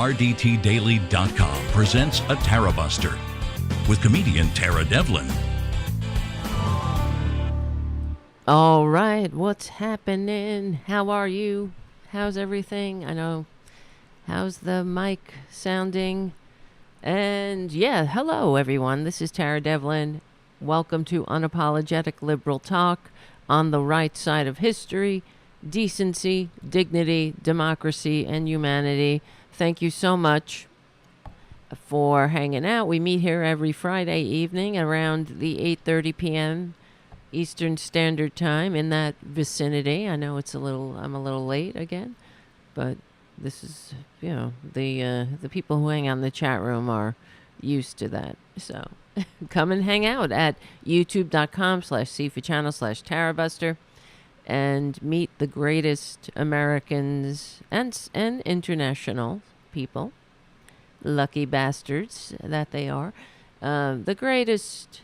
RDTDaily.com presents a Tarabuster with comedian Tara Devlin. All right, what's happening? How are you? How's everything? I know. How's the mic sounding? And yeah, hello everyone. This is Tara Devlin. Welcome to Unapologetic Liberal Talk on the right side of history, decency, dignity, democracy, and humanity. Thank you so much for hanging out. We meet here every Friday evening around the 8:30 p.m. Eastern Standard Time, in that vicinity. I know I'm a little late again, but this is, the people who hang out in the chat room are used to that. So come and hang out at youtube.com/cfachannel/Tarabuster and meet the greatest Americans and international people, lucky bastards that they are, the greatest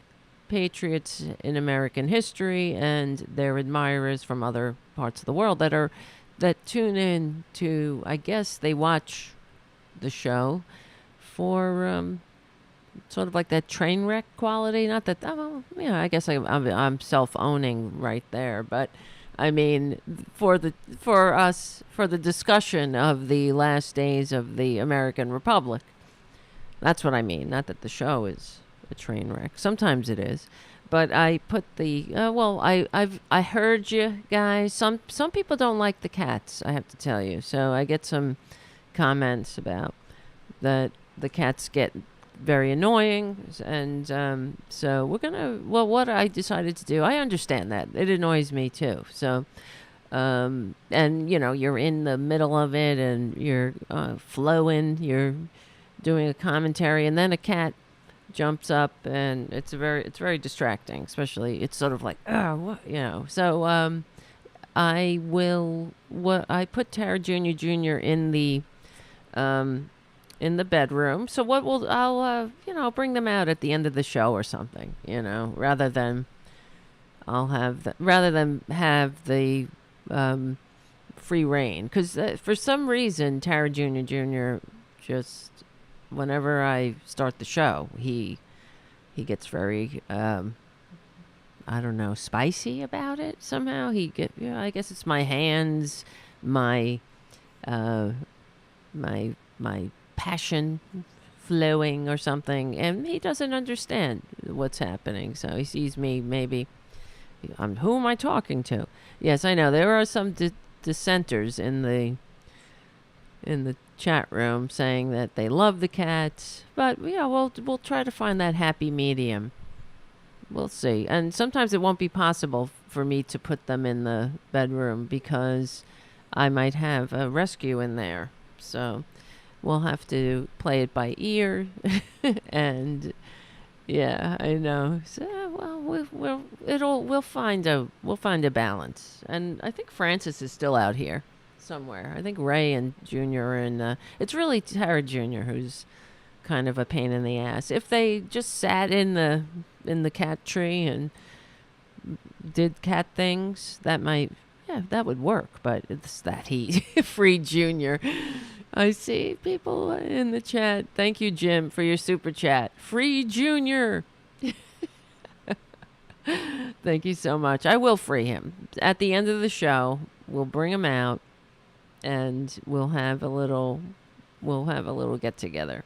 patriots in American history, and their admirers from other parts of the world that tune in to, I guess they watch the show for sort of like that train wreck quality. Not that, I guess I'm self-owning right there, but I mean, for the discussion of the last days of the American Republic. That's what I mean. Not that the show is a train wreck. Sometimes it is, but I put the I heard you guys. Some people don't like the cats, I have to tell you. So I get some comments about that the cats get very annoying, and so we're gonna. Well, what I decided to do, I understand that it annoys me too. So, and you're in the middle of it, and you're flowing, you're doing a commentary, and then a cat jumps up, and it's very distracting. Especially, it's sort of like, So, I put Tara Jr. in the bedroom. So I'll bring them out at the end of the show or something, rather than have the free reign. Because for some reason, Tara Jr. just, whenever I start the show, he gets very, spicy about it somehow. I guess it's my hands, my passion flowing or something, and he doesn't understand what's happening. So he sees me, maybe, who am I talking to? Yes, I know there are some dissenters in the chat room saying that they love the cats, but we'll try to find that happy medium. We'll see. And sometimes it won't be possible for me to put them in the bedroom because I might have a rescue in there. So we'll have to play it by ear, and yeah, I know. So we'll find a balance, and I think Francis is still out here somewhere. I think Ray and Junior are in. It's really Tara Jr. who's kind of a pain in the ass. If they just sat in the cat tree and did cat things, that would work. But it's that he free Junior. I see people in the chat. Thank you, Jim, for your super chat. Free Junior. Thank you so much. I will free him. At the end of the show, we'll bring him out, and we'll have a little get together.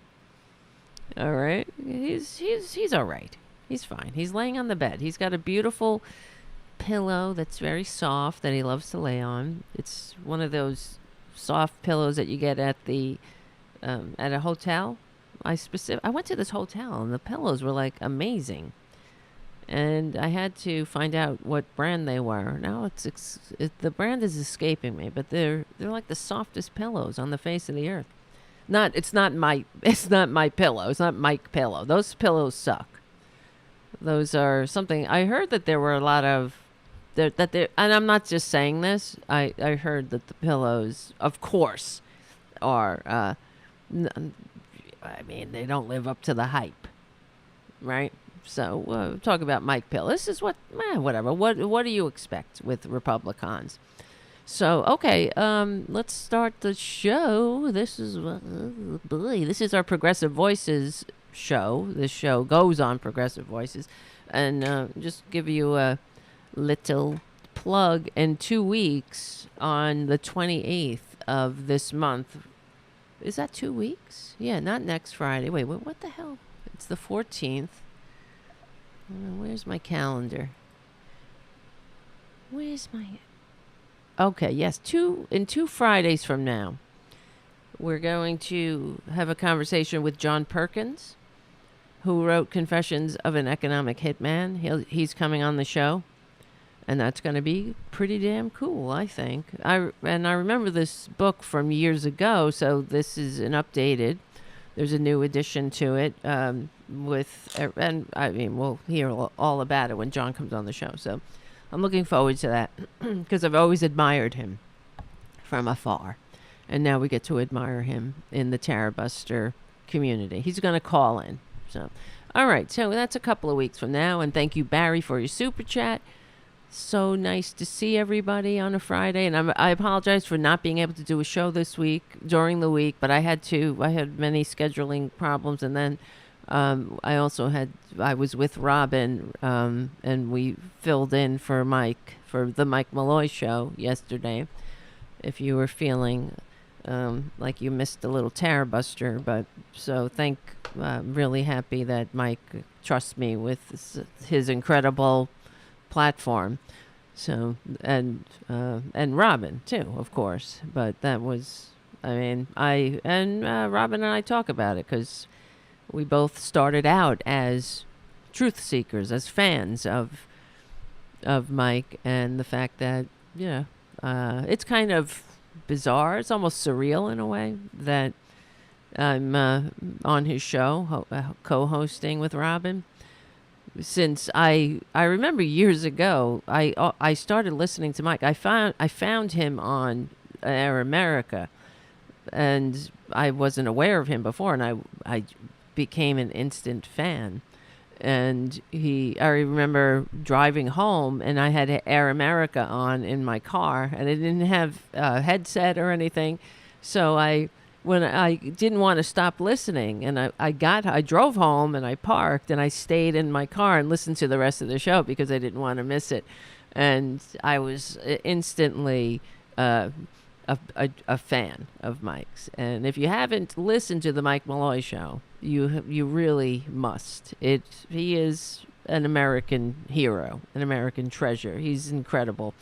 All right. He's all right. He's fine. He's laying on the bed. He's got a beautiful pillow that's very soft that he loves to lay on. It's one of those soft pillows that you get at the at a hotel. I went to this hotel, and the pillows were like amazing, and I had to find out what brand they were. Now the brand is escaping me, but they're like the softest pillows on the face of the earth. It's not my pillow. It's not Mike pillow. Those pillows suck. Those are something. I heard that there were a lot of and I'm not just saying this. I heard that the pillows, of course, are. They don't live up to the hype, right? So talk about Mike Pill. This is whatever. What do you expect with Republicans? So, okay, let's start the show. This is our Progressive Voices show. This show goes on Progressive Voices, and just give you a little plug. In 2 weeks, on the 28th of this month, is that 2 weeks? Yeah, not next Friday. Wait, what the hell? It's the 14th. Where's my calendar? Where's my... Okay, yes, in 2 Fridays from now, we're going to have a conversation with John Perkins, who wrote Confessions of an Economic Hitman. He's coming on the show, and that's going to be pretty damn cool, I think. I remember this book from years ago, so this is an updated. There's a new addition to it and I mean, we'll hear all about it when John comes on the show. So I'm looking forward to that because I've always admired him from afar. And now we get to admire him in the Tarabuster community. He's going to call in. So, all right. So that's a couple of weeks from now. And thank you, Barry, for your super chat. So nice to see everybody on a Friday. And I apologize for not being able to do a show this week during the week, but I had many scheduling problems. And then I was with Robin, and we filled in for Mike for the Mike Malloy show yesterday. If you were feeling like you missed a little Tarabuster, but so really happy that Mike trusts me with his incredible platform. So and Robin too, of course. But that was, I mean, Robin and I talk about it because we both started out as truth seekers, as fans of Mike, and the fact that it's kind of bizarre. It's almost surreal in a way that I'm on his show, co-hosting with Robin. Since I remember years ago, I started listening to Mike. I found him on Air America, and I wasn't aware of him before, and I became an instant fan. And I remember driving home, and I had Air America on in my car, and I didn't have a headset or anything. So when I didn't want to stop listening, and I drove home and I parked and I stayed in my car and listened to the rest of the show because I didn't want to miss it. And I was instantly a fan of Mike's. And if you haven't listened to the Mike Malloy show, you really must. He is an American hero, an American treasure. He's incredible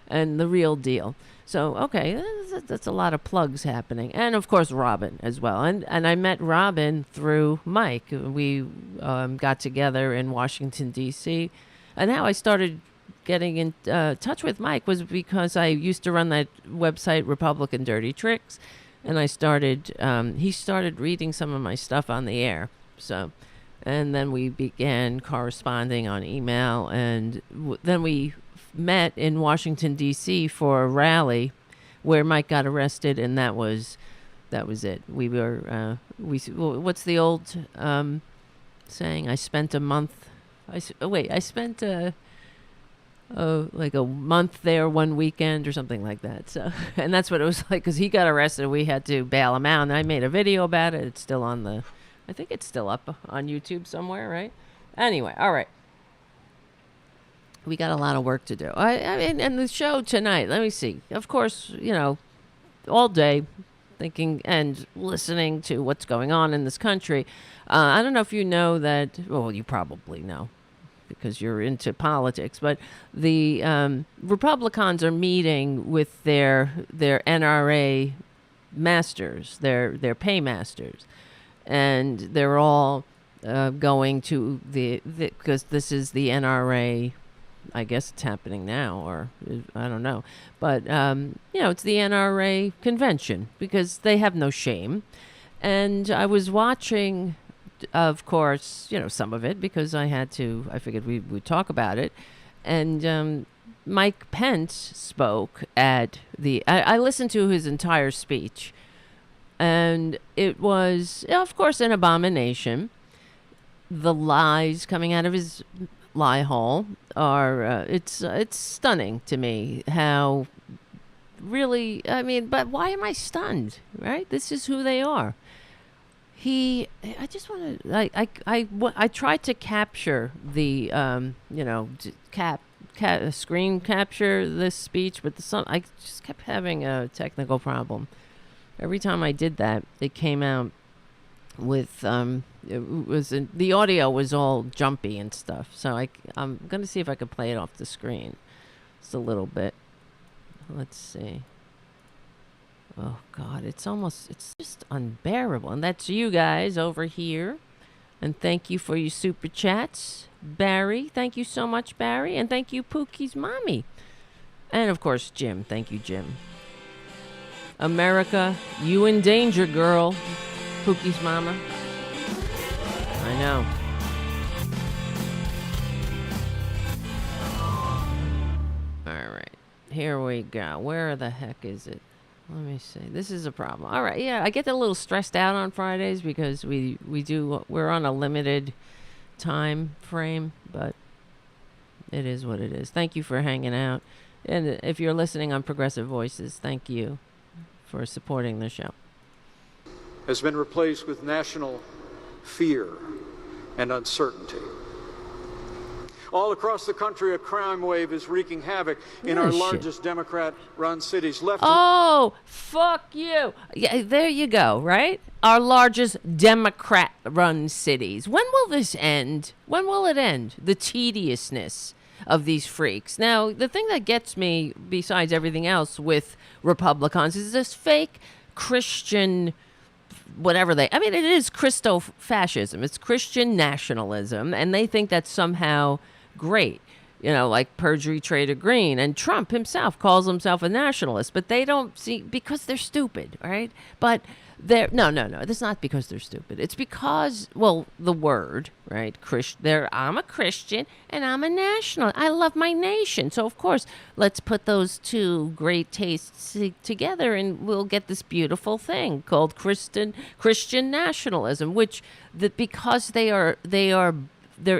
and the real deal. So, okay, that's a lot of plugs happening. And, of course, Robin as well. And I met Robin through Mike. We got together in Washington, D.C. And how I started getting in touch with Mike was because I used to run that website, Republican Dirty Tricks. And he started reading some of my stuff on the air. So, and then we began corresponding on email. And then we met in Washington, D.C. for a rally where Mike got arrested, and that was it. We were what's the old saying? I spent a month. I spent like a month there one weekend or something like that. So, and that's what it was like because he got arrested. We had to bail him out, and I made a video about it. It's still I think it's still up on YouTube somewhere, right? Anyway, all right. We got a lot of work to do. I mean, and the show tonight, let me see. Of course, all day thinking and listening to what's going on in this country. I don't know if you know that, well, you probably know because you're into politics, but the Republicans are meeting with their NRA masters, their paymasters, and they're all going to because this is the NRA. I guess it's happening now, or I don't know. But, it's the NRA convention because they have no shame. And I was watching, of course, some of it because I figured we would talk about it. And Mike Pence spoke at I listened to his entire speech. And it was, of course, an abomination. The lies coming out of his lie hole are it's stunning to me how really, I mean, but why am I stunned, right? This is who they are. I just want to, I tried to capture the, screen capture this speech, but I just kept having a technical problem. Every time I did that, it came out with, the audio was all jumpy and stuff. So I'm going to see if I can play it off the screen. Just a little bit. Let's see. Oh, God, it's just unbearable. And that's you guys over here. And thank you for your super chats. Barry, thank you so much, Barry. And thank you, Pookie's mommy. And, of course, Jim. Thank you, Jim. America, you in danger, girl. Pookie's mama. I know. All right. Here we go. Where the heck is it? Let me see. This is a problem. All right. Yeah, I get a little stressed out on Fridays because we're on a limited time frame, but it is what it is. Thank you for hanging out. And if you're listening on Progressive Voices, thank you for supporting the show. Has been replaced with national fear and uncertainty. All across the country, a crime wave is wreaking havoc in our largest Democrat-run cities. Oh, fuck you. Yeah, there you go, right? Our largest Democrat-run cities. When will this end? When will it end? The tediousness of these freaks. Now, the thing that gets me, besides everything else with Republicans, is this fake Christian... it is Christo-fascism. It's Christian nationalism, and they think that's somehow great. Like Perjury Traitor Greene, and Trump himself calls himself a nationalist, but they don't see, because they're stupid, right? But no, it's not because they're stupid. It's because, the word, right? I'm a Christian and I'm a national. I love my nation. So, of course, let's put those two great tastes together and we'll get this beautiful thing called Christian nationalism, which because their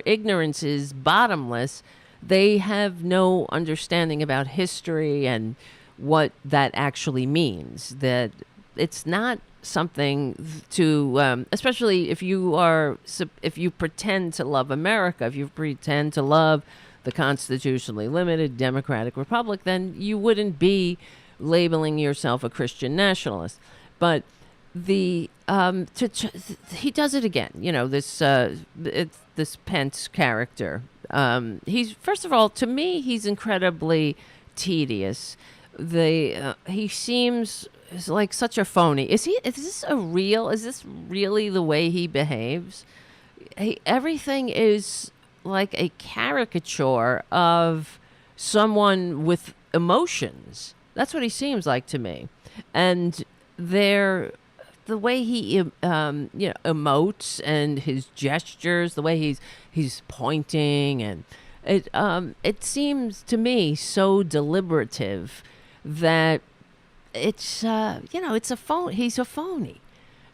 ignorance is bottomless, they have no understanding about history and what that actually means. That it's not something to, especially if you pretend to love America, if you pretend to love the constitutionally limited democratic republic, then you wouldn't be labeling yourself a Christian nationalist. But he does it again. This Pence character. He's, first of all, to me, he's incredibly tedious. He seems like such a phony. Is this really the way he behaves? Everything is like a caricature of someone with emotions. That's what he seems like to me. And the way he emotes and his gestures, the way he's pointing, and it seems to me so deliberative that it's a phone. He's a phony.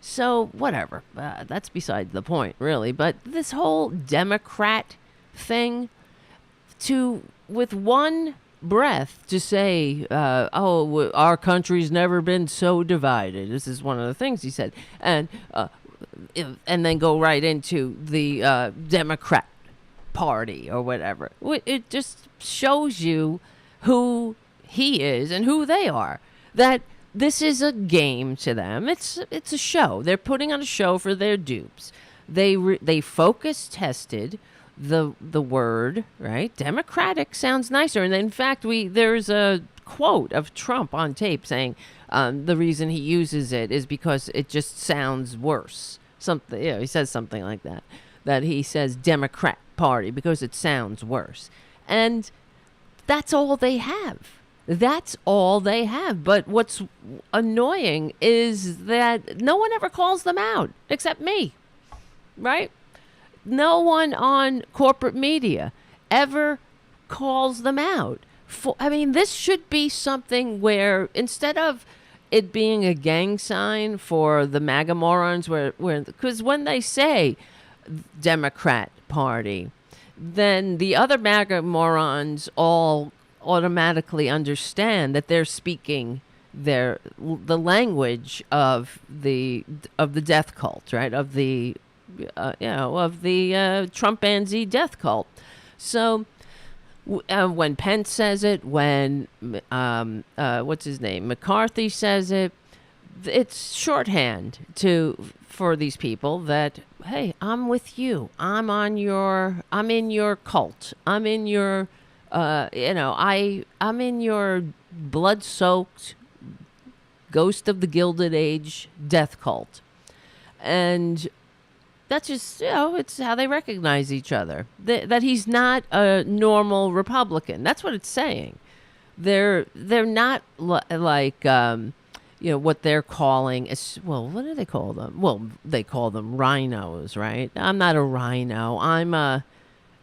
So whatever. That's beside the point, really. But this whole Democrat thing, with one breath to say, our country's never been so divided. This is one of the things he said, and then go right into the Democrat Party or whatever. It just shows you who he is and who they are. That this is a game to them. It's a show. They're putting on a show for their dupes. They focus tested the word, right? Democratic sounds nicer. And in fact, there's a quote of Trump on tape saying the reason he uses it is because it just sounds worse. He says something like that. That he says Democrat Party because it sounds worse. And that's all they have. That's all they have. But what's annoying is that no one ever calls them out except me, right? No one on corporate media ever calls them out. This should be something where instead of it being a gang sign for the MAGAMorons, because when they say Democrat Party, then the other MAGAMorons all automatically understand that they're speaking the language of the death cult, right? Of the Trumpanzee death cult. So when Pence says it, when what's his name, McCarthy says it, it's shorthand for these people that, hey, I'm with you. I'm in your cult. I'm in your I'm in your blood-soaked Ghost of the Gilded Age death cult. And that's just, it's how they recognize each other. That he's not a normal Republican. That's what it's saying. They're not like, what they're calling, what do they call them? Well, they call them rhinos, right? I'm not a rhino.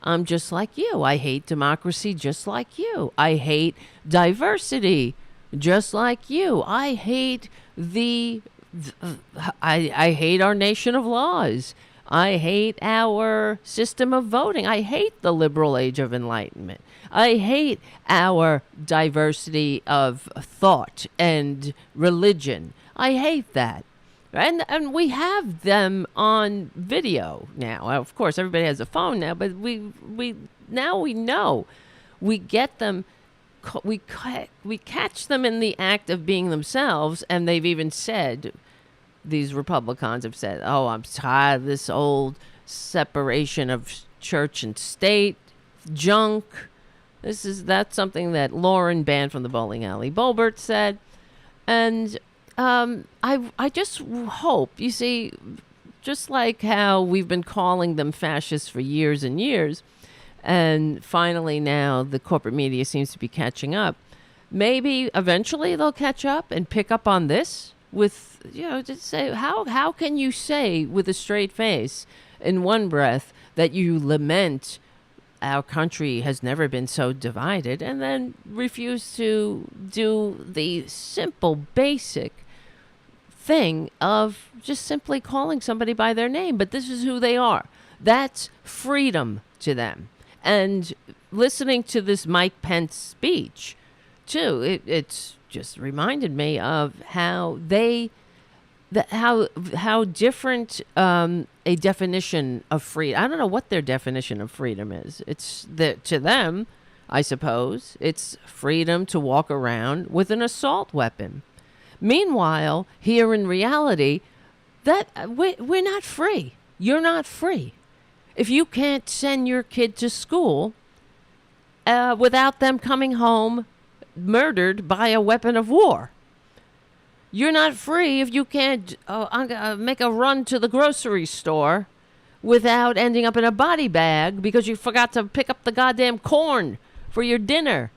I'm just like you. I hate democracy just like you. I hate diversity just like you. I hate I hate our nation of laws. I hate our system of voting. I hate the liberal age of enlightenment. I hate our diversity of thought and religion. I hate that. And we have them on video now. Of course, everybody has a phone now, but we know. We get them. We catch them in the act of being themselves, and they've even said, these Republicans have said, "Oh, I'm tired of this old separation of church and state junk." That's something that Lauren Band from the Bowling Alley Bolbert said, and I just hope, you see, just like how we've been calling them fascists for years and years, and finally now the corporate media seems to be catching up. Maybe eventually they'll catch up and pick up on this with, just say, how can you say with a straight face in one breath that you lament our country has never been so divided, and then refuse to do the simple, basic thing of just simply calling somebody by their name? But this is who they are. That's freedom to them. And listening to this Mike Pence speech, too, it's just reminded me of how how different a definition of freedom. I don't know what their definition of freedom is. It's to them, I suppose, it's freedom to walk around with an assault weapon. Meanwhile, here in reality, that we're not free. You're not free. If you can't send your kid to school without them coming home murdered by a weapon of war, you're not free if you can't make a run to the grocery store without ending up in a body bag because you forgot to pick up the goddamn corn for your dinner.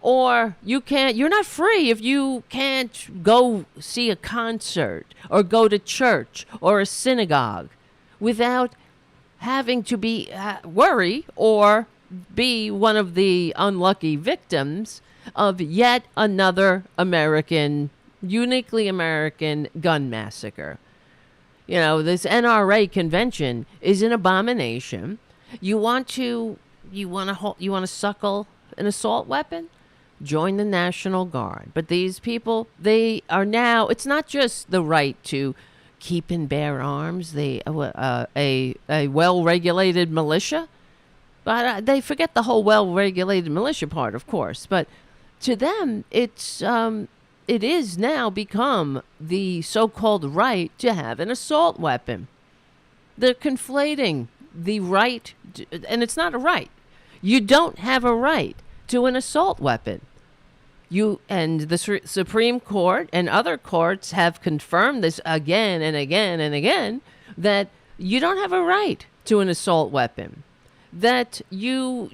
Or you're not free if you can't go see a concert or go to church or a synagogue without having to be worry or be one of the unlucky victims of yet another uniquely American gun massacre. This NRA convention is an abomination. You want to suckle an assault weapon? Join the National Guard. But these people, they are now, it's not just the right to keep and bear arms, a well-regulated militia. But they forget the whole well-regulated militia part, of course. But to them, it is now become the so-called right to have an assault weapon. They're conflating the right, and it's not a right. You don't have a right to an assault weapon. And the Supreme Court and other courts have confirmed this again and again and again, that you don't have a right to an assault weapon. That you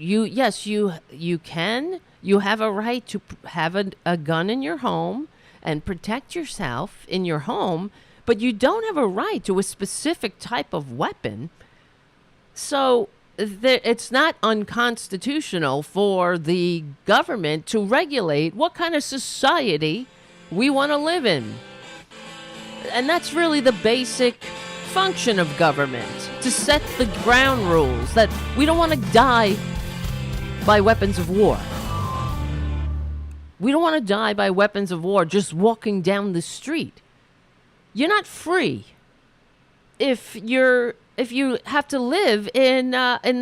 have a right to have a gun in your home and protect yourself in your home, but you don't have a right to a specific type of weapon. So it's not unconstitutional for the government to regulate what kind of society we want to live in. And that's really the basic function of government, to set the ground rules that we don't want to die by weapons of war. We don't want to die by weapons of war just walking down the street. You're not free if you have to live in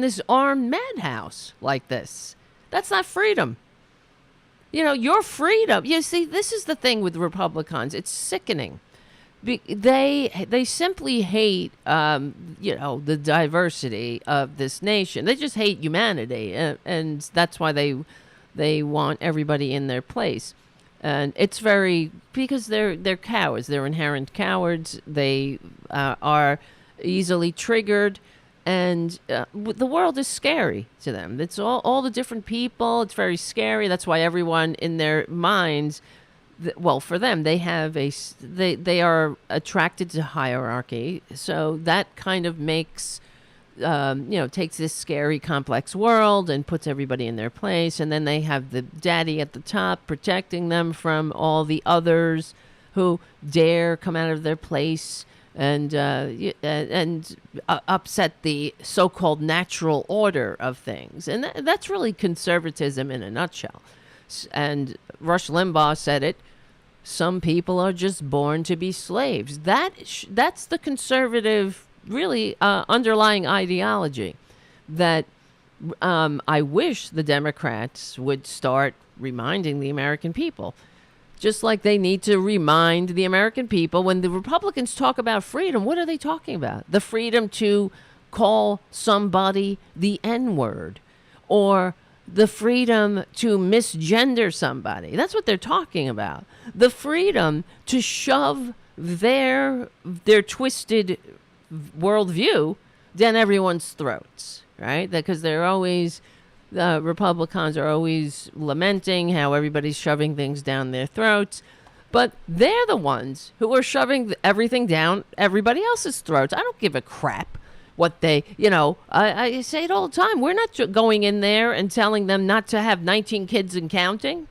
this armed madhouse like this. That's not freedom. Your freedom. You see, this is the thing with Republicans. It's sickening. They simply hate, the diversity of this nation. They just hate humanity, and that's why they want everybody in their place. And it's because they're cowards. They're inherent cowards. They are easily triggered, and the world is scary to them. It's all the different people. It's very scary. That's why everyone in their minds, for them, they are attracted to hierarchy. So that kind of makes, takes this scary, complex world and puts everybody in their place. And then they have the daddy at the top protecting them from all the others who dare come out of their place and upset the so-called natural order of things. And that's really conservatism in a nutshell. And Rush Limbaugh said it. Some people are just born to be slaves. That's the conservative, really underlying ideology that I wish the Democrats would start reminding the American people. Just like they need to remind the American people when the Republicans talk about freedom, what are they talking about? The freedom to call somebody the N-word, or the freedom to misgender somebody. That's what they're talking about. The freedom to shove their twisted worldview down everyone's throats, right? Because they're always, the Republicans are always lamenting how everybody's shoving things down their throats. But they're the ones who are shoving everything down everybody else's throats. I don't give a crap what they, I say it all the time. We're not going in there and telling them not to have 19 kids and counting,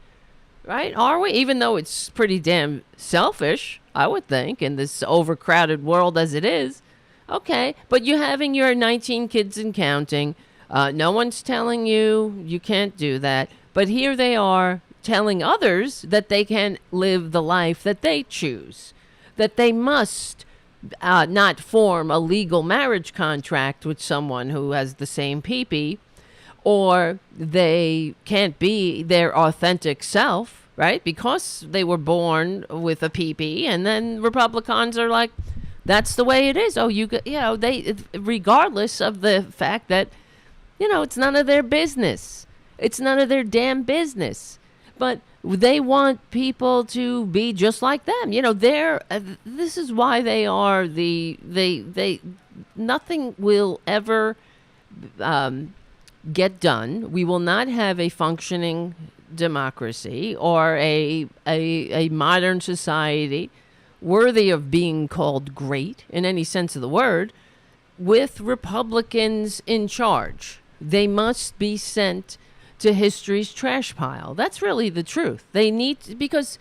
right? Are we? Even though it's pretty damn selfish, I would think, in this overcrowded world as it is. Okay, but you're having your 19 kids and counting. No one's telling you can't do that. But here they are telling others that they can live the life that they choose, that they must not form a legal marriage contract with someone who has the same peepee, or they can't be their authentic self, right? Because they were born with a peepee, and then Republicans are like, that's the way it is. Oh, they, regardless of the fact that, it's none of their business. It's none of their damn business. But they want people to be just like them. This is why they are they nothing will ever get done. We will not have a functioning democracy or a modern society worthy of being called great in any sense of the word with Republicans in charge. They must be sent to history's trash pile. That's really the truth. They need to, because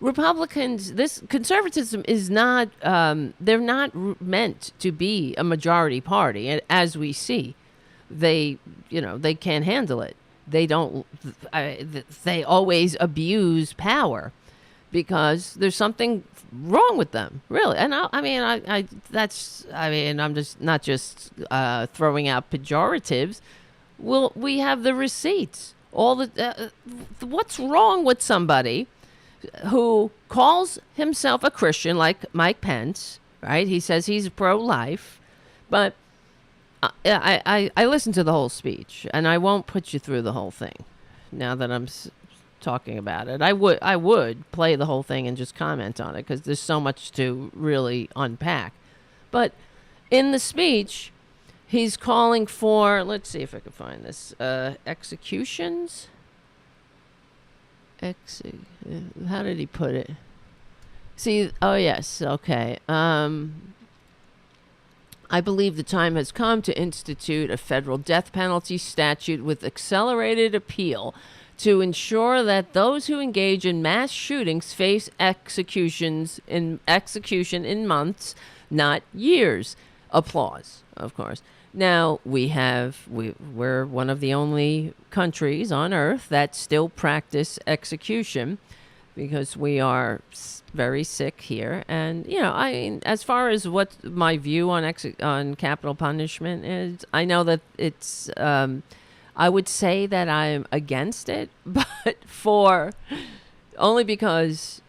Republicans, this conservatism is not, they're not meant to be a majority party. As we see, they can't handle it. They don't, they always abuse power because there's something wrong with them, really. And I'm just not just throwing out pejoratives. We have the receipts. All the what's wrong with somebody who calls himself a Christian, like Mike Pence, right? He says he's pro-life, but I listened to the whole speech, and I won't put you through the whole thing. Now that I'm talking about it, I would play the whole thing and just comment on it because there's so much to really unpack. But in the speech, he's calling for, let's see if I can find this, executions. How did he put it? See, oh yes, okay. I believe the time has come to institute a federal death penalty statute with accelerated appeal to ensure that those who engage in mass shootings face execution in months, not years. Applause, of course. Now we're one of the only countries on earth that still practice execution because we are very sick here. And I mean, as far as what my view on on capital punishment is, I know that it's. I would say that I'm against it, but only because.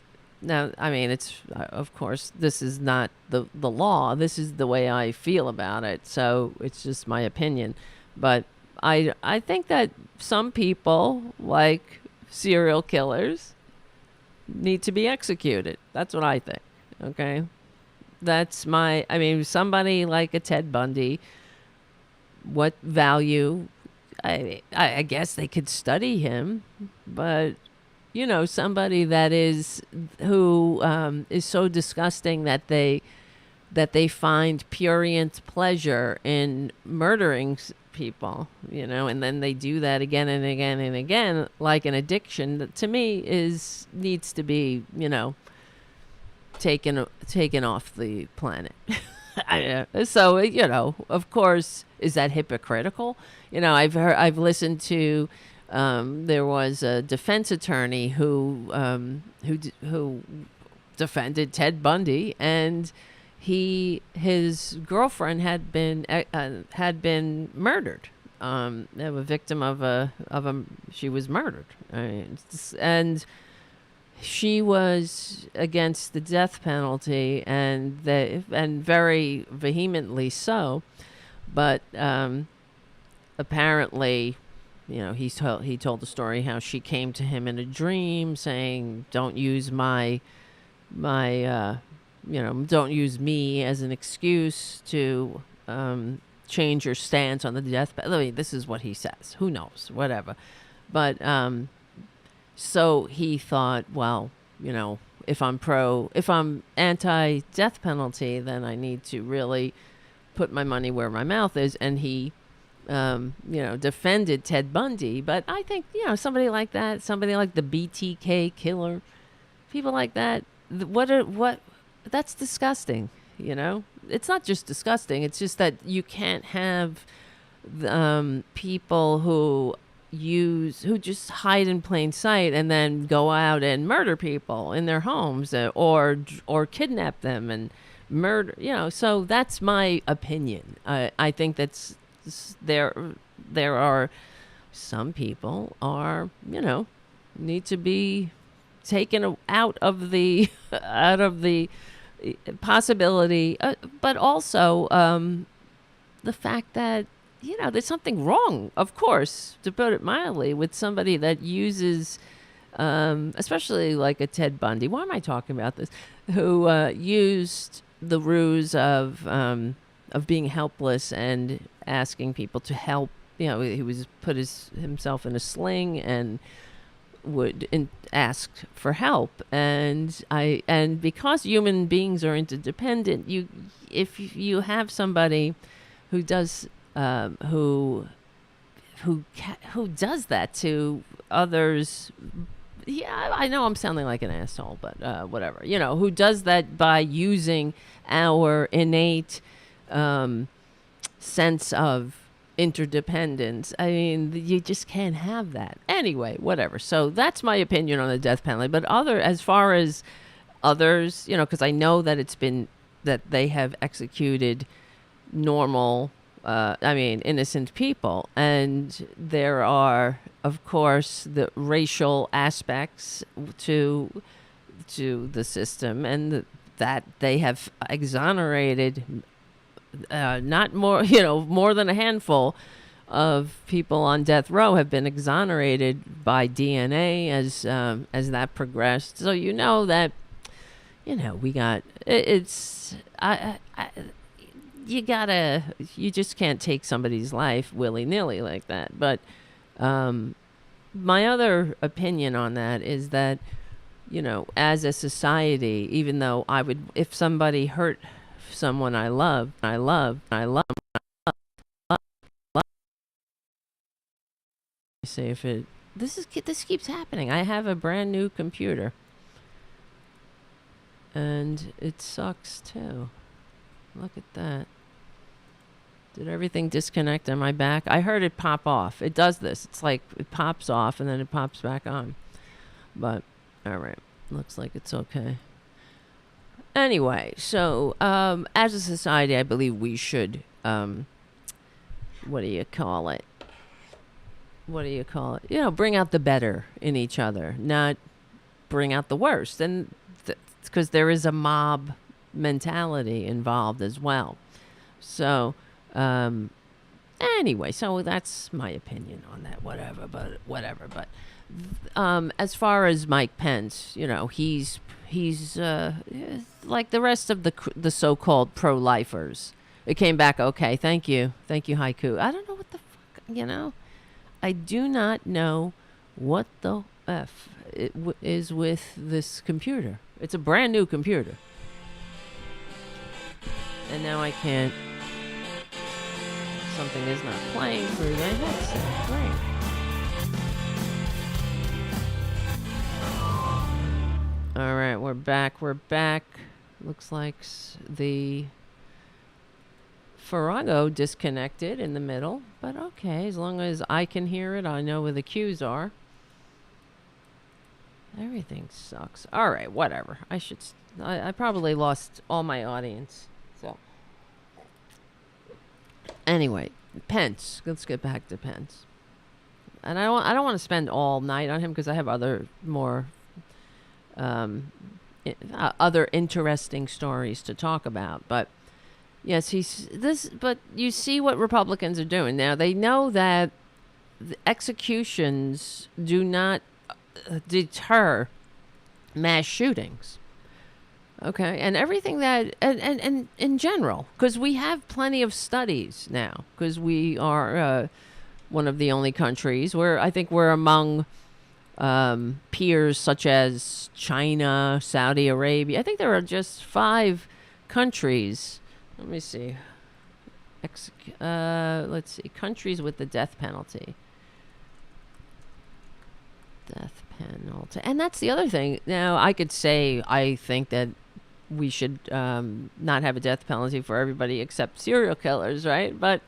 Now, I mean, it's of course this is not the law. This is the way I feel about it. So it's just my opinion. But I think that some people, like serial killers, need to be executed. That's what I think. Okay, I mean, somebody like a Ted Bundy. What value? I guess they could study him, but somebody that who is so disgusting that they find prurient pleasure in murdering people, and then they do that again and again and again, like an addiction. That to me needs to be taken off the planet. So of course, is that hypocritical? I've listened to. There was a defense attorney who defended Ted Bundy, and his girlfriend had been murdered. A victim she was murdered, and she was against the death penalty, and very vehemently so, but apparently. He told the story how she came to him in a dream saying, "Don't use don't use me as an excuse to change your stance on the death penalty." This is what he says. Who knows? Whatever. But so he thought, well, if I'm anti-death penalty, then I need to really put my money where my mouth is, and he. Defended Ted Bundy, but I think somebody like that, somebody like the BTK killer, people like that. That's disgusting. It's not just disgusting. It's just that you can't have people who just hide in plain sight and then go out and murder people in their homes or kidnap them and murder. So that's my opinion. I think that's. There are some people need to be taken out of the possibility, but also the fact that there's something wrong, of course, to put it mildly, with somebody that uses especially like a Ted Bundy. Why am I talking about this? Who used the ruse of being helpless and asking people to help. He was put himself in a sling and would ask for help. And because human beings are interdependent, if you have somebody who does who does that to others. Yeah, I know I'm sounding like an asshole, but whatever. Who does that by using our innate sense of interdependence. I mean, you just can't have that. Anyway, whatever. So that's my opinion on the death penalty. But as far as others, because I know that that they have executed normal, innocent people. And there are, of course, the racial aspects to the system, and that they have exonerated not more, more than a handful of people on death row have been exonerated by DNA as that progressed. So that, we got it's you just can't take somebody's life willy-nilly like that. But my other opinion on that is that, as a society, even though if somebody hurt someone I love. See if this keeps happening. I have a brand new computer, and it sucks too. Look at that. Did everything disconnect? Am I back? I heard it pop off. It does this. It's like it pops off and then it pops back on. But, all right. Looks like it's okay. Anyway, so as a society, I believe we should, what do you call it? You know, bring out the better in each other, not bring out the worst. And because there is a mob mentality involved as well. So, anyway, so that's my opinion on that, whatever. But as far as Mike Pence, you know, he's like the rest of the so-called pro-lifers. It came back okay. Thank you, Haiku. I don't know what the fuck, you know. I do not know what the F is with this computer. It's a brand new computer. And now I can't. Something is not playing through the headset. Great. All right, we're back. Looks like the Farrago disconnected in the middle, but okay, as long as I can hear it, I know where the cues are. Everything sucks. All right, whatever. I probably lost all my audience. So anyway, Pence. Let's get back to Pence. And I don't want to spend all night on him because I have other more other interesting stories to talk about. But yes, but you see what Republicans are doing now. They know that the executions do not deter mass shootings. Okay, and everything that, and in general, because we have plenty of studies now, because we are one of the only countries where I think we're among peers such as China, Saudi Arabia. I think there are just 5 countries. Let me see. Let's see. Countries with the death penalty. Death penalty. And that's the other thing. Now, I could say I think that we should not have a death penalty for everybody except serial killers, right? But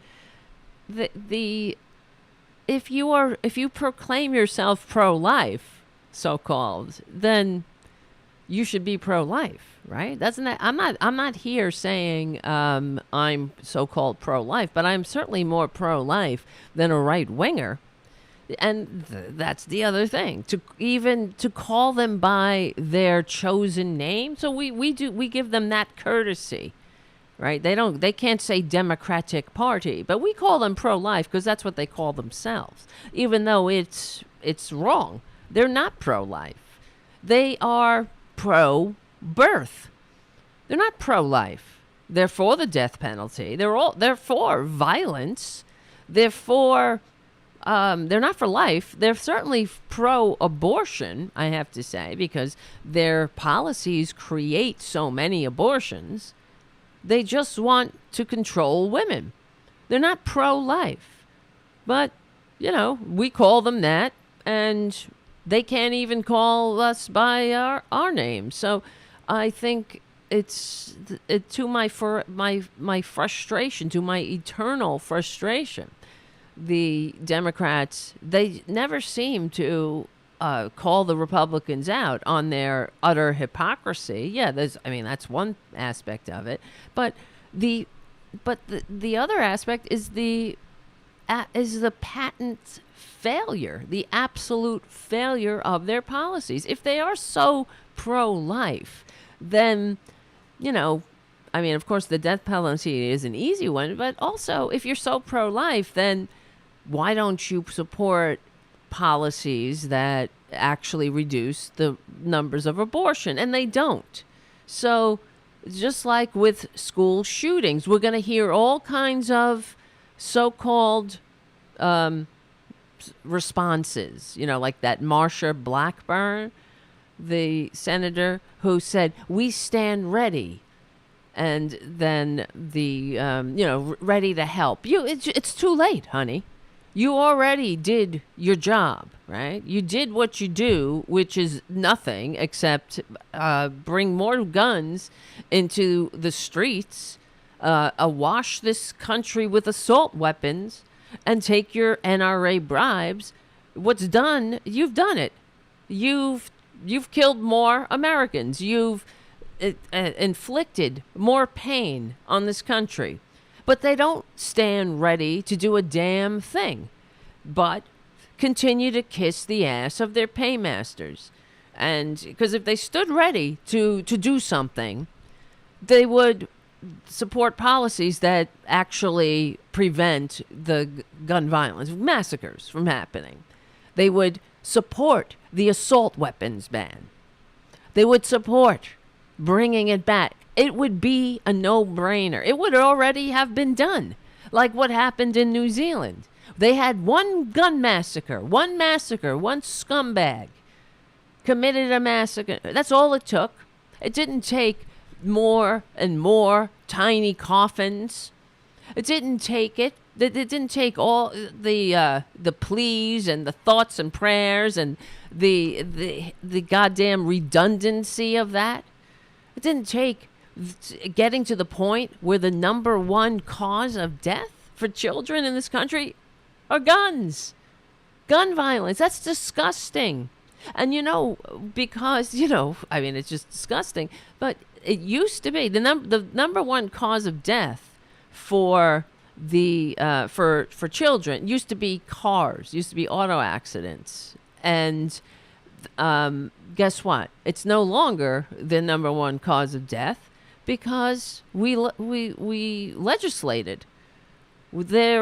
if you proclaim yourself pro-life, so-called, then you should be pro-life, right? I'm not here saying I'm so-called pro-life, but I'm certainly more pro-life than a right-winger. And that's the other thing, to call them by their chosen name. So we give them that courtesy, right? They can't say Democratic Party, but we call them pro-life because that's what they call themselves, even though it's wrong. They're not pro-life. They are pro-birth. They're not pro-life. They're for the death penalty. They're for violence. They're not for life. They're certainly pro-abortion, I have to say, because their policies create so many abortions. They just want to control women. They're not pro-life. But, you know, we call them that, and they can't even call us by our name. So I think it's to my frustration, to my eternal frustration. The Democrats, they never seem to call the Republicans out on their utter hypocrisy. Yeah, that's one aspect of it. But the other aspect is the patent failure, the absolute failure of their policies. If they are so pro-life, then, you know, I mean, of course, the death penalty is an easy one, but also if you're so pro-life, then why don't you support policies that actually reduce the numbers of abortion? And they don't. So just like with school shootings, we're going to hear all kinds of so-called responses, you know, like that Marsha Blackburn, the senator who said, "We stand ready." And then ready to help. It's too late, honey. You already did your job, right? You did what you do, which is nothing except bring more guns into the streets awash this country with assault weapons and take your NRA bribes, what's done, you've done it. You've killed more Americans. You've inflicted more pain on this country. But they don't stand ready to do a damn thing, but continue to kiss the ass of their paymasters. And because if they stood ready to do something, they would support policies that actually prevent the gun violence, massacres from happening. They would support the assault weapons ban. They would support bringing it back. It would be a no-brainer. It would already have been done, like what happened in New Zealand. They had one gun massacre, one scumbag committed a massacre. That's all it took. It didn't take more and more tiny coffins. It didn't take it. It didn't take all the pleas and the thoughts and prayers and the goddamn redundancy of that. It didn't take getting to the point where the number one cause of death for children in this country are guns. Gun violence. That's disgusting. And, because, I mean, it's just disgusting. But it used to be the number one cause of death for for children used to be cars, used to be auto accidents. And guess what? It's no longer the number one cause of death because we legislated. They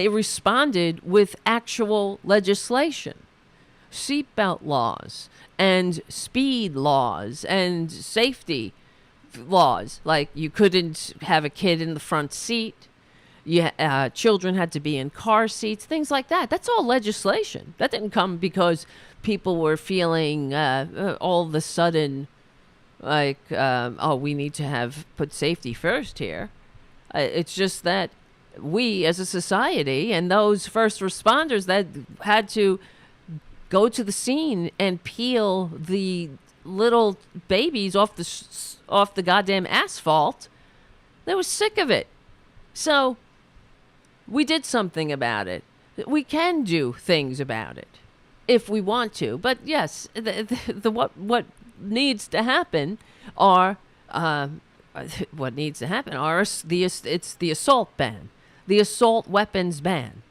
responded with actual legislation, seatbelt laws and speed laws and safety laws. Like you couldn't have a kid in the front seat. Children had to be in car seats, things like that. That's all legislation. That didn't come because people were feeling all of a sudden like, we need to put safety first here. It's just that we as a society and those first responders that had to go to the scene and peel the little babies off the goddamn asphalt, they were sick of it. So we did something about it. We can do things about it if we want to. But yes, what needs to happen are it's the assault ban, the assault weapons ban.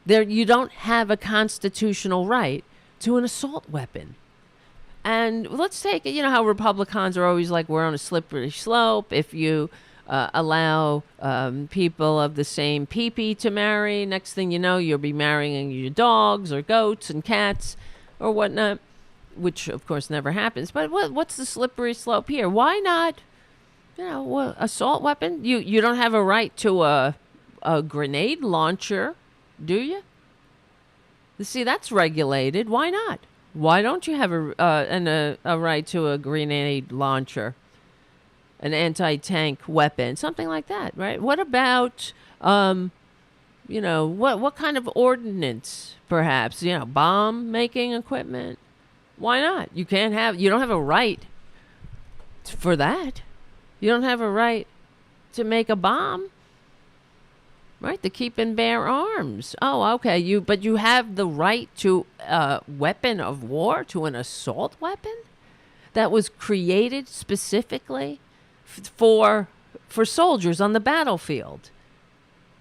There, you don't have a constitutional right to an assault weapon. And let's take it, how Republicans are always like, we're on a slippery slope. If you allow people of the same pee-pee to marry, next thing you know, you'll be marrying your dogs or goats and cats or whatnot, which of course never happens. But what's the slippery slope here? Why not, assault weapon? You don't have a right to a grenade launcher, do you? See, that's regulated. Why not? Why don't you have a right to a grenade launcher, an anti-tank weapon, something like that, right? What about, what kind of ordnance, perhaps, bomb-making equipment? Why not? You don't have a right for that. You don't have a right to make a bomb. Right, to keep and bear arms. Oh, okay. But you have the right to a weapon of war, to an assault weapon that was created specifically for soldiers on the battlefield.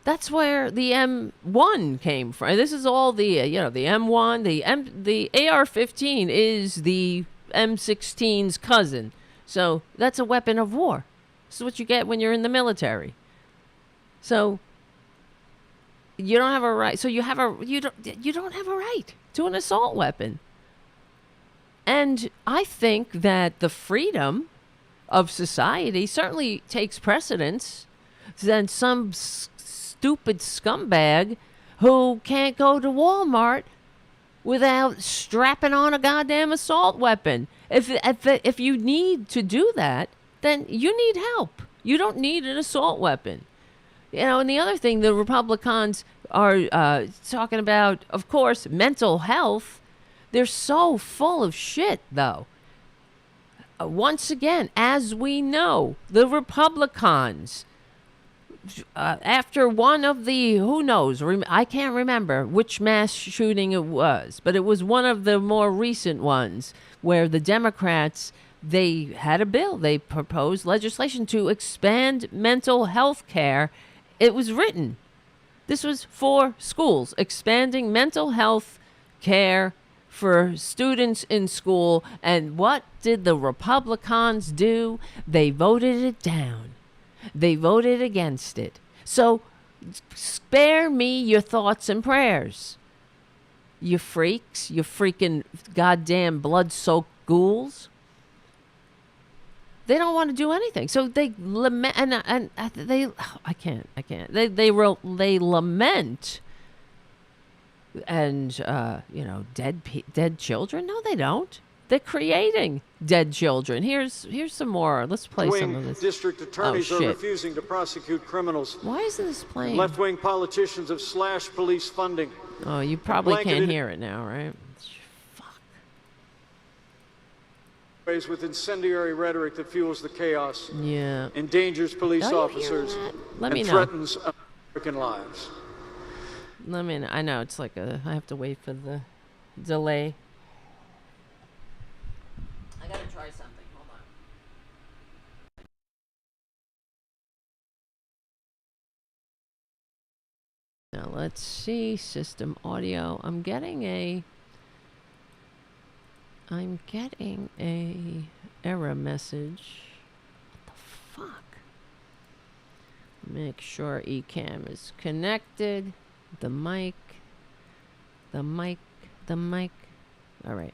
That's where the M1 came from. This is all the the M1, the AR-15 is the M16's cousin. So that's a weapon of war. This is what you get when you're in the military. So you don't have a right. So you don't have a right to an assault weapon. And I think that the freedom of society certainly takes precedence than some stupid scumbag who can't go to Walmart without strapping on a goddamn assault weapon. If you need to do that, then you need help. You don't need an assault weapon. And the other thing the Republicans are talking about, of course, mental health. They're so full of shit, though. once again, as we know, the Republicans, after one of the, who knows, I can't remember which mass shooting it was, but it was one of the more recent ones where the Democrats, they had a bill, they proposed legislation to expand mental health care. It was written. This was for schools, expanding mental health care for students in school. And what did the Republicans do? They voted it down. They voted against it. So spare me your thoughts and prayers. You freaks, you freaking goddamn blood-soaked ghouls. They don't want to do anything. So they lament, and they, I can't. They lament, and dead children. No, they don't. They're creating dead children. Here's some more. Let's play some of this. District attorneys are refusing to prosecute criminals. Why isn't this playing? Left-wing politicians have slashed police funding. Oh, you probably can't hear it now, right? With incendiary rhetoric that fuels the chaos, endangers police officers, and threatens American lives. Let me know. I know it's like I have to wait for the delay. I gotta try something. Hold on. Now let's see. System audio. I'm getting a error message. What the fuck? Make sure eCam is connected. The mic. All right.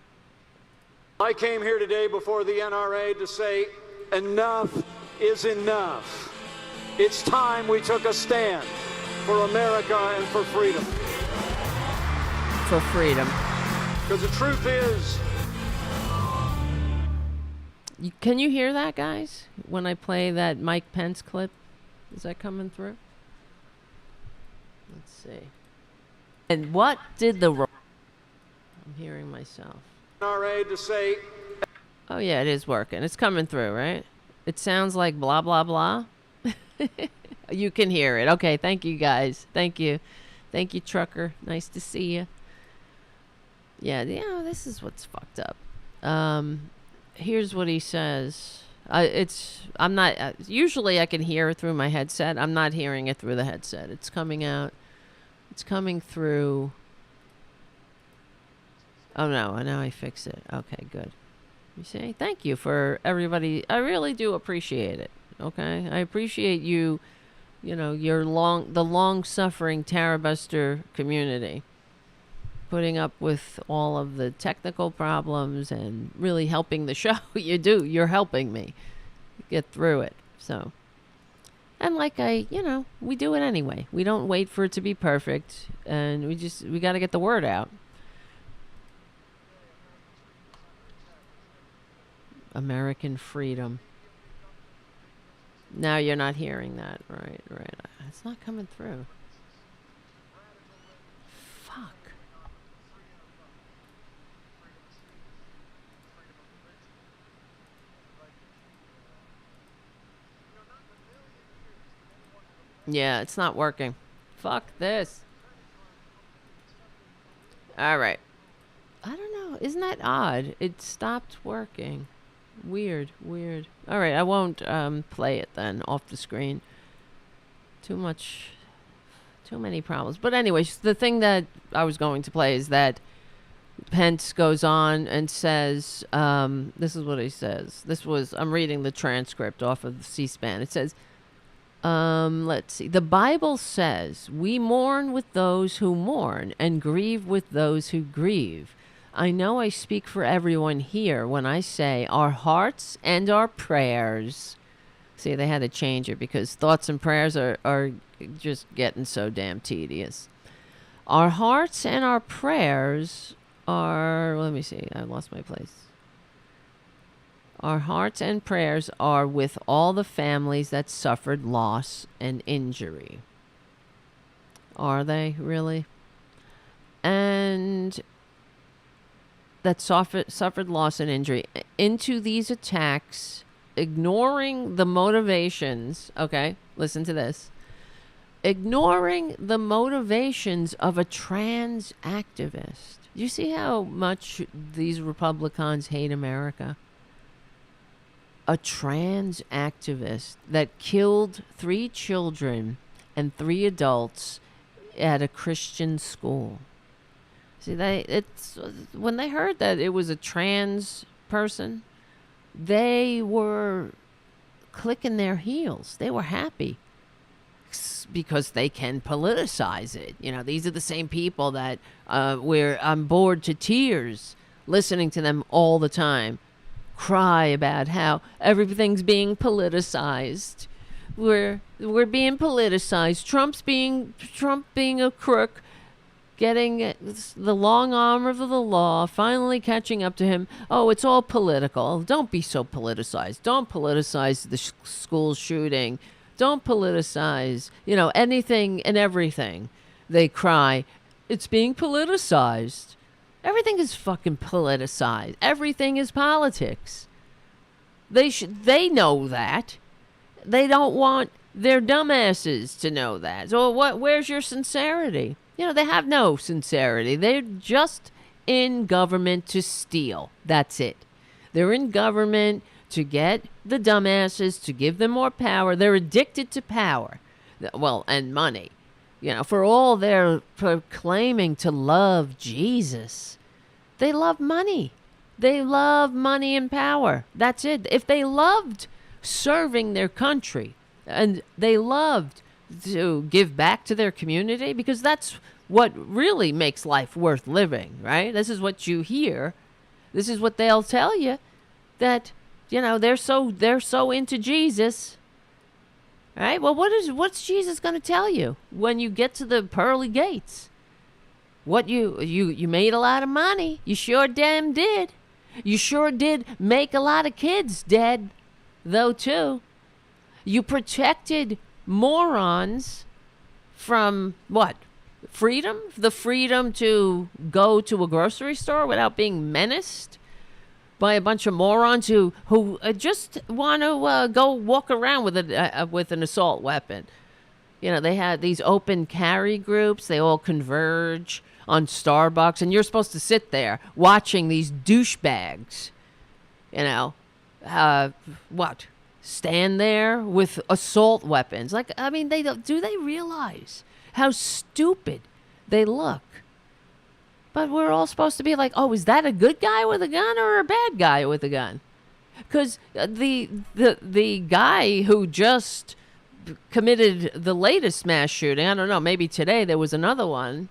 I came here today before the NRA to say enough is enough. It's time we took a stand for America and for freedom. For freedom. Because the truth is, can you hear that, guys? When I play that Mike Pence clip? Is that coming through? Let's see. And what did I'm hearing myself. NRA to say... Oh, yeah, it is working. It's coming through, right? It sounds like blah, blah, blah. You can hear it. Okay, thank you, guys. Thank you. Thank you, Trucker. Nice to see you. Yeah, this is what's fucked up. Here's what he says. I'm not, usually I can hear it through my headset. I'm not hearing it through the headset. It's coming out. It's coming through. Oh, no. Now I fix it. Okay, good. You see? Thank you for everybody. I really do appreciate it. Okay? I appreciate you, the long-suffering Tarabuster community. Putting up with all of the technical problems and really helping the show. You do. You're helping me get through it. So, and we do it anyway. We don't wait for it to be perfect, and we got to get the word out. American freedom. Now you're not hearing that. Right. It's not coming through. Fuck. Yeah, it's not working. Fuck this. All right. I don't know. Isn't that odd? It stopped working. Weird. All right, I won't play it then off the screen. Too many problems. But anyways, the thing that I was going to play is that Pence goes on and says, this is what he says. I'm reading the transcript off of C-SPAN. It says, let's see. The Bible says, we mourn with those who mourn and grieve with those who grieve. I know I speak for everyone here when I say our hearts and our prayers. See, they had to change it because thoughts and prayers are just getting so damn tedious. Our hearts and our prayers are, let me see, I lost my place. Our hearts and prayers are with all the families that suffered loss and injury. Are they really? And that suffered loss and injury into these attacks, ignoring the motivations. Okay, listen to this. Ignoring the motivations of a trans activist. You see how much these Republicans hate America? A trans activist that killed 3 children and 3 adults at a Christian school. See, when they heard that it was a trans person, they were clicking their heels. They were happy because they can politicize it. You know, these are the same people that I'm bored to tears listening to them all the time cry about how everything's being politicized. We're being politicized. Trump being a crook, getting the long arm of the law finally catching up to him. Oh, it's all political. Don't be so politicized. Don't politicize the school shooting. Don't politicize, anything and everything. They cry, it's being politicized. Everything is fucking politicized. Everything is politics. They know that. They don't want their dumbasses to know that. So where's your sincerity? They have no sincerity. They're just in government to steal. That's it. They're in government to get the dumbasses, to give them more power. They're addicted to power. Well, and money. For all their proclaiming to love Jesus, they love money. They love money and power. That's it. If they loved serving their country and they loved to give back to their community, because that's what really makes life worth living, right? This is what you hear. This is what they'll tell you, that they're so into Jesus. Right? Well, what's Jesus going to tell you when you get to the pearly gates? What you made a lot of money. You sure damn did. You sure did make a lot of kids dead, though, too. You protected morons from what? Freedom? The freedom to go to a grocery store without being menaced by a bunch of morons who just want to go walk around with an assault weapon. They had these open carry groups. They all converge on Starbucks, and you're supposed to sit there watching these douchebags. Stand there with assault weapons. Do they realize how stupid they look? But we're all supposed to be like, oh, is that a good guy with a gun or a bad guy with a gun? Because the guy who just committed the latest mass shooting, I don't know, maybe today there was another one,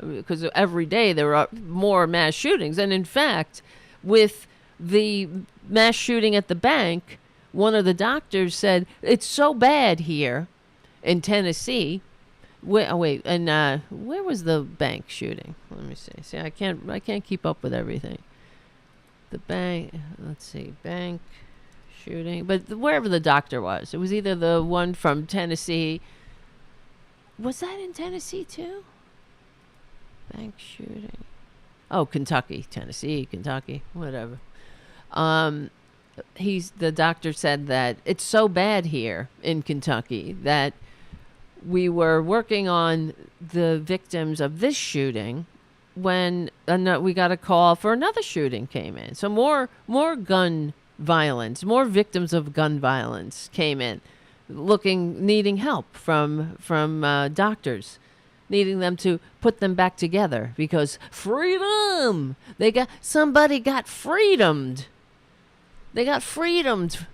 because every day there are more mass shootings. And in fact, with the mass shooting at the bank, one of the doctors said, it's so bad here in Tennessee. Where was the bank shooting? Let me see. See, I can't keep up with everything. The bank, let's see, bank shooting. But wherever the doctor was, it was either the one from Tennessee. Was that in Tennessee too? Bank shooting. Oh, Kentucky, Tennessee, Kentucky, whatever. The doctor said that it's so bad here in Kentucky that we were working on the victims of this shooting when we got a call for another shooting came in. So more gun violence, more victims of gun violence came in, needing help from doctors, needing them to put them back together because freedom. Somebody got freedomed. They got freedomed.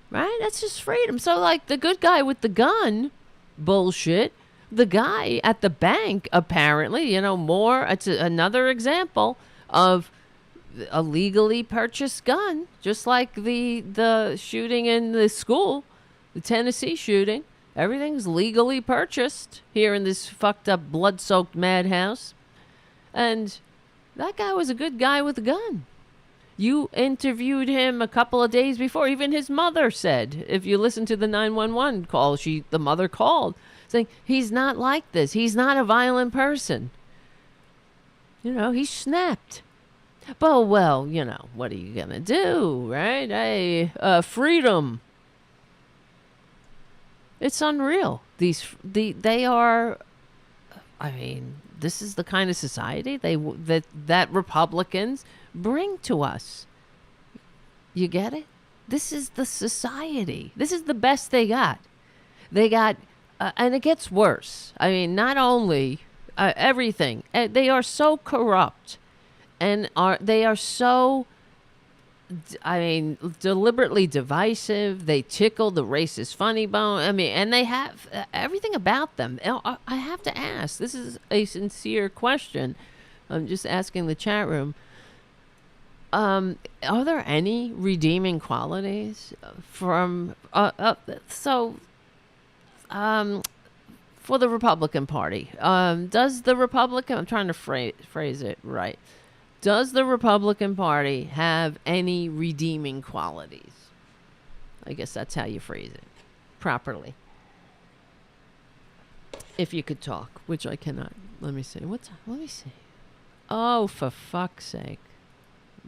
Right? That's just freedom. So, like, the good guy with the gun, bullshit. The guy at the bank, apparently, it's another example of a legally purchased gun, just like the shooting in the school, the Tennessee shooting. Everything's legally purchased here in this fucked up, blood-soaked madhouse. And that guy was a good guy with a gun. You interviewed him a couple of days before. Even his mother said, if you listen to the 911 call, the mother called saying, he's not like this. He's not a violent person. He snapped. Well, what are you gonna do, right? Hey, freedom. It's unreal. They are. I mean, this is the kind of society that Republicans bring to us. You get it? This is the society. This is the best they got. They got, and it gets worse. I mean, not only everything. They are so corrupt, and they are so. I mean, deliberately divisive. They tickle the racist funny bone. I mean, and they have everything about them. I have to ask. This is a sincere question. I'm just asking the chat room. Are there any redeeming qualities from for the Republican Party? Does the Republican? I'm trying to phrase it right. Does the Republican Party have any redeeming qualities? I guess that's how you phrase it properly. If you could talk, which I cannot. Let me see. Let me see. Oh, for fuck's sake.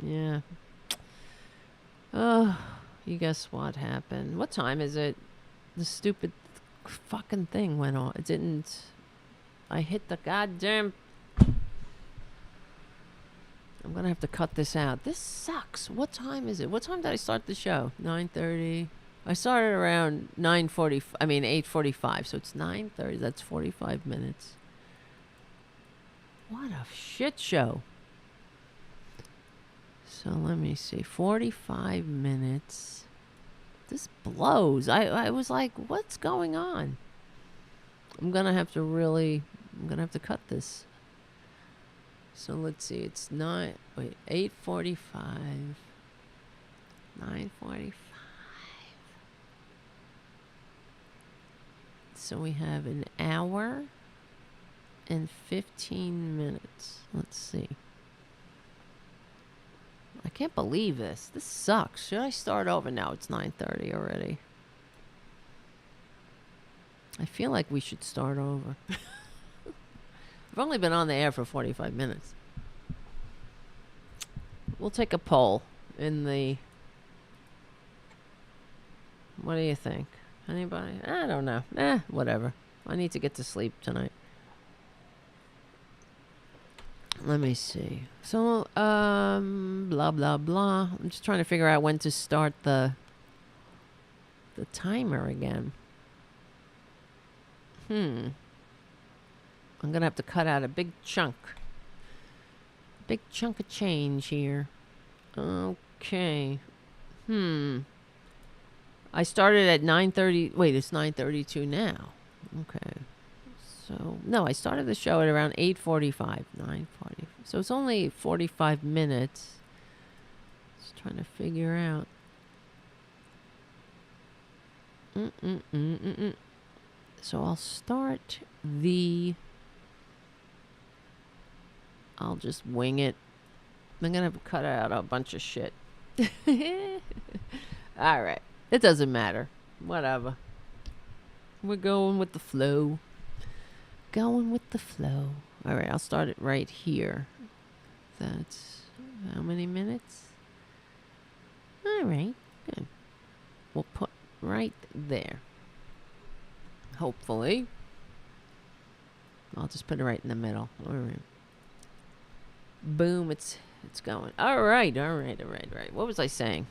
Yeah. Oh, you guess what happened? What time is it? The stupid fucking thing went on. It didn't. I hit the goddamn. I'm going to have to cut this out. This sucks. What time is it? What time did I start the show? 9:30. I started around 9:40. I mean 8:45. So it's 9:30. That's 45 minutes. What a shit show. So let me see. 45 minutes. This blows. I was like, what's going on? I'm going to have to cut this. So let's see. It's 8:45. 9:45. So we have an hour and 15 minutes. Let's see. I can't believe this. This sucks. Should I start over now? It's 9:30 already. I feel like we should start over. I've only been on the air for 45 minutes. We'll take a poll in the... What do you think? Anybody? I don't know. Whatever. I need to get to sleep tonight. Let me see. So, blah, blah, blah. I'm just trying to figure out when to start the timer again. I'm going to have to cut out a big chunk. Big chunk of change here. Okay. I started at 9:30. Wait, it's 9:32 now. Okay. So, no, I started the show at around 8:45. 9:40. So it's only 45 minutes. Just trying to figure out. So I'll start I'll just wing it. I'm going to have to cut out a bunch of shit. All right. It doesn't matter. Whatever. We're going with the flow. Going with the flow. All right. I'll start it right here. That's how many minutes? All right. Good. We'll put right there. Hopefully. I'll just put it right in the middle. All right. Boom, it's going. All right. What was I saying?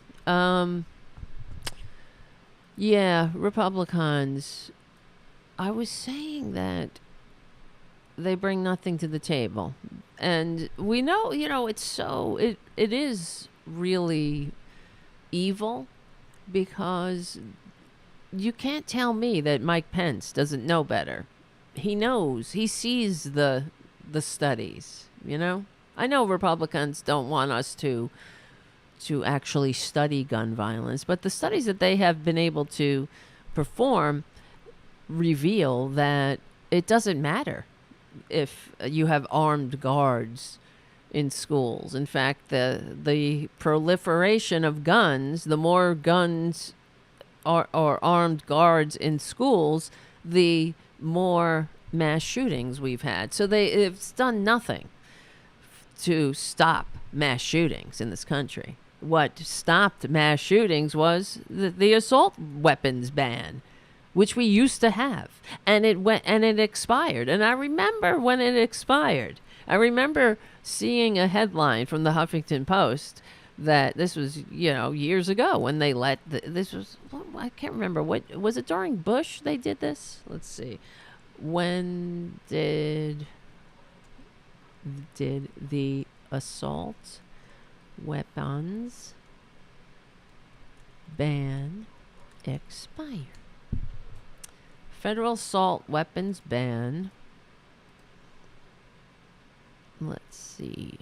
Yeah, Republicans. I was saying that they bring nothing to the table. And we know, it is really evil, because you can't tell me that Mike Pence doesn't know better. He knows. He sees the studies, I know Republicans don't want us to actually study gun violence, but the studies that they have been able to perform reveal that it doesn't matter if you have armed guards in schools. In fact, the proliferation of guns, the more guns or armed guards in schools, the more mass shootings we've had. So it's done nothing to stop mass shootings in this country. What stopped mass shootings was the assault weapons ban, which we used to have, and it expired. And I remember when it expired. I remember seeing a headline from the Huffington Post that this was, years ago when they let this was, I can't remember, what was it, during Bush they did this? Let's see. When did the assault weapons ban expire? Federal assault weapons ban, let's see,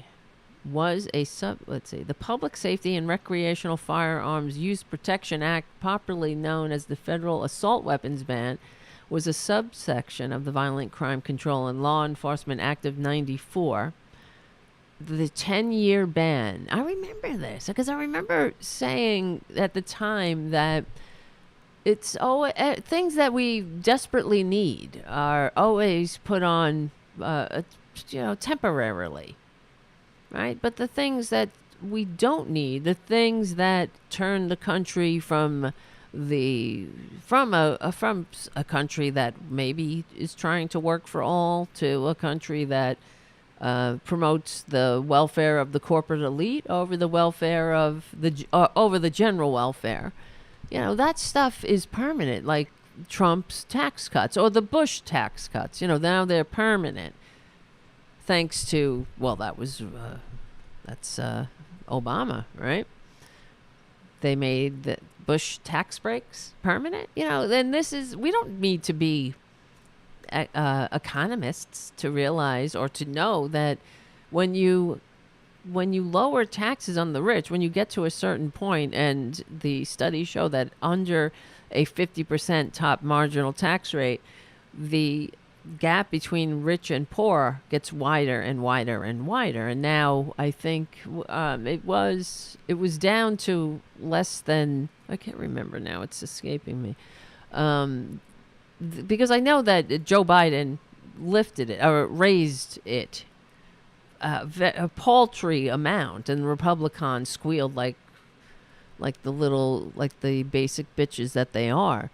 was the Public Safety and Recreational Firearms Use Protection Act, popularly known as the Federal Assault Weapons Ban, was a subsection of the Violent Crime Control and Law Enforcement Act of 94. The 10-year ban. I remember this because I remember saying at the time that it's things that we desperately need are always put on, temporarily, right? But the things that we don't need, the things that turn the country from a country that maybe is trying to work for all to a country that promotes the welfare of the corporate elite over the welfare of over the general welfare. That stuff is permanent, like Trump's tax cuts or the Bush tax cuts. Now they're permanent. Thanks to, that's Obama, right? They made the Bush tax breaks permanent. Then we don't need to be economists to realize or to know that when you lower taxes on the rich, when you get to a certain point, and the studies show that under a 50% top marginal tax rate, the gap between rich and poor gets wider and wider and wider. And now I think it was down to less than, I can't remember now, it's escaping me. Because I know that Joe Biden lifted it or raised it a paltry amount, and Republicans squealed like the basic bitches that they are.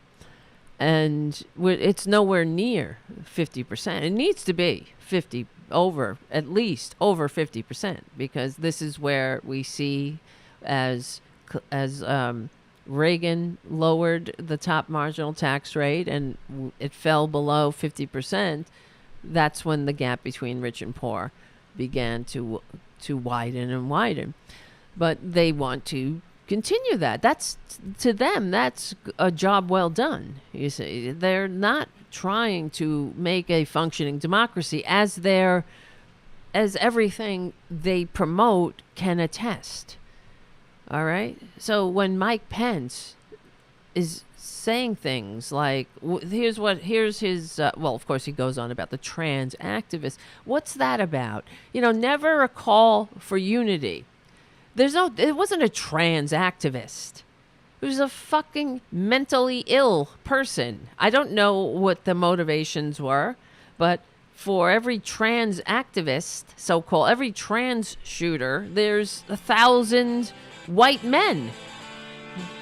And it's nowhere near 50%. It needs to be at least over 50%, because this is where we see as Reagan lowered the top marginal tax rate and it fell below 50%. That's when the gap between rich and poor began to widen and widen. But they want to continue that. To them, that's a job well done. You see, they're not trying to make a functioning democracy, as everything they promote can attest. All right. So when Mike Pence is saying things like, here's his, of course he goes on about the trans activists. What's that about? Never a call for unity. It wasn't a trans activist. It was a fucking mentally ill person. I don't know what the motivations were, but for every trans activist, so-called, every trans shooter, there's 1,000 white men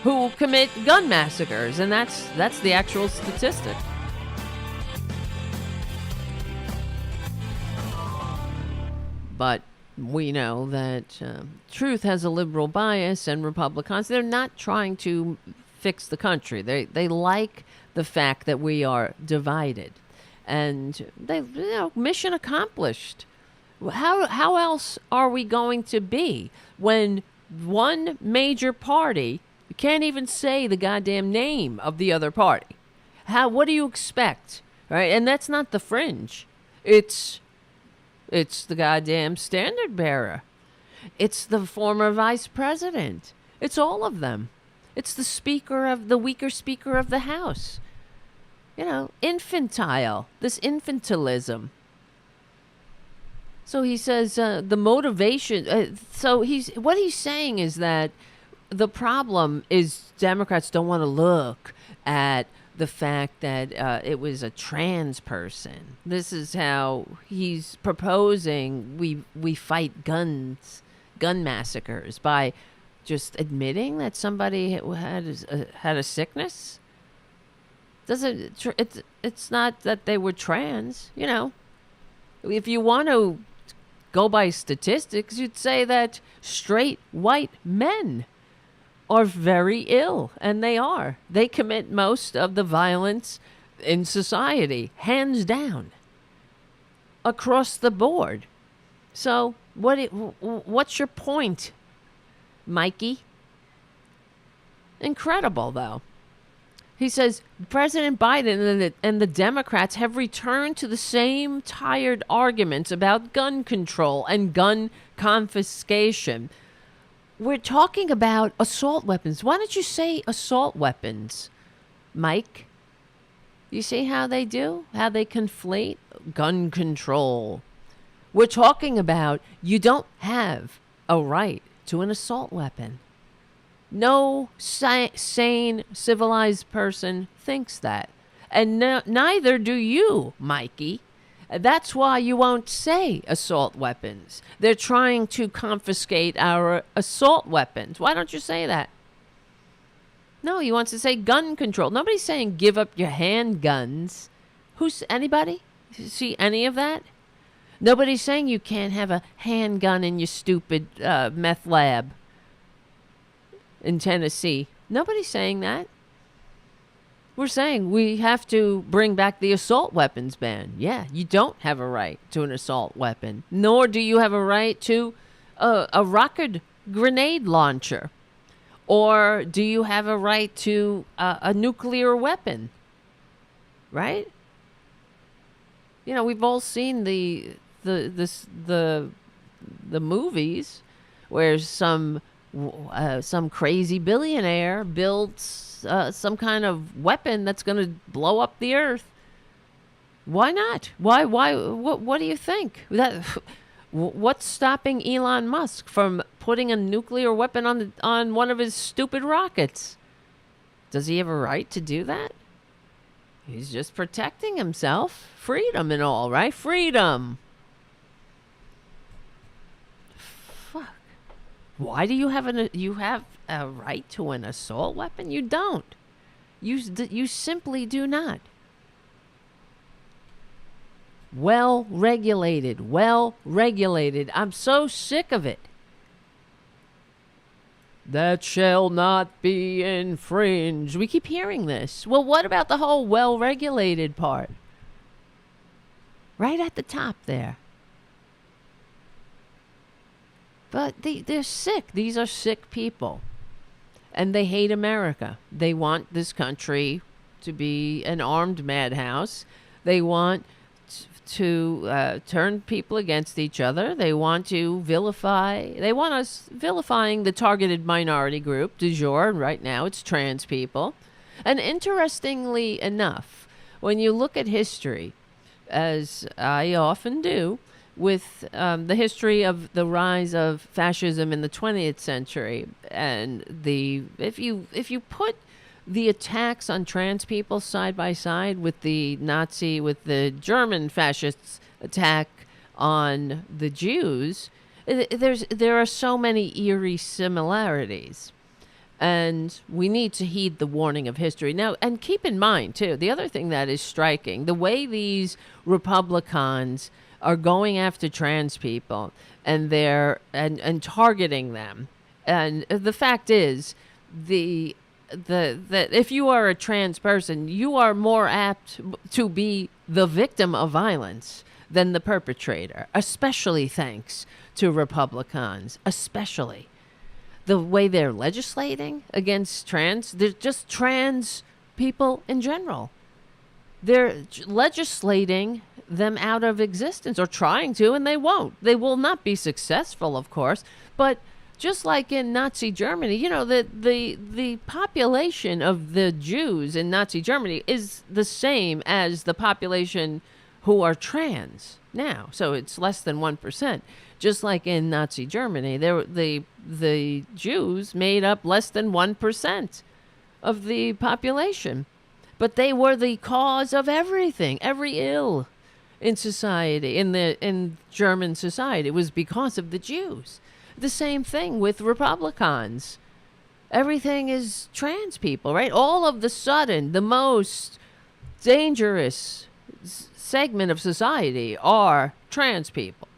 who commit gun massacres, and that's the actual statistic. But we know that truth has a liberal bias, and Republicans, they're not trying to fix the country. They like the fact that we are divided, and mission accomplished. How else are we going to be when one major party can't even say the goddamn name of the other party? What do you expect, right? And that's not the fringe. It's the goddamn standard bearer. It's the former vice president. It's all of them. It's the weaker speaker of the House. Infantile. This infantilism. So he says the motivation. What he's saying is that the problem is Democrats don't want to look at the fact that it was a trans person. This is how he's proposing we fight guns gun massacres by just admitting that somebody had a sickness. It's not that they were trans, you know. If you want to go by statistics, you'd say that straight white men are very ill, and they are. They commit most of the violence in society, hands down, across the board. So what's your point, Mikey? Incredible, though. He says President Biden and the Democrats have returned to the same tired arguments about gun control and gun confiscation. We're talking about assault weapons. Why don't you say assault weapons, Mike? You see how they do? How they conflate gun control. We're talking about you don't have a right to an assault weapon. No sane, civilized person thinks that. And neither do you, Mikey. That's why you won't say assault weapons. They're trying to confiscate our assault weapons. Why don't you say that? No, he wants to say gun control. Nobody's saying give up your handguns. Anybody? See any of that? Nobody's saying you can't have a handgun in your stupid meth lab in Tennessee. Nobody's saying that. We're saying we have to bring back the assault weapons ban. Yeah, you don't have a right to an assault weapon, nor do you have a right to a rocket grenade launcher, or do you have a right to a nuclear weapon, right? You know, we've all seen the movies where some crazy billionaire builds some kind of weapon that's going to blow up the earth. Why not? Why? What do you think? What's stopping Elon Musk from putting a nuclear weapon on one of his stupid rockets? Does he have a right to do that? He's just protecting himself. Freedom and all, right? Freedom. Fuck. Why do you have a right to an assault weapon? You don't. You simply do not. Well regulated. I'm so sick of it. That shall not be infringed. We keep hearing this. Well, what about the whole well-regulated part? Right at the top there. But they're sick. These are sick people. And they hate America. They want this country to be an armed madhouse. They want to turn people against each other. They want to vilify. They want us vilifying the targeted minority group du jour. And right now it's trans people. And interestingly enough, when you look at history, as I often do, with the history of the rise of fascism in the 20th century, and if you put the attacks on trans people side by side with the German fascists' attack on the Jews, there are so many eerie similarities. And we need to heed the warning of history. Now, and keep in mind, too, the other thing that is striking, the way these Republicans are going after trans people and and targeting them. And the fact is, that if you are a trans person, you are more apt to be the victim of violence than the perpetrator, especially thanks to Republicans, especially. The way they're legislating against they're just trans people in general. They're legislating them out of existence, or trying to, and they won't. They will not be successful, of course. But just like in Nazi Germany, you know, the population of the Jews in Nazi Germany is the same as the population who are trans now. So it's less than 1%. Just like in Nazi Germany, the Jews made up less than 1% of the population. But they were the cause of everything, every ill in society, in German society. It was because of the Jews. The same thing with Republicans. Everything is trans people, right? All of the sudden, the most dangerous segment of society are trans people.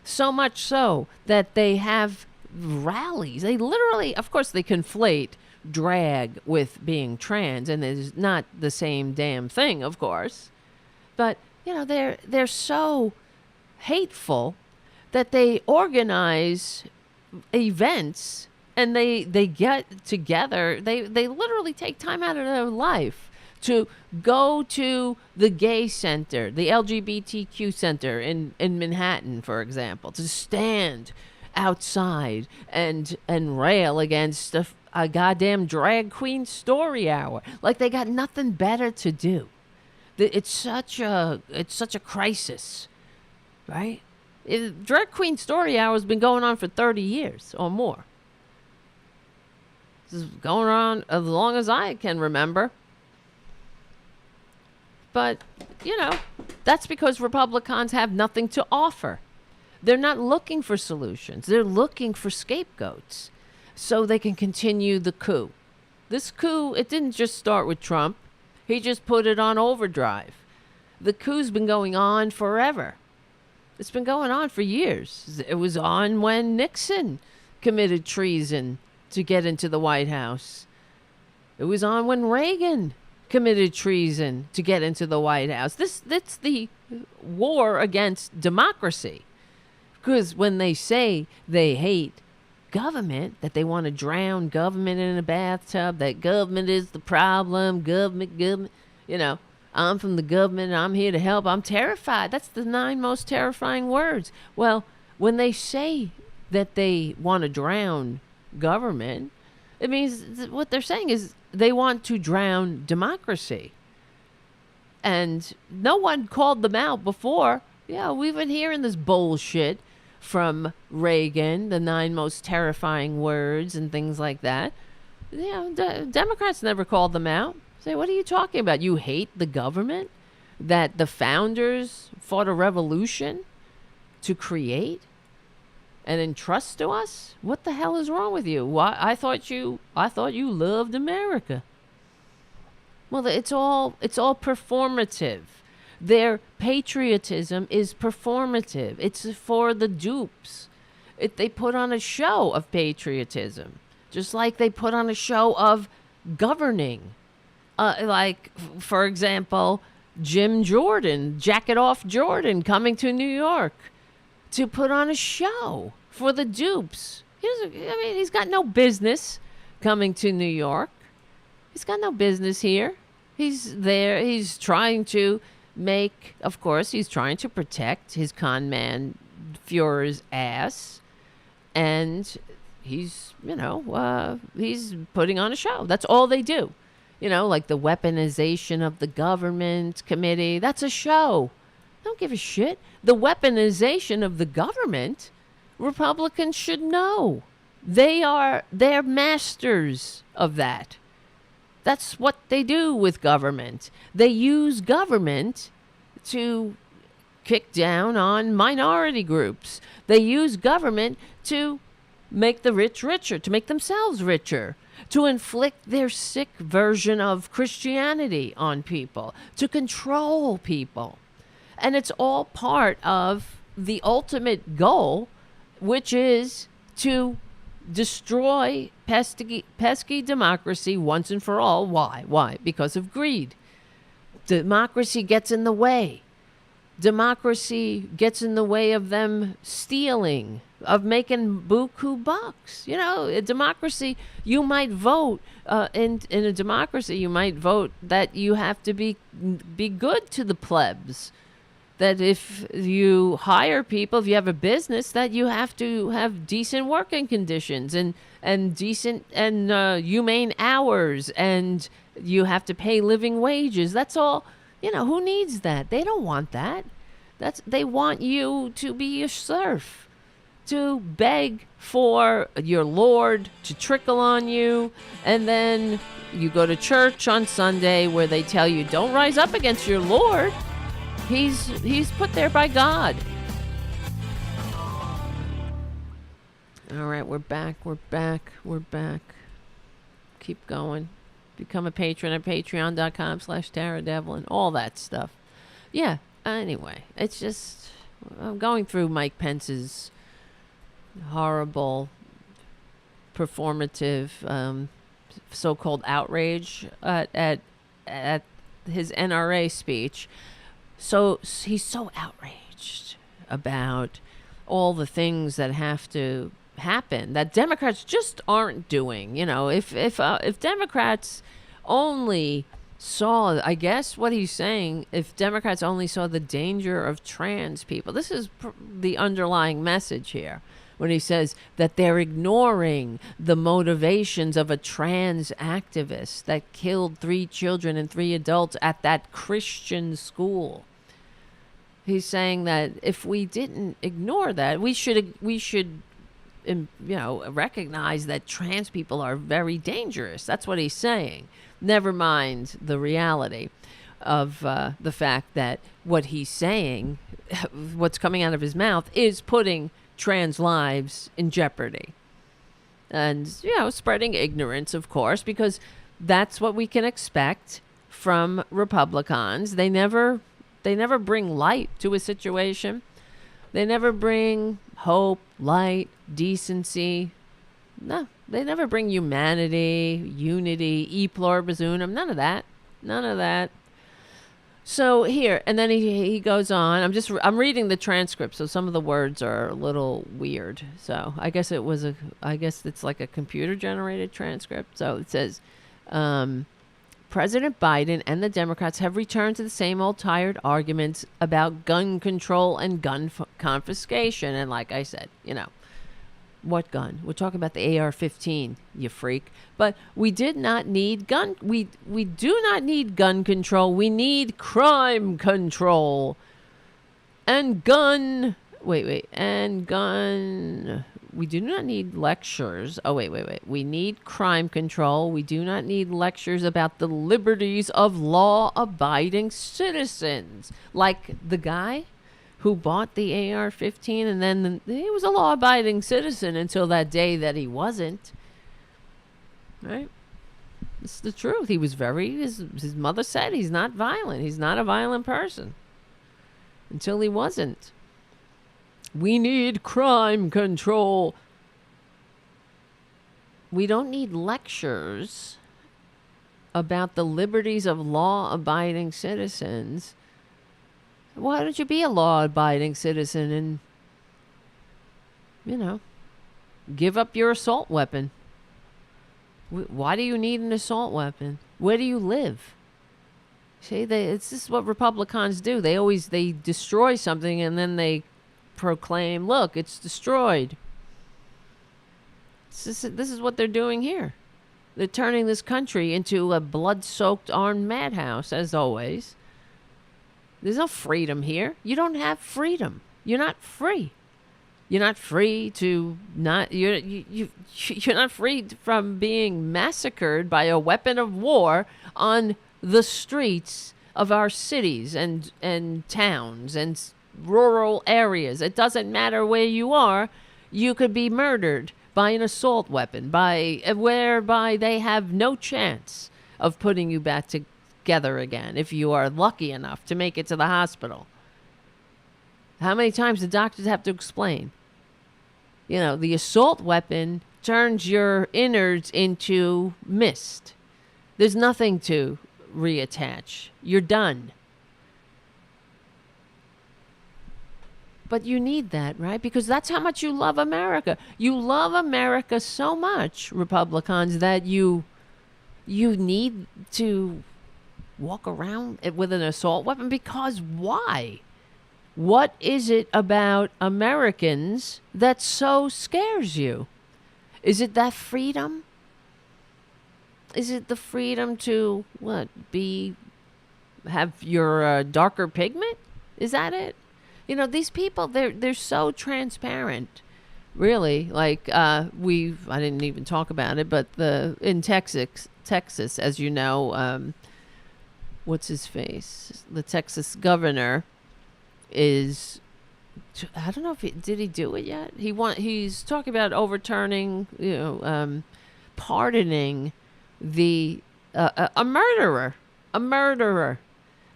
So much so that they have rallies. They literally, of course, they conflate drag with being trans, and it's not the same damn thing, of course. But, they're so hateful that they organize events and they get together. They literally take time out of their life to go to the gay center, the LGBTQ center in Manhattan, for example, to stand outside and rail against a goddamn drag queen story hour. Like they got nothing better to do. It's such a crisis, right? Drag queen story hour has been going on for 30 years or more. This is going on as long as I can remember. But, that's because Republicans have nothing to offer. They're not looking for solutions. They're looking for scapegoats so they can continue the coup. This coup, it didn't just start with Trump. He just put it on overdrive. The coup's been going on forever. It's been going on for years. It was on when Nixon committed treason to get into the White House. It was on when Reagan committed treason to get into the White House. That's the war against democracy. Because when they say they hate government, that they want to drown government in a bathtub, that government is the problem, government, I'm from the government, I'm here to help, I'm terrified. That's the 9 most terrifying words. Well, when they say that they want to drown government, it means what they're saying is they want to drown democracy. And no one called them out before. Yeah, we've been hearing this bullshit from Reagan, the 9 most terrifying words and things like that. Democrats never called them out. Say, what are you talking about? You hate the government that the founders fought a revolution to create and entrust to us? What the hell is wrong with you? Why? I thought you loved America. Well, it's all performative. Their patriotism is performative. It's for the dupes. They put on a show of patriotism, just like they put on a show of governing. Like, for example, Jim Jordan, Jacket Off Jordan, coming to New York to put on a show for the dupes. He's got no business coming to New York. He's got no business here. He's there. He's trying to he's trying to protect his con man Fuhrer's ass. And he's putting on a show. That's all they do. Like the weaponization of the government committee. That's a show. Don't give a shit. The weaponization of the government, Republicans should know. They're masters of that. That's what they do with government. They use government to kick down on minority groups. They use government to make the rich richer, to make themselves richer, to inflict their sick version of Christianity on people, to control people. And it's all part of the ultimate goal, which is to destroy pesky democracy once and for all. Why? Why? Because of greed. Democracy gets in the way. Democracy gets in the way of them stealing, of making buku bucks. A democracy, you might vote, in a democracy, you might vote that you have to be good to the plebs. That if you hire people, if you have a business, that you have to have decent working conditions and decent and humane hours, and you have to pay living wages. That's all. Who needs that? They don't want that. They want you to be a serf, to beg for your Lord to trickle on you, and then you go to church on Sunday where they tell you, don't rise up against your Lord. He's put there by God. All right, we're back. Keep going. Become a patron at patreon.com/TaraDevil and all that stuff. Yeah, anyway, it's just, I'm going through Mike Pence's horrible performative so-called outrage at his NRA speech. So he's so outraged about all the things that have to happen that Democrats just aren't doing. You know, if Democrats only saw, I guess what he's saying, if Democrats only saw the danger of trans people, this is the underlying message here when he says that they're ignoring the motivations of a trans activist that killed 3 children and 3 adults at that Christian school. He's saying that if we didn't ignore that, we should recognize that trans people are very dangerous. That's what he's saying. Never mind the reality of the fact that what he's saying, what's coming out of his mouth, is putting trans lives in jeopardy. And, spreading ignorance, of course, because that's what we can expect from Republicans. They never bring light to a situation. They never bring hope, light, decency. No, they never bring humanity, unity, e pluribus unum, none of that. So here, and then he goes on. I'm reading the transcript, so some of the words are a little weird. So I guess it's like a computer generated transcript. So it says, President Biden and the Democrats have returned to the same old tired arguments about gun control and gun confiscation. And like I said, what gun? We're talking about the AR-15, you freak. But we did not need we do not need gun control. We need crime control. And gun. We do not need lectures. Oh, wait. We need crime control. We do not need lectures about the liberties of law-abiding citizens. Like the guy who bought the AR-15 and then he was a law-abiding citizen until that day that he wasn't. Right? It's the truth. He was his mother said he's not violent. He's not a violent person. Until he wasn't. We need crime control. We don't need lectures about the liberties of law-abiding citizens. Why don't you be a law-abiding citizen and, give up your assault weapon? Why do you need an assault weapon? Where do you live? See, this is what Republicans do. They destroy something and then they proclaim, look, it's destroyed. This is what they're doing here. They're turning this country into a blood-soaked armed madhouse, as always. There's no freedom here. You don't have freedom. You're not free. You're not free to you're not free from being massacred by a weapon of war on the streets of our cities and towns and rural areas. It doesn't matter where you are. You could be murdered by an assault weapon, whereby they have no chance of putting you back together again if you are lucky enough to make it to the hospital. How many times do doctors have to explain? The assault weapon turns your innards into mist. There's nothing to reattach. You're done. But you need that, right? Because that's how much you love America. You love America so much, Republicans, that you need to walk around with an assault weapon. Because why? What is it about Americans that so scares you? Is it that freedom? Is it the freedom to, have your darker pigment? Is that it? These people, they're so transparent, really. Like, I didn't even talk about it, but in Texas, as you know, what's his face? The Texas governor is I don't know if did he do it yet. He's talking about overturning, pardoning a murderer,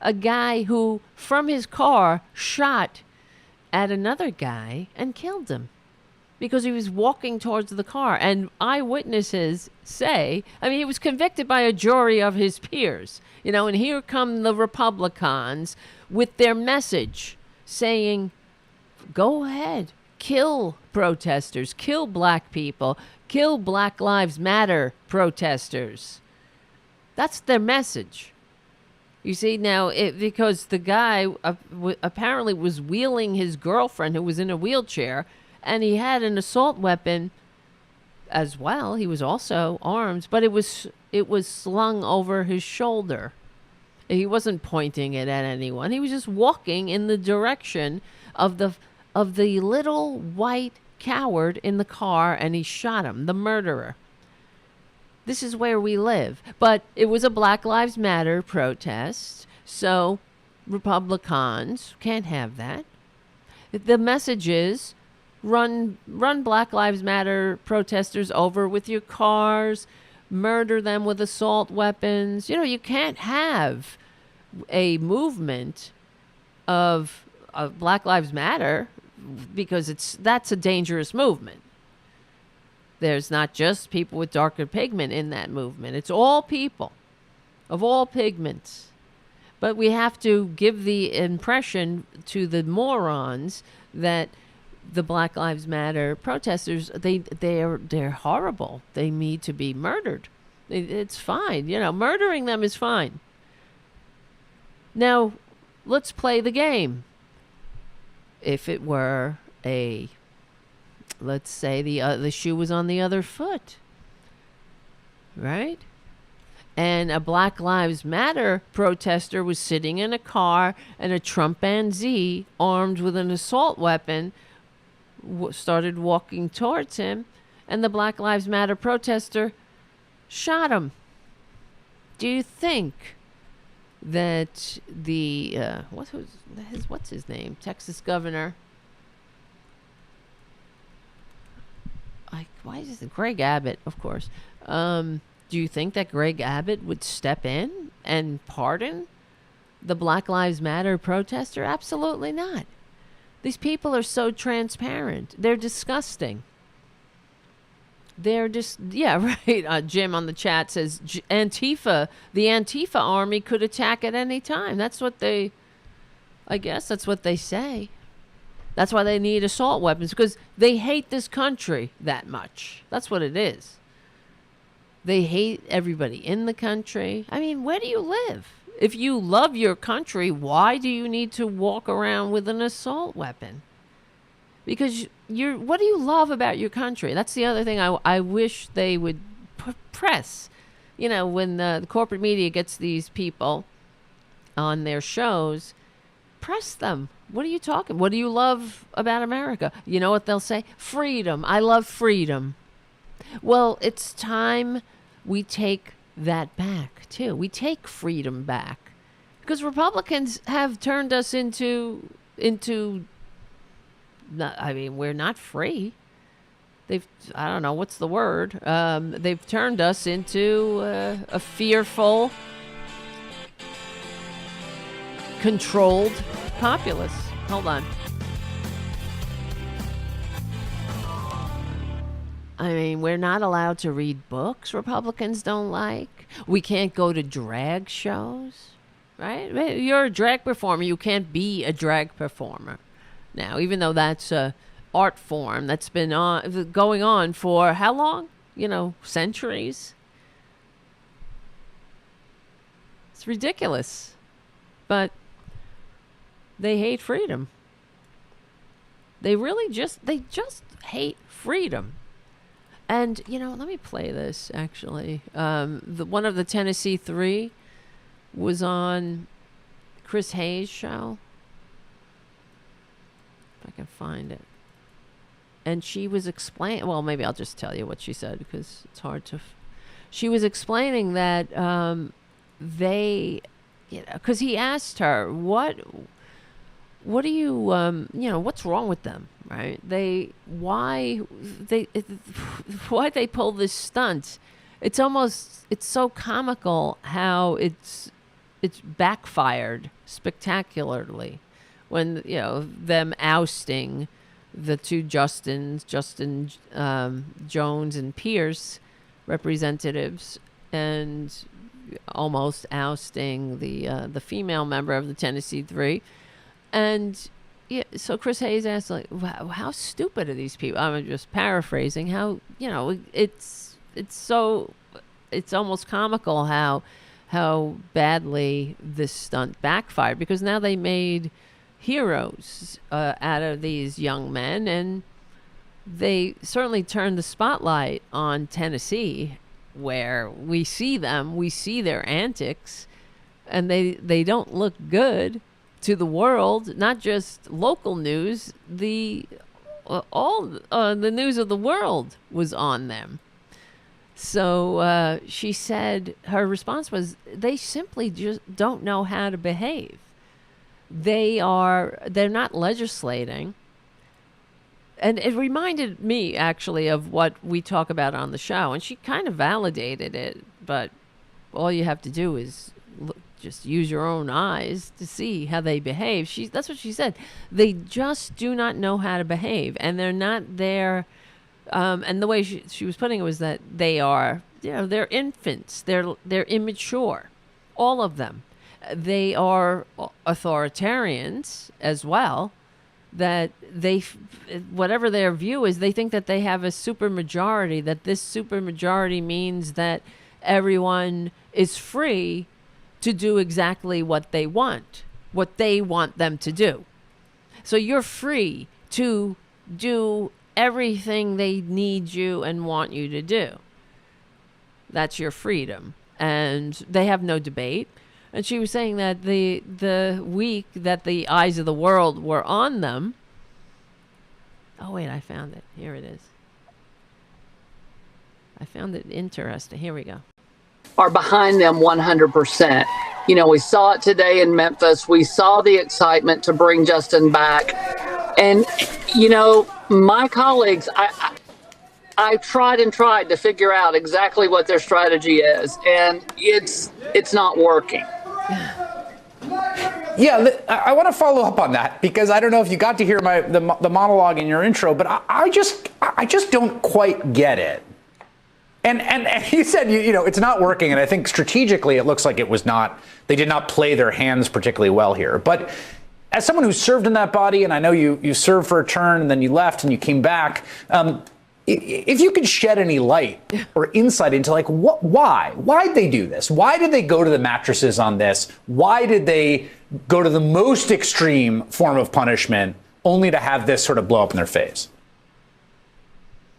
a guy who from his car shot at another guy and killed him because he was walking towards the car. And eyewitnesses say, I mean, he was convicted by a jury of his peers, and here come the Republicans with their message saying, go ahead, kill protesters, kill black people, kill Black Lives Matter protesters. That's their message. You see, now, because the guy apparently was wheeling his girlfriend who was in a wheelchair, and he had an assault weapon as well. He was also armed, but it was slung over his shoulder. He wasn't pointing it at anyone. He was just walking in the direction of the little white coward in the car, and he shot him, the murderer. This is where we live. But it was a Black Lives Matter protest, so Republicans can't have that. The message is run Black Lives Matter protesters over with your cars, murder them with assault weapons. You can't have a movement of Black Lives Matter because that's a dangerous movement. There's not just people with darker pigment in that movement. It's all people of all pigments. But we have to give the impression to the morons that the Black Lives Matter protesters, they're horrible. They need to be murdered. It's fine. Murdering them is fine. Now, let's play the game. If it were let's say the shoe was on the other foot, right? And a Black Lives Matter protester was sitting in a car, and a Trumpanzee armed with an assault weapon started walking towards him, and the Black Lives Matter protester shot him. Do you think that the what's his name, Texas governor, why is it Greg Abbott, of course, do you think that Greg Abbott would step in and pardon the Black Lives Matter protester? Absolutely not. These people are so transparent. They're disgusting. They're just, yeah, right. Jim on the chat says the Antifa army could attack at any time. I guess that's what they say. That's why they need assault weapons, because they hate this country that much. That's what it is. They hate everybody in the country. I mean, where do you live? If you love your country, why do you need to walk around with an assault weapon? Because what do you love about your country? That's the other thing I wish they would press. When the corporate media gets these people on their shows, press them. What are you talking? What do you love about America? You know what they'll say? Freedom. I love freedom. Well, it's time we take that back, too. We take freedom back. Because Republicans have turned us into we're not free. I don't know, what's the word? They've turned us into a fearful, controlled populace. Hold on. I mean, we're not allowed to read books Republicans don't like. We can't go to drag shows, right? You're a drag performer. You can't be a drag performer now, even though that's a art form that's been going on for how long? Centuries. It's ridiculous. But they hate freedom. They just hate freedom. And, let me play this, actually. One of the Tennessee Three was on Chris Hayes' show. If I can find it. And she was explaining, well, maybe I'll just tell you what she said because it's hard to. She was explaining that because he asked her, what what do you, what's wrong with them, right? Why they pull this stunt? It's so comical how it's backfired spectacularly when, them ousting the two Justin Jones and Pierce representatives, and almost ousting the female member of the Tennessee Three. And yeah, so Chris Hayes asked, like, wow, how stupid are these people? I'm just paraphrasing. How, it's almost comical how badly this stunt backfired, because now they made heroes out of these young men, and they certainly turned the spotlight on Tennessee, where we see their antics, and they don't look good to the world, not just local news. All the news of the world was on them. So she said her response was, they simply just don't know how to behave. They're not legislating. And it reminded me, actually, of what we talk about on the show. And she kind of validated it. But all you have to do is just use your own eyes to see how they behave. That's what she said. They just do not know how to behave. And they're not there. And the way she was putting it was that they are, they're infants. They're immature. All of them. They are authoritarians as well. That whatever their view is, they think that they have a supermajority, that this supermajority means that everyone is free to do exactly what they want them to do. So you're free to do everything they need you and want you to do. That's your freedom. And they have no debate. And she was saying that the week that the eyes of the world were on them. Oh, wait, I found it. Here it is. I found it interesting. Here we go. Are behind them 100%. We saw it today in Memphis. We saw the excitement to bring Justin back. And, my colleagues, I tried to figure out exactly what their strategy is, and it's not working. Yeah, I want to follow up on that, because I don't know if you got to hear the monologue in your intro, but I just don't quite get it. And he said, it's not working, and I think strategically it looks like they did not play their hands particularly well here. But as someone who served in that body, and I know you served for a turn and then you left and you came back, if you could shed any light or insight into why'd they do this? Why did they go to the mattresses on this? Why did they go to the most extreme form of punishment only to have this sort of blow up in their face?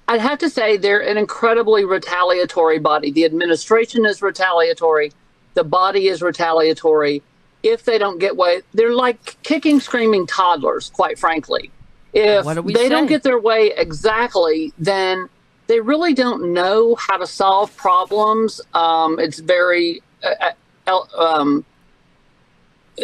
I'd have to say they're an incredibly retaliatory body. The administration is retaliatory. The body is retaliatory. If they don't get way, they're like kicking, screaming toddlers, quite frankly. If they don't get their way exactly, then they really don't know how to solve problems. It's very,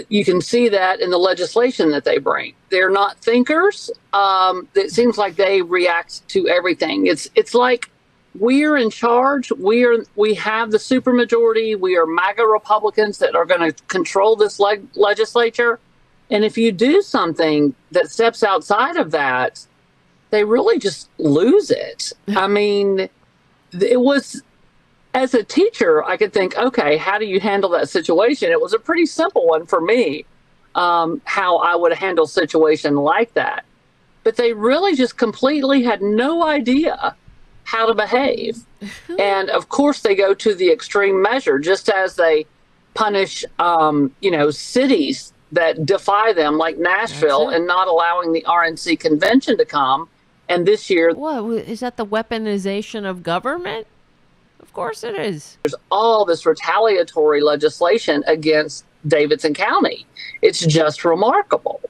you can see that in the legislation that they bring. They're not thinkers. It seems like they react to everything. It's like we're in charge. We have the supermajority. We are MAGA Republicans that are going to control this legislature. And if you do something that steps outside of that, they really just lose it. I mean, it was, as a teacher, I could think, okay, how do you handle that situation? It was a pretty simple one for me, how I would handle a situation like that. But they really just completely had no idea how to behave. And of course, they go to the extreme measure, just as they punish, cities that defy them, like Nashville, and not allowing the RNC convention to come. And this year, what is that? The weaponization of government? Of course it is. There's all this retaliatory legislation against Davidson County. It's just remarkable.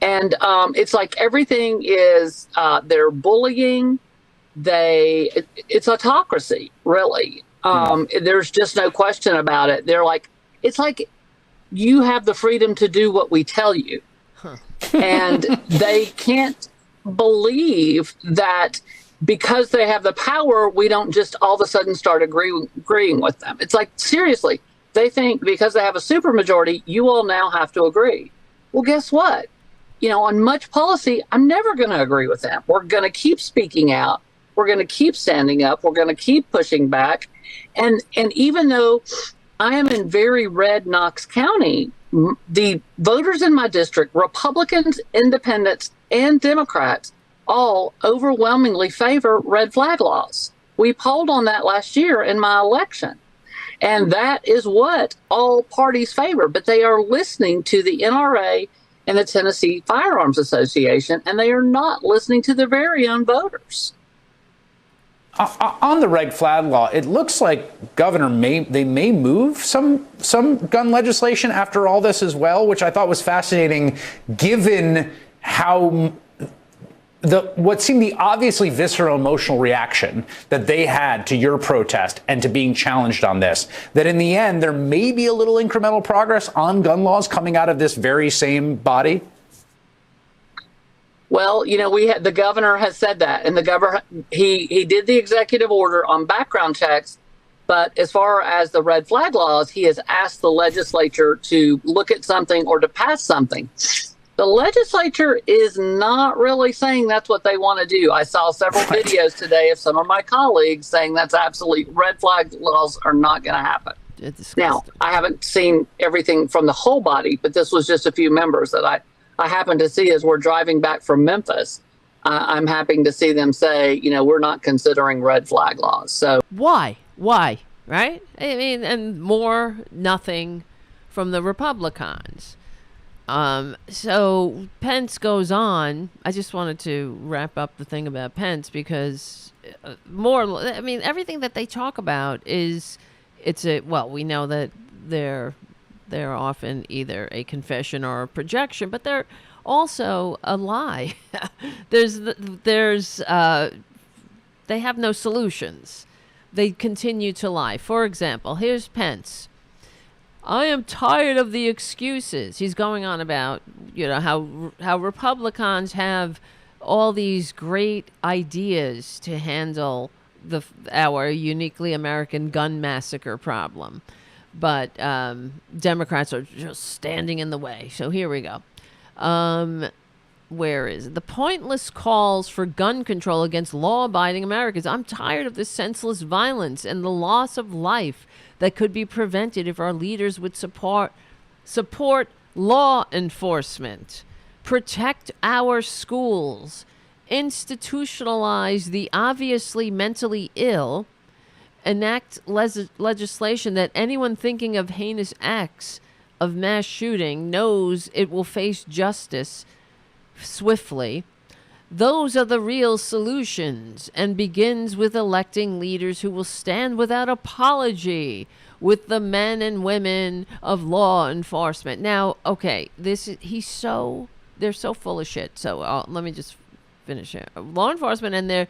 And it's like everything is, they're bullying. It's autocracy, really. There's just no question about it. They're like, it's like, you have the freedom to do what we tell you. And they can't believe that because they have the power, we don't just all of a sudden start agreeing with them. It's like, seriously, they think because they have a supermajority, you all now have to agree. Well, guess what? On much policy, I'm never going to agree with them. We're going to keep speaking out. We're going to keep standing up. We're going to keep pushing back. And even though I am in very red Knox County, the voters in my district, Republicans, Independents, and Democrats, all overwhelmingly favor red flag laws. We polled on that last year in my election. And that is what all parties favor. But they are listening to the NRA and the Tennessee Firearms Association, and they are not listening to their very own voters. On the red flag law, it looks like Governor may move some gun legislation after all this as well, which I thought was fascinating, given how what seemed the obviously visceral emotional reaction that they had to your protest and to being challenged on this, that in the end there may be a little incremental progress on gun laws coming out of this very same body? Well, the governor has said that, and the governor, he did the executive order on background checks, but as far as the red flag laws, he has asked the legislature to look at something or to pass something. The legislature is not really saying that's what they want to do. I saw several videos today of some of my colleagues saying that's absolutely, red flag laws are not going to happen. Now, I haven't seen everything from the whole body, but this was just a few members that I happened to see as we're driving back from Memphis. I'm happy to see them say, we're not considering red flag laws. So why? Right? I mean, and nothing from the Republicans. So Pence goes on. I just wanted to wrap up the thing about Pence because everything that they talk about we know that they're often either a confession or a projection, but they're also a lie. They have no solutions. They continue to lie. For example, here's Pence. I am tired of the excuses. He's going on about, how Republicans have all these great ideas to handle our uniquely American gun massacre problem. But Democrats are just standing in the way. So here we go. Where is it? The pointless calls for gun control against law-abiding Americans. I'm tired of this senseless violence and the loss of life that could be prevented if our leaders would support law enforcement, protect our schools, institutionalize the obviously mentally ill, enact legislation that anyone thinking of heinous acts of mass shooting knows it will face justice swiftly. Those are the real solutions, and begins with electing leaders who will stand without apology with the men and women of law enforcement. Now, okay, they're so full of shit. So let me just finish here. Law enforcement, and this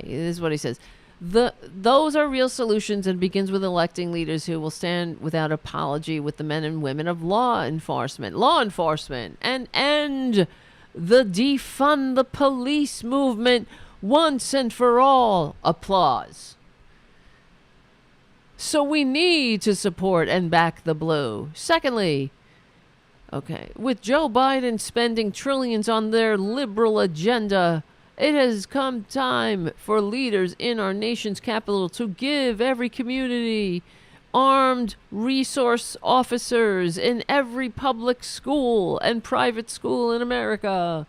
is what he says. Those are real solutions, and begins with electing leaders who will stand without apology with the men and women of law enforcement, and end the defund the police movement once and for all. Applause. So we need to support and back the blue. Secondly, with Joe Biden spending trillions on their liberal agenda, it has come time for leaders in our nation's capital to give every community armed resource officers in every public school and private school in America.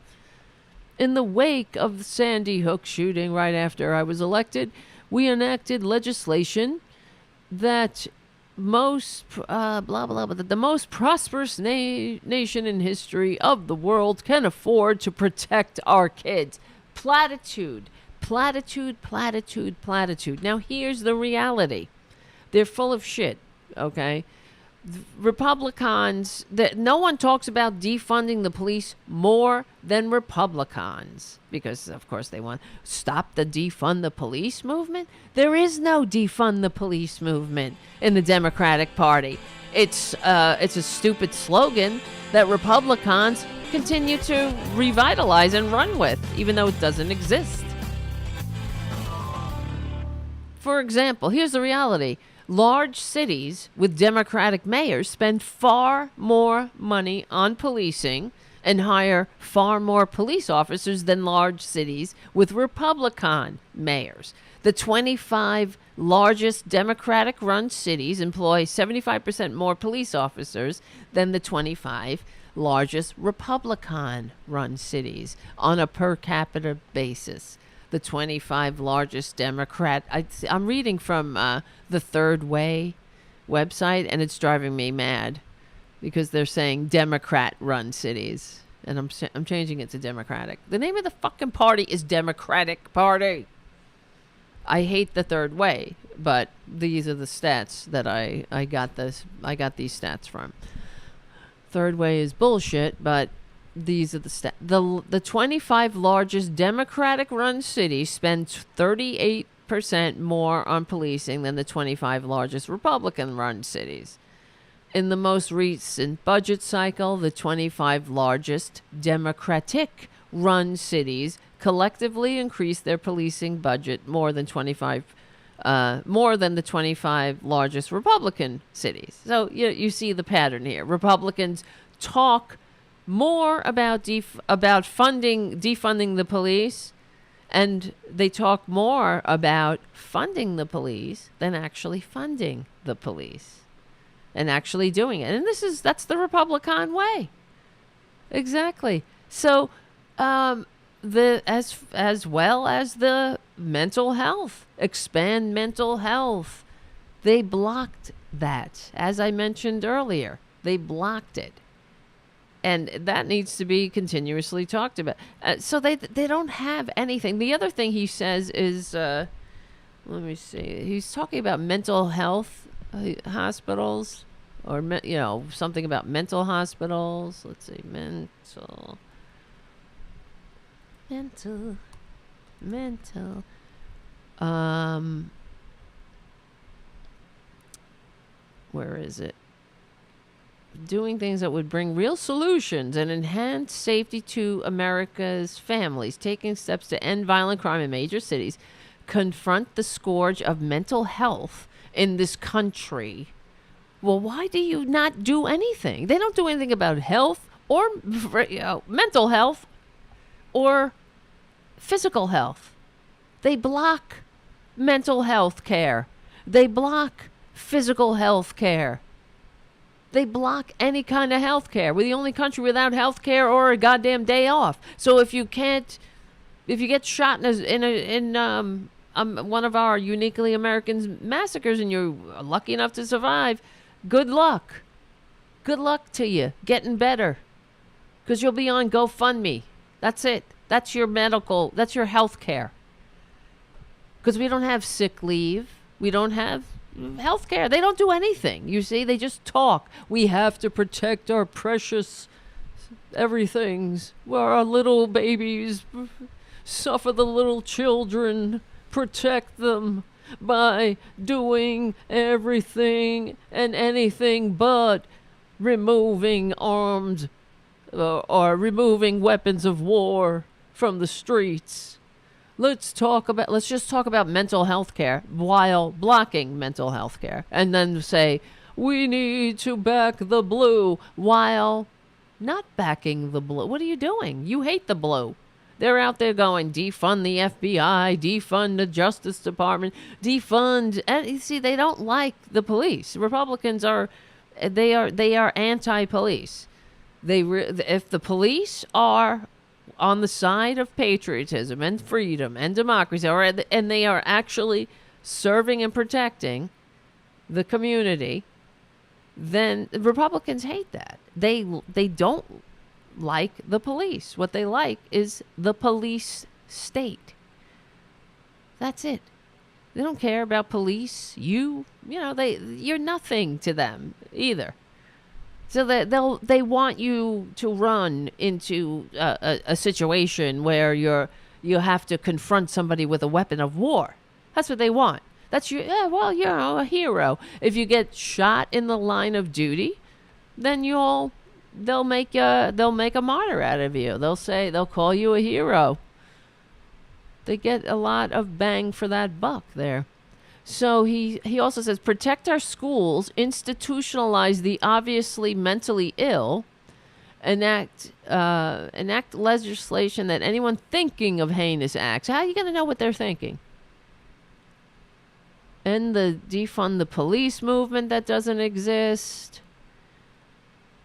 In the wake of the Sandy Hook shooting right after I was elected, we enacted legislation that the most prosperous nation in history of the world can afford to protect our kids. Platitude. Now here's the reality. They're full of shit, okay? Republicans, no one talks about defunding the police more than Republicans, because of course they want stop the defund the police movement. There is no defund the police movement in the Democratic Party. It's a stupid slogan that Republicans continue to revitalize and run with, even though it doesn't exist. For example, here's the reality. Large cities with Democratic mayors spend far more money on policing and hire far more police officers than large cities with Republican mayors. The 25 largest Democratic-run cities employ 75% more police officers than the 25 largest Republican-run cities on a per capita basis. The 25 largest I'm reading from the Third Way website, and it's driving me mad because they're saying Democrat-run cities, and I'm changing it to Democratic. The name of the fucking party is Democratic Party. I hate the Third Way, but these are the stats that I got these stats from. Third Way is bullshit, but these are the stats. The 25 largest Democratic-run cities spend 38% more on policing than the 25 largest Republican-run cities. In the most recent budget cycle, the 25 largest Democratic-run cities collectively increased their policing budget more than the 25 largest Republican cities. So you see the pattern here. Republicans talk more about defunding the police, and they talk more about funding the police than actually funding the police and actually doing it. And that's the Republican way. Exactly. So as well as the mental health, expand mental health, they blocked that. As I mentioned earlier, they blocked it. And that needs to be continuously talked about. So they don't have anything. The other thing he says is, let me see. He's talking about mental health hospitals, or something about mental hospitals. Let's see, mental. Where is it? Doing things that would bring real solutions and enhance safety to America's families, taking steps to end violent crime in major cities, confront the scourge of mental health in this country. Well, why do you not do anything? They don't do anything about health or mental health or physical health. They block mental health care. They block physical health care. They block any kind of health care. We're the only country without health care or a goddamn day off. So if you get shot in one of our uniquely American massacres and you're lucky enough to survive, good luck. Good luck to you getting better, because you'll be on GoFundMe. That's it. That's your health care. Because we don't have sick leave. We don't have healthcare. They don't do anything. You see, they just talk. We have to protect our precious everythings. Where our little babies suffer, the little children, protect them by doing everything and anything but removing arms or removing weapons of war from the streets. Let's just talk about mental health care while blocking mental health care, and then say we need to back the blue while not backing the blue. What are you doing? You hate the blue. They're out there going, defund the FBI, defund the Justice Department, defund. And you see, they don't like the police. Republicans are anti-police. If the police are on the side of patriotism and freedom and democracy, and they are actually serving and protecting the community, then Republicans hate that. They don't like the police. What they like is the police state. That's it. They don't care about police. You're nothing to them either. So that they want you to run into a situation where you have to confront somebody with a weapon of war. That's what they want. That's you're a hero. If you get shot in the line of duty, then you'll they'll make a martyr out of you. They'll call you a hero. They get a lot of bang for that buck there. So he also says, protect our schools, institutionalize the obviously mentally ill, enact legislation that anyone thinking of heinous acts, how are you going to know what they're thinking? And defund the police movement that doesn't exist.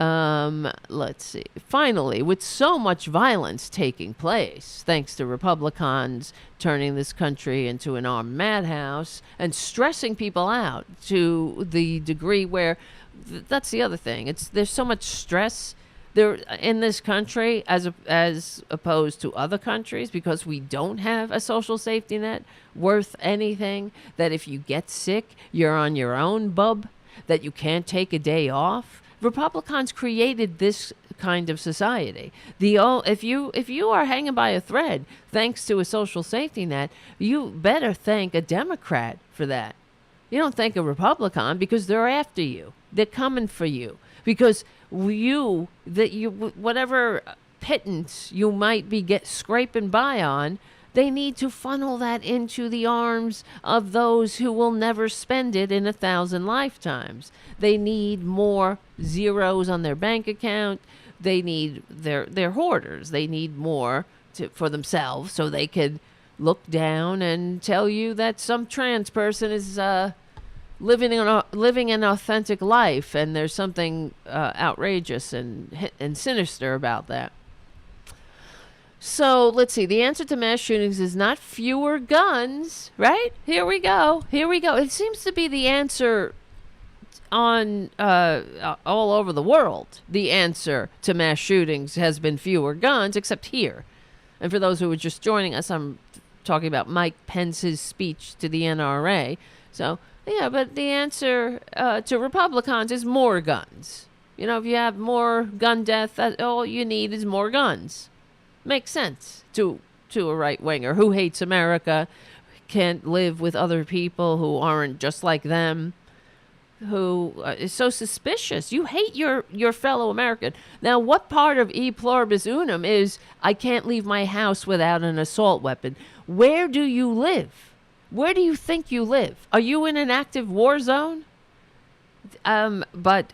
Let's see. Finally, with so much violence taking place, thanks to Republicans turning this country into an armed madhouse and stressing people out to the degree where that's the other thing. There's so much stress there in this country as opposed to other countries, because we don't have a social safety net worth anything, that if you get sick, you're on your own, bub, that you can't take a day off. Republicans created this kind of society. If you are hanging by a thread thanks to a social safety net, you better thank a Democrat for that. You don't thank a Republican, because they're after you. They're coming for you because whatever pittance you might be scraping by on, they need to funnel that into the arms of those who will never spend it in 1,000 lifetimes. They need more zeros on their bank account. They need they're hoarders. They need more for themselves, so they could look down and tell you that some trans person is living an authentic life, and there's something outrageous and sinister about that. So let's see. The answer to mass shootings is not fewer guns, right? Here we go. It seems to be the answer on all over the world. The answer to mass shootings has been fewer guns, except here. And for those who are just joining us, I'm talking about Mike Pence's speech to the NRA. So, yeah, but the answer to Republicans is more guns. If you have more gun death, all you need is more guns. Makes sense to a right-winger who hates America, can't live with other people who aren't just like them, who is so suspicious. You hate your fellow American. Now, what part of e pluribus unum is I can't leave my house without an assault weapon? Where do you live? Where do you think you live? Are you in an active war zone? But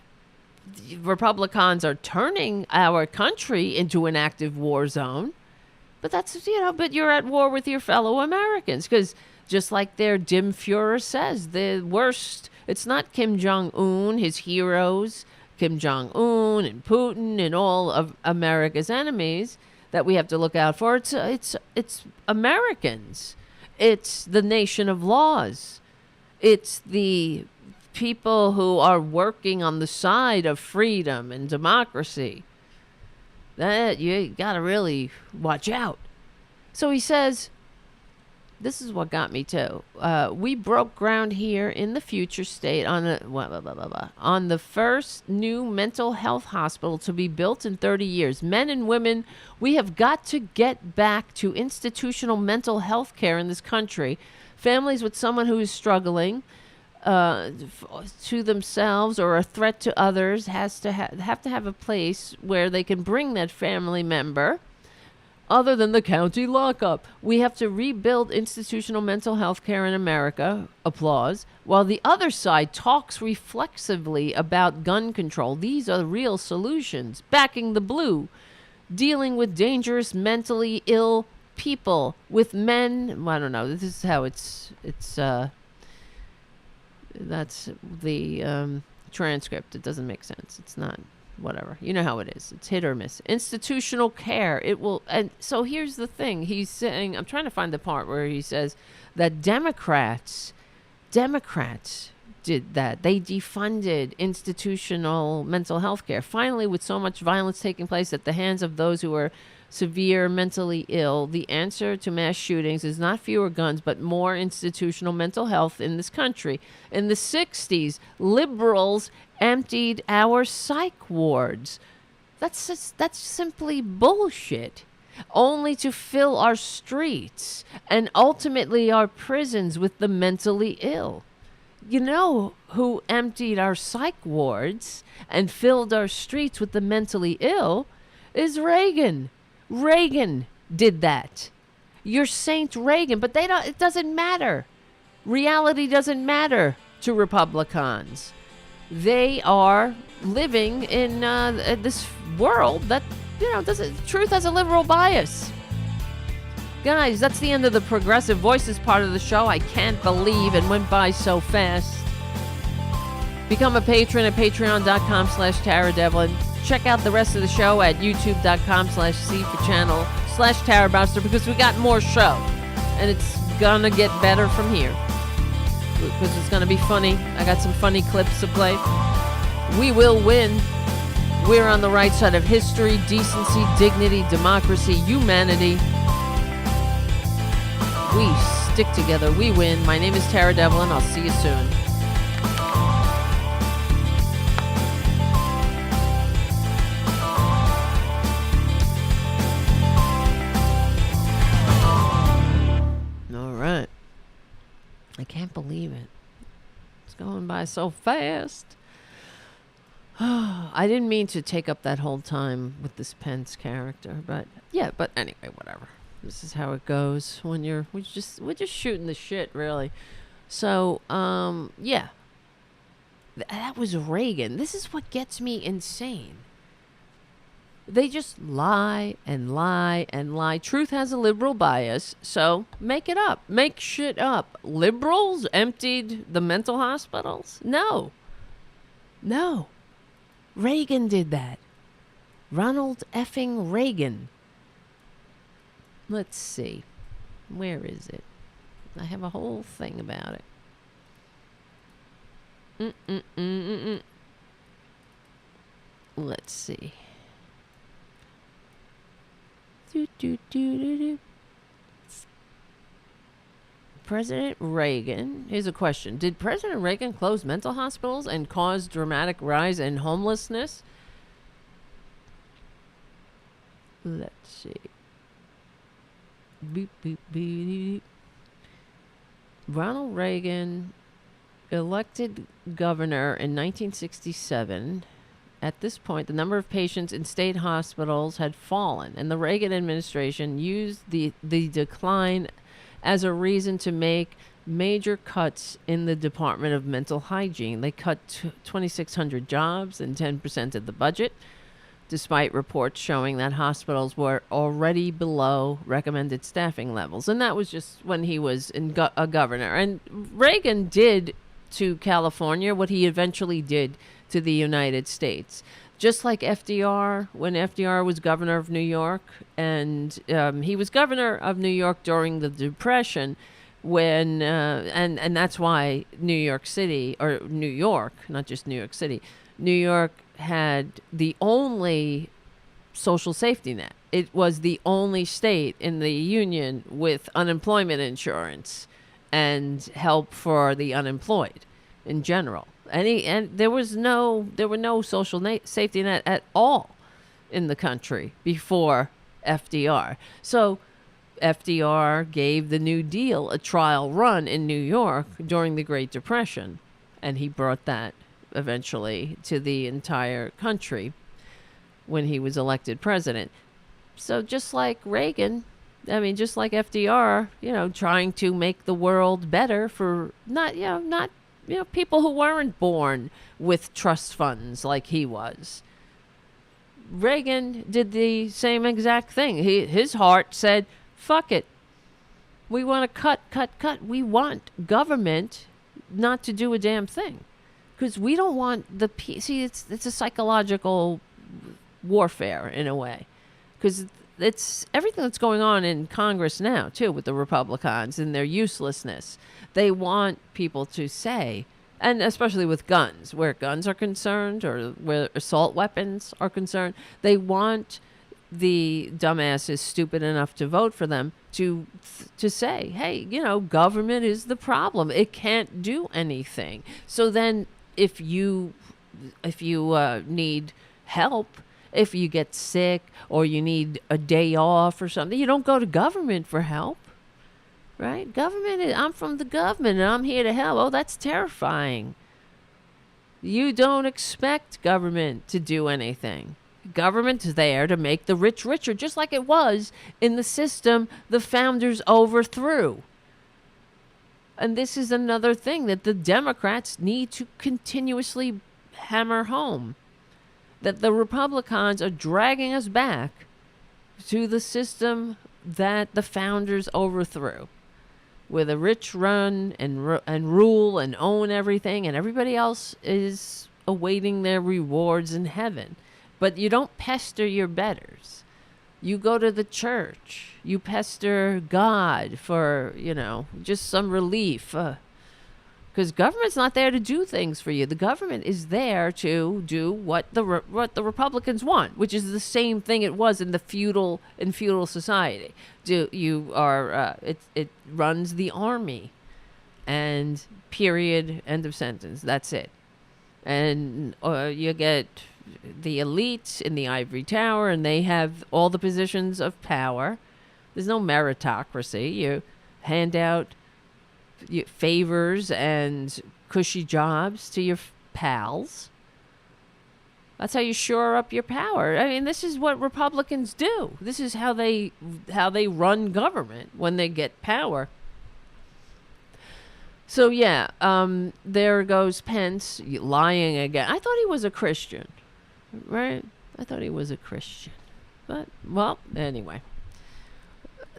Republicans are turning our country into an active war zone. But but you're at war with your fellow Americans, because just like their dim Fuhrer says, the worst, it's not Kim Jong-un, his heroes, Kim Jong-un and Putin and all of America's enemies that we have to look out for. It's Americans. It's the nation of laws. It's the people who are working on the side of freedom and democracy. That you got to really watch out. So he says, this is what got me too. We broke ground here in the future state on the first new mental health hospital to be built in 30 years. Men and women, we have got to get back to institutional mental health care in this country. Families with someone who is struggling to themselves or a threat to others have to have a place where they can bring that family member other than the county lockup. We have to rebuild institutional mental health care in America, applause, while the other side talks reflexively about gun control. These are the real solutions. Backing the blue, dealing with dangerous mentally ill people, with men, I don't know, this is how that's the transcript. It doesn't make sense. It's not, whatever. You know how it is. It's hit or miss. Institutional care. It will. And so here's the thing. He's saying, I'm trying to find the part where he says that Democrats did that. They defunded institutional mental health care. Finally, with so much violence taking place at the hands of those who are severe mentally ill, the answer to mass shootings is not fewer guns, but more institutional mental health in this country. In the 60s, liberals emptied our psych wards. That's simply bullshit. Only to fill our streets and ultimately our prisons with the mentally ill. You know who emptied our psych wards and filled our streets with the mentally ill is Reagan. Reagan did that. You're Saint Reagan, but it doesn't matter. Reality doesn't matter to Republicans. They are living in this world that, truth has a liberal bias. Guys, that's the end of the Progressive Voices part of the show. I can't believe it went by so fast. Become a patron at patreon.com/TaraDevlin. Check out the rest of the show at youtube.com/C4channel/Tarabuster because we got more show. And it's gonna get better from here. Because it's gonna be funny. I got some funny clips to play. We will win. We're on the right side of history, decency, dignity, democracy, humanity. We stick together. We win. My name is Tara Devlin. I'll see you soon. All right. I can't believe it. It's going by so fast. I didn't mean to take up that whole time with this Pence character, but anyway, whatever. This is how it goes when we're just shooting the shit, really. So, that was Reagan. This is what gets me insane. They just lie and lie and lie. Truth has a liberal bias, so make it up. Make shit up. Liberals emptied the mental hospitals? No. Reagan did that. Ronald effing Reagan. Let's see. Where is it? I have a whole thing about it. Let's see. President Reagan. Here's a question. Did President Reagan close mental hospitals and cause dramatic rise in homelessness? Let's see. Beep, beep, beep. Ronald Reagan, elected governor in 1967. At this point, the number of patients in state hospitals had fallen, and the Reagan administration used the decline as a reason to make major cuts in the Department of Mental Hygiene. They cut 2,600 jobs and 10% of the budget, despite reports showing that hospitals were already below recommended staffing levels. And that was just when he was a governor. And Reagan did to California what he eventually did to the United States. Just like FDR, when FDR was governor of New York, and he was governor of New York during the Depression, when and that's why New York City, or New York, not just New York City, New York had the only social safety net. It was the only state in the union with unemployment insurance and help for the unemployed in general. And there were no social safety net at all in the country before FDR. So FDR gave the New Deal a trial run in New York during the Great Depression, and he brought that eventually to the entire country when he was elected president. So just like Reagan, just like FDR, trying to make the world better for not people who weren't born with trust funds like he was. Reagan did the same exact thing. His heart said, fuck it. We want to cut. We want government not to do a damn thing. Because we don't want it's a psychological warfare in a way. Because it's everything that's going on in Congress now, too, with the Republicans and their uselessness. They want people to say, and especially with guns, where guns are concerned or where assault weapons are concerned, they want the dumbasses stupid enough to vote for them to say, hey, government is the problem. It can't do anything. So then if you need help, if you get sick or you need a day off or something, you don't go to government for help. right? I'm from the government and I'm here to help. Oh, that's terrifying. You don't expect government to do anything. Government is there to make the rich richer, just like it was in the system the founders overthrew. And this is another thing that the Democrats need to continuously hammer home, that the Republicans are dragging us back to the system that the founders overthrew, where the rich run and rule and own everything, and everybody else is awaiting their rewards in heaven. But you don't pester your betters. You go to the church. You pester God for, just some relief. Because government's not there to do things for you. The government is there to do what the Republicans want, which is the same thing it was in feudal society. It runs the army, and period, end of sentence. That's it. And you get the elites in the ivory tower, and they have all the positions of power. There's no meritocracy. You hand out favors and cushy jobs to your pals. That's how you shore up your power. I mean, this is what Republicans do. This is how they run government when they get power. So yeah, there goes Pence lying again. I thought he was a Christian, right? I thought he was a Christian, but well, anyway.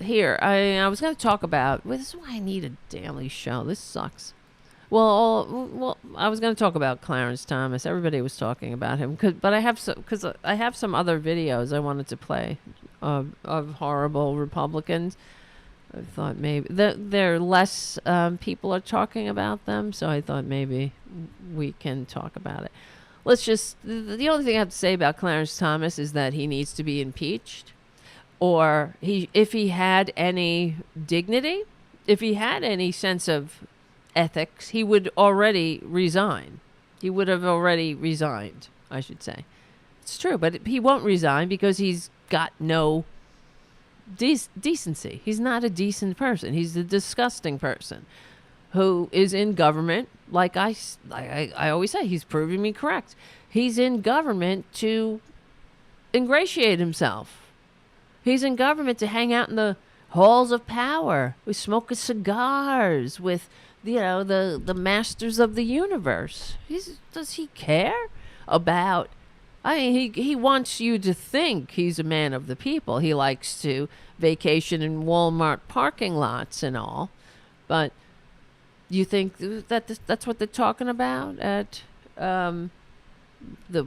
Here, I was going to talk about. Well, this is why I need a daily show. This sucks. Well, I was going to talk about Clarence Thomas. Everybody was talking about him, but I have some other videos I wanted to play of horrible Republicans. I thought maybe there less people are talking about them, so I thought maybe we can talk about it. The only thing I have to say about Clarence Thomas is that he needs to be impeached. Or if he had any dignity, if he had any sense of ethics, he would already resign. He would have already resigned, I should say. It's true, but he won't resign because he's got no decency. He's not a decent person. He's a disgusting person who is in government. Like I always say, he's proving me correct. He's in government to ingratiate himself. He's in government to hang out in the halls of power. We smoke cigars with, the masters of the universe. Does he care about? I mean, he wants you to think he's a man of the people. He likes to vacation in Walmart parking lots and all. But you think that's what they're talking about at the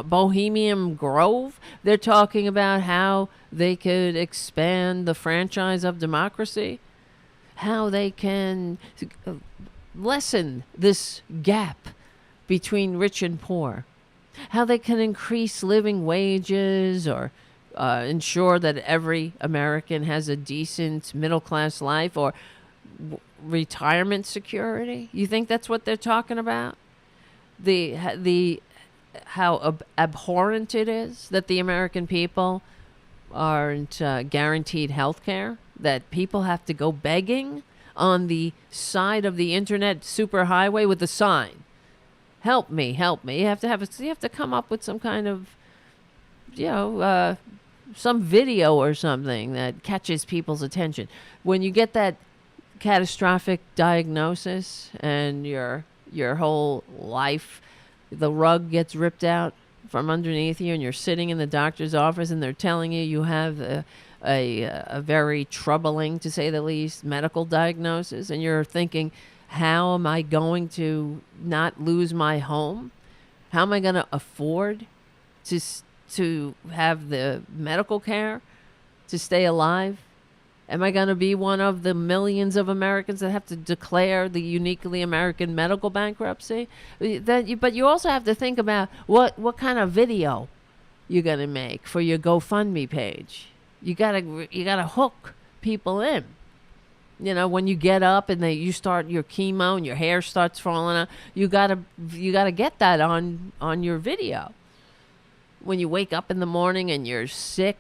Bohemian Grove? They're talking about how they could expand the franchise of democracy, how they can lessen this gap between rich and poor, how they can increase living wages or ensure that every American has a decent middle-class life or retirement security. You think that's what they're talking about? How abhorrent it is that the American people aren't guaranteed health care, that people have to go begging on the side of the internet superhighway with a sign, help me, help me. You have to come up with some kind of, some video or something that catches people's attention. When you get that catastrophic diagnosis and your whole life, the rug gets ripped out from underneath you, and you're sitting in the doctor's office, and they're telling you have a very troubling, to say the least, medical diagnosis, and you're thinking, how am I going to not lose my home? How am I going to afford to have the medical care to stay alive? Am I going to be one of the millions of Americans that have to declare the uniquely American medical bankruptcy? But you also have to think about what kind of video you're going to make for your GoFundMe page. You gotta hook people in. When you get up and you start your chemo and your hair starts falling out, you gotta get that on your video. When you wake up in the morning and you're sick,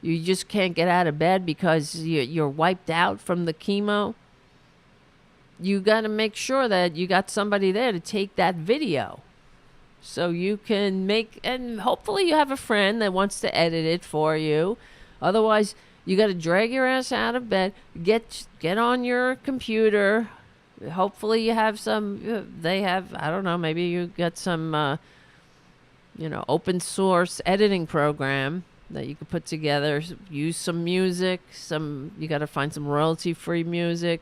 You just can't get out of bed because you're wiped out from the chemo. You got to make sure that you got somebody there to take that video. So you can and hopefully you have a friend that wants to edit it for you. Otherwise, you got to drag your ass out of bed, get on your computer. Hopefully you have they have, I don't know, maybe you got some, open source editing program that you could put together. Use some music, you got to find some royalty-free music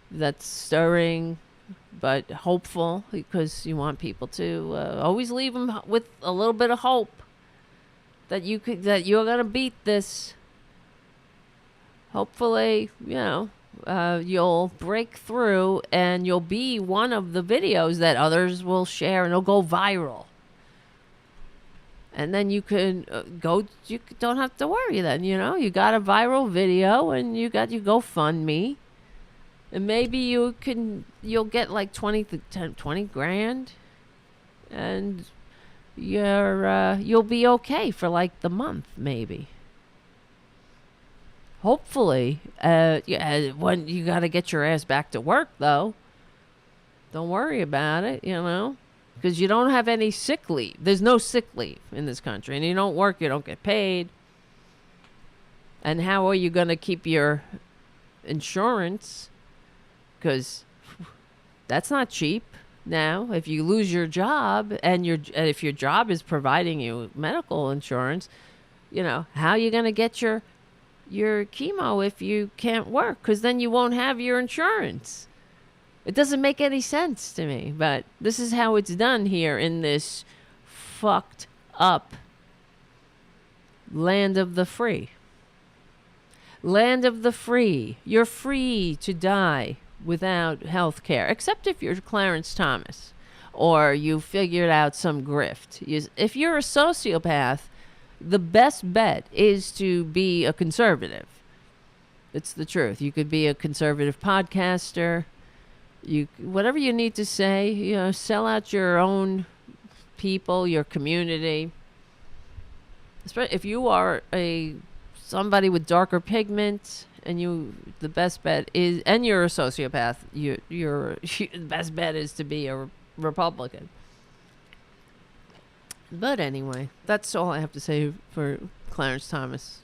that's stirring but hopeful, because you want people to always leave them with a little bit of hope that you're gonna beat this. Hopefully, you'll break through and you'll be one of the videos that others will share and it'll go viral. And then you can you don't have to worry then, you got a viral video and you got your GoFundMe. And maybe you'll get like 20 grand, and you'll be okay for like the month, maybe. Hopefully, when you got to get your ass back to work, though, don't worry about it, because you don't have any sick leave. There's no sick leave in this country, and you don't work, you don't get paid. And how are you going to keep your insurance? Because that's not cheap now. If you lose your job and if your job is providing you medical insurance, how are you going to get your chemo if you can't work? Because then you won't have your insurance. It doesn't make any sense to me, but this is how it's done here in this fucked up land of the free. Land of the free. You're free to die without health care, except if you're Clarence Thomas or you figured out some grift. If you're a sociopath, the best bet is to be a conservative. It's the truth. You could be a conservative podcaster. Whatever you need to say, sell out your own people, your community. Especially if you are somebody with darker pigment, and the best bet is, and you're a sociopath, the best bet is to be a Republican. But anyway, that's all I have to say for Clarence Thomas.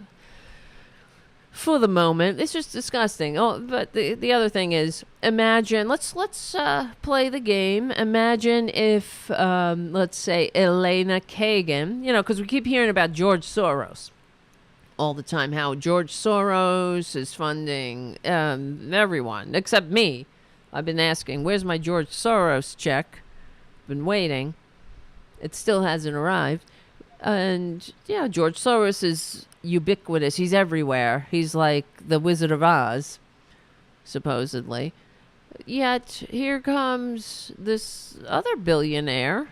For the moment, it's just disgusting. Oh, but the other thing is, imagine, let's play the game. Imagine if, let's say, Elena Kagan, because we keep hearing about George Soros all the time, how George Soros is funding everyone except me. I've been asking, where's my George Soros check? Been waiting. It still hasn't arrived. And George Soros is ubiquitous. He's everywhere. He's like the Wizard of Oz, supposedly. Yet here comes this other billionaire,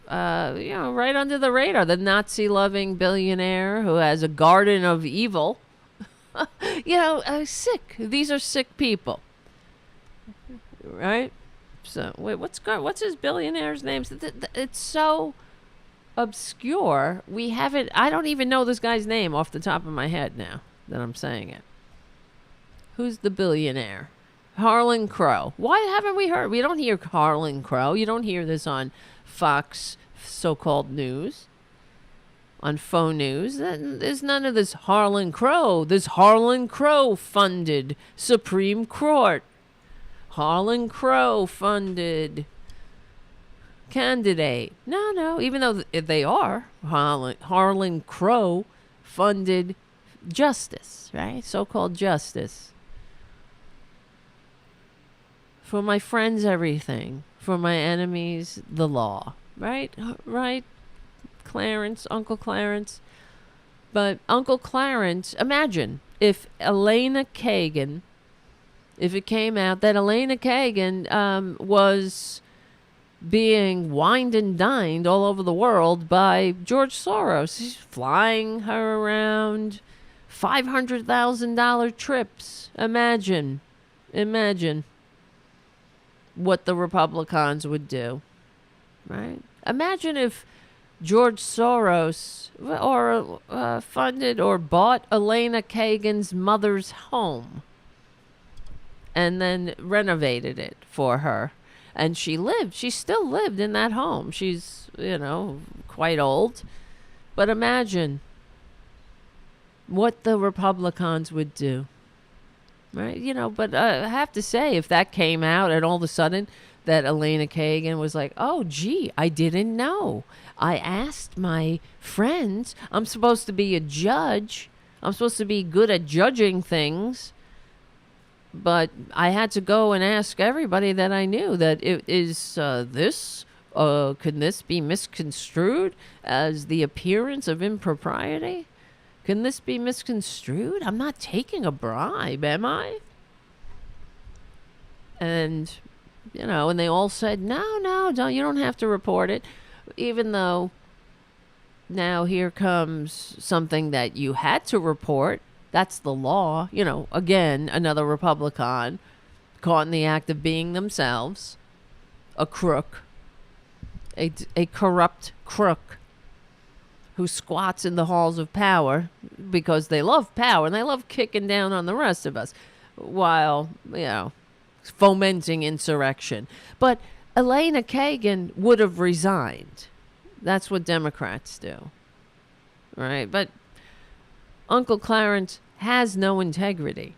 right under the radar, the Nazi-loving billionaire who has a garden of evil. Sick. These are sick people, right? So wait, what's his billionaire's name? It's so obscure. I don't even know this guy's name off the top of my head now that I'm saying it. Who's the billionaire? Harlan Crow. Why haven't we heard? We don't hear Harlan Crow. You don't hear this on Fox so-called news, on faux news. There's none of this Harlan Crow. This Harlan Crow funded Supreme Court. Harlan Crow funded candidate. No, even though they are, Harlan Crow funded justice, right? So-called justice. For my friends, everything. For my enemies, the law. Right? Right, Clarence, Uncle Clarence. But Uncle Clarence, imagine if Elena Kagan, if it came out that Elena Kagan was being wined and dined all over the world by George Soros. He's flying her around, $500,000 trips. Imagine what the Republicans would do, right? Imagine if George Soros or funded or bought Elena Kagan's mother's home and then renovated it for her. And she still lived in that home. She's, quite old. But imagine what the Republicans would do. Right? But I have to say, if that came out and all of a sudden that Elena Kagan was like, oh, gee, I didn't know. I asked my friends. I'm supposed to be a judge. I'm supposed to be good at judging things. But I had to go and ask everybody that I knew that it is this. Can this be misconstrued as the appearance of impropriety? Can this be misconstrued? I'm not taking a bribe, am I? And, and they all said, no, you don't have to report it. Even though now here comes something that you had to report. That's the law. Again, another Republican caught in the act of being themselves a crook, a corrupt crook who squats in the halls of power because they love power and they love kicking down on the rest of us while, fomenting insurrection. But Elena Kagan would have resigned. That's what Democrats do. Right? But Uncle Clarence has no integrity.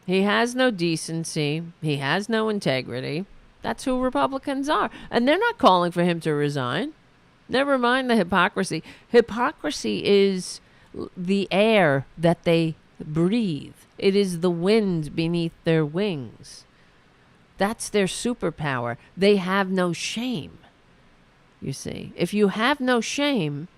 He has no decency. He has no integrity. That's who Republicans are. And they're not calling for him to resign. Never mind the hypocrisy. Hypocrisy is the air that they breathe. It is the wind beneath their wings. That's their superpower. They have no shame. You see, if you have no shame,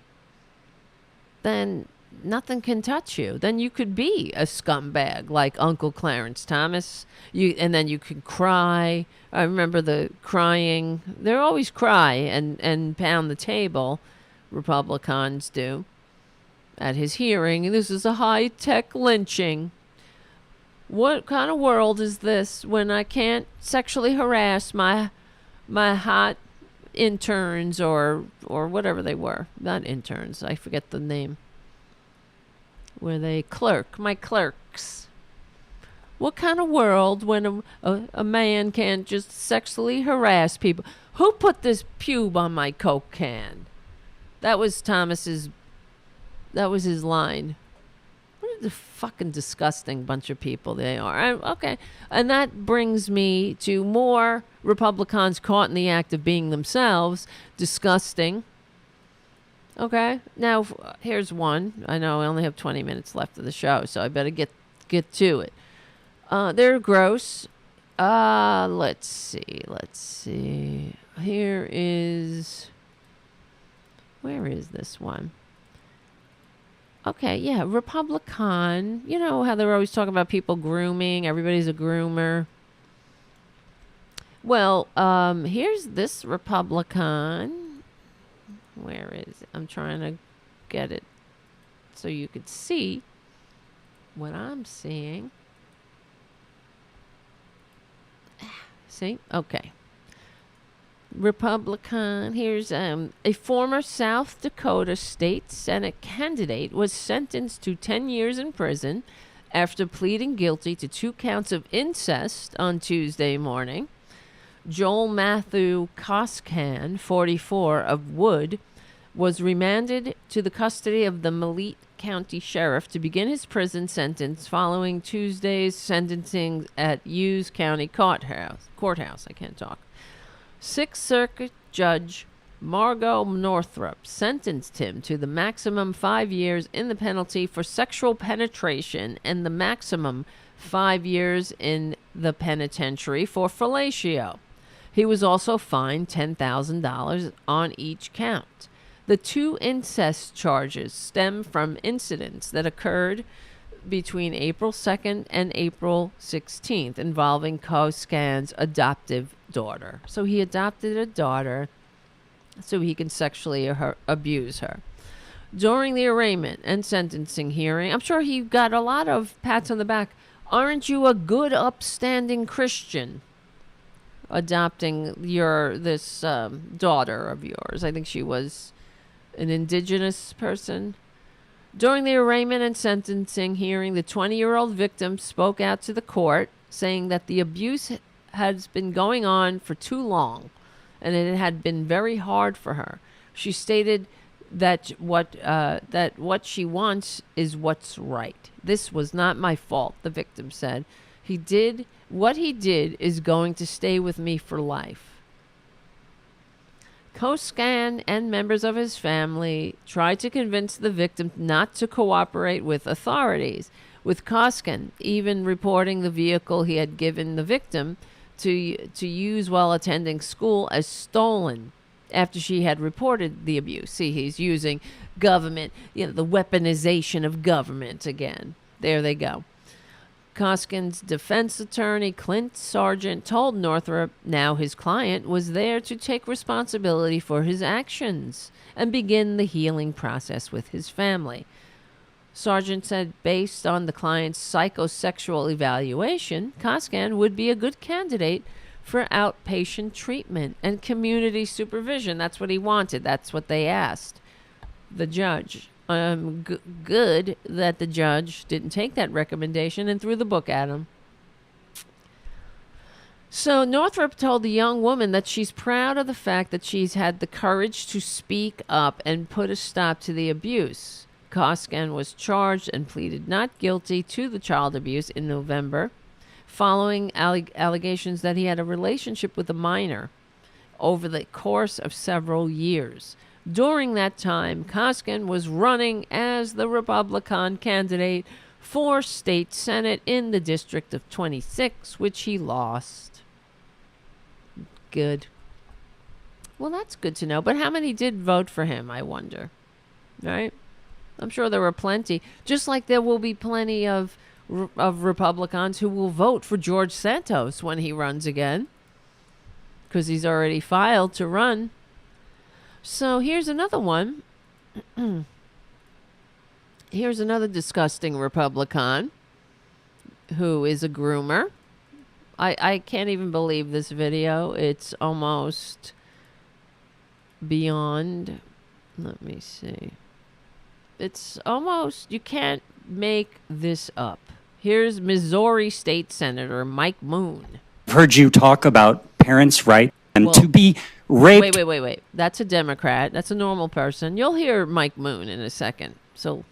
then nothing can touch you. Then you could be a scumbag like Uncle Clarence Thomas. And then you could cry. I remember the crying. They always cry and pound the table. Republicans do. At his hearing, this is a high-tech lynching. What kind of world is this when I can't sexually harass my hot interns or whatever they were? Not interns. I forget the name. Where they my clerks. What kind of world when a man can't just sexually harass people? Who put this pube on my Coke can? That was his line. What a fucking disgusting bunch of people they are. Okay. And that brings me to more Republicans caught in the act of being themselves. Disgusting. Okay. Now, here's one. I know I only have 20 minutes left of the show, so I better get to it. They're gross. Let's see. Where is this one? Okay, yeah, Republican. You know how they're always talking about people grooming. Everybody's a groomer. Well, here's this Republican. Where is it? I'm trying to get it so you could see what I'm seeing. See? Okay. Republican. Here's a former South Dakota state Senate candidate was sentenced to 10 years in prison after pleading guilty to 2 counts of incest on Tuesday morning. Joel Matthew Koskan, 44, of Wood, was remanded to the custody of the Melite County Sheriff to begin his prison sentence following Tuesday's sentencing at Hughes County Courthouse. I can't talk. Sixth Circuit Judge Margot Northrup sentenced him to the maximum 5 years in the penalty for sexual penetration and the maximum 5 years in the penitentiary for fellatio. He was also fined $10,000 on each count. The 2 incest charges stem from incidents that occurred between April 2nd and April 16th involving Koskan's adoptive daughter. So he adopted a daughter so he can sexually abuse her. During the arraignment and sentencing hearing, I'm sure he got a lot of pats on the back. Aren't you a good, upstanding Christian adopting this daughter of yours? I think she was an indigenous person. During the arraignment and sentencing hearing, the 20-year-old victim spoke out to the court, saying that the abuse has been going on for too long, and it had been very hard for her. She stated that what she wants is what's right. This was not my fault, the victim said. What he did is going to stay with me for life. Koskan and members of his family tried to convince the victim not to cooperate with authorities, with Koskan even reporting the vehicle he had given the victim to use while attending school as stolen after she had reported the abuse. See, he's using government, the weaponization of government again. There they go. Koskin's defense attorney, Clint Sargent, told Northrop now his client was there to take responsibility for his actions and begin the healing process with his family. Sargent said based on the client's psychosexual evaluation, Koskan would be a good candidate for outpatient treatment and community supervision. That's what he wanted. That's what they asked the judge. Good that the judge didn't take that recommendation and threw the book at him. So Northrop told the young woman that she's proud of the fact that she's had the courage to speak up and put a stop to the abuse. Koskan was charged and pleaded not guilty to the child abuse in November, following allegations that he had a relationship with a minor over the course of several years. During that time, Koskan was running as the Republican candidate for state senate in the District of 26, which he lost. Good. Well, that's good to know. But how many did vote for him, I wonder? Right? I'm sure there were plenty. Just like there will be plenty of Republicans who will vote for George Santos when he runs again, because he's already filed to run. So here's another one. Here's another disgusting Republican who is a groomer. I can't even believe this video. It's almost beyond. Let me see. It's almost, you can't make this up. Here's Missouri State Senator Mike Moon. I've heard you talk about parents' right and to be raped. Wait. That's a Democrat. That's a normal person. You'll hear Mike Moon in a second. So,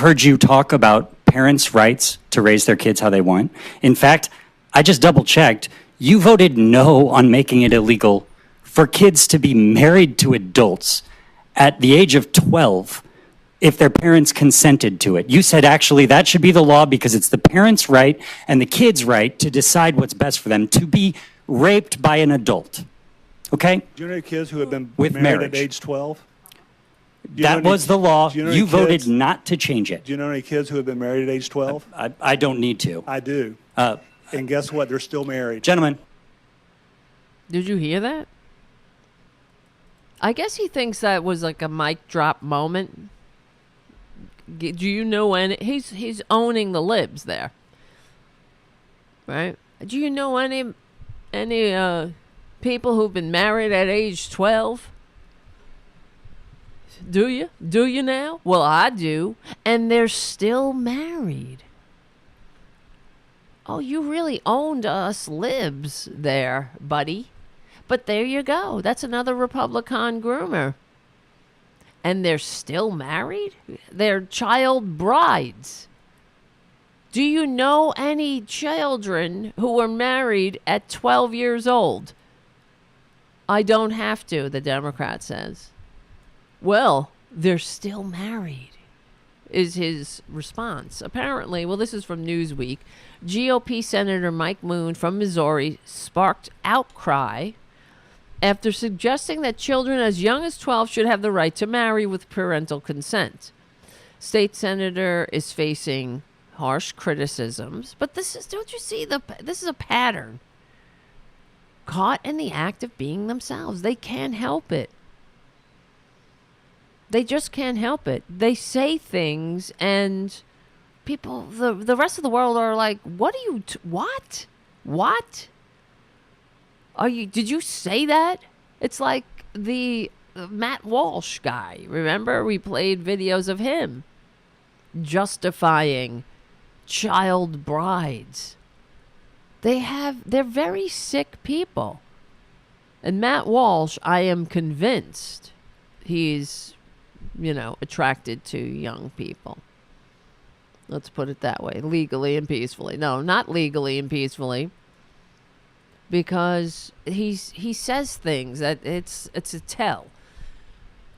Heard you talk about parents' rights to raise their kids how they want. In fact, I just double checked. You voted no on making it illegal for kids to be married to adults at the age of 12 if their parents consented to it. You said actually that should be the law because it's the parents' right and the kids' right to decide what's best for them to be raped by an adult. Okay? Do you know any kids who have been With married marriage. at age 12? That was the law. Do you know any You voted kids- not to change it. Do you know any kids who have been married at age 12? I don't need to. I do. And guess what? They're still married. Gentlemen, did you hear that? I guess he thinks that was like a mic drop moment. Do you know when he's owning the libs there, right? Do you know any people who've been married at age 12? Do you? Do you now? Well, I do, and they're still married. Oh, you really owned us libs there, buddy. But there you go. That's another Republican groomer. And they're still married? They're child brides. Do you know any children who were married at 12 years old? I don't have to, the Democrat says. Well, they're still married, is his response. Apparently, well, this is from Newsweek. GOP Senator Mike Moon from Missouri sparked outcry after suggesting that children as young as 12 should have the right to marry with parental consent. State senator is facing harsh criticisms, but this is, don't you see, this is a pattern. Caught in the act of being themselves. They can't help it. They just can't help it. They say things and people, the rest of the world are like, what are you, what? What? Did you say that? It's like the Matt Walsh guy. Remember, we played videos of him justifying child brides. They're very sick people. And Matt Walsh, I am convinced he's, attracted to young people. Let's put it that way, legally and peacefully. No, not legally and peacefully, because he says things that it's a tell.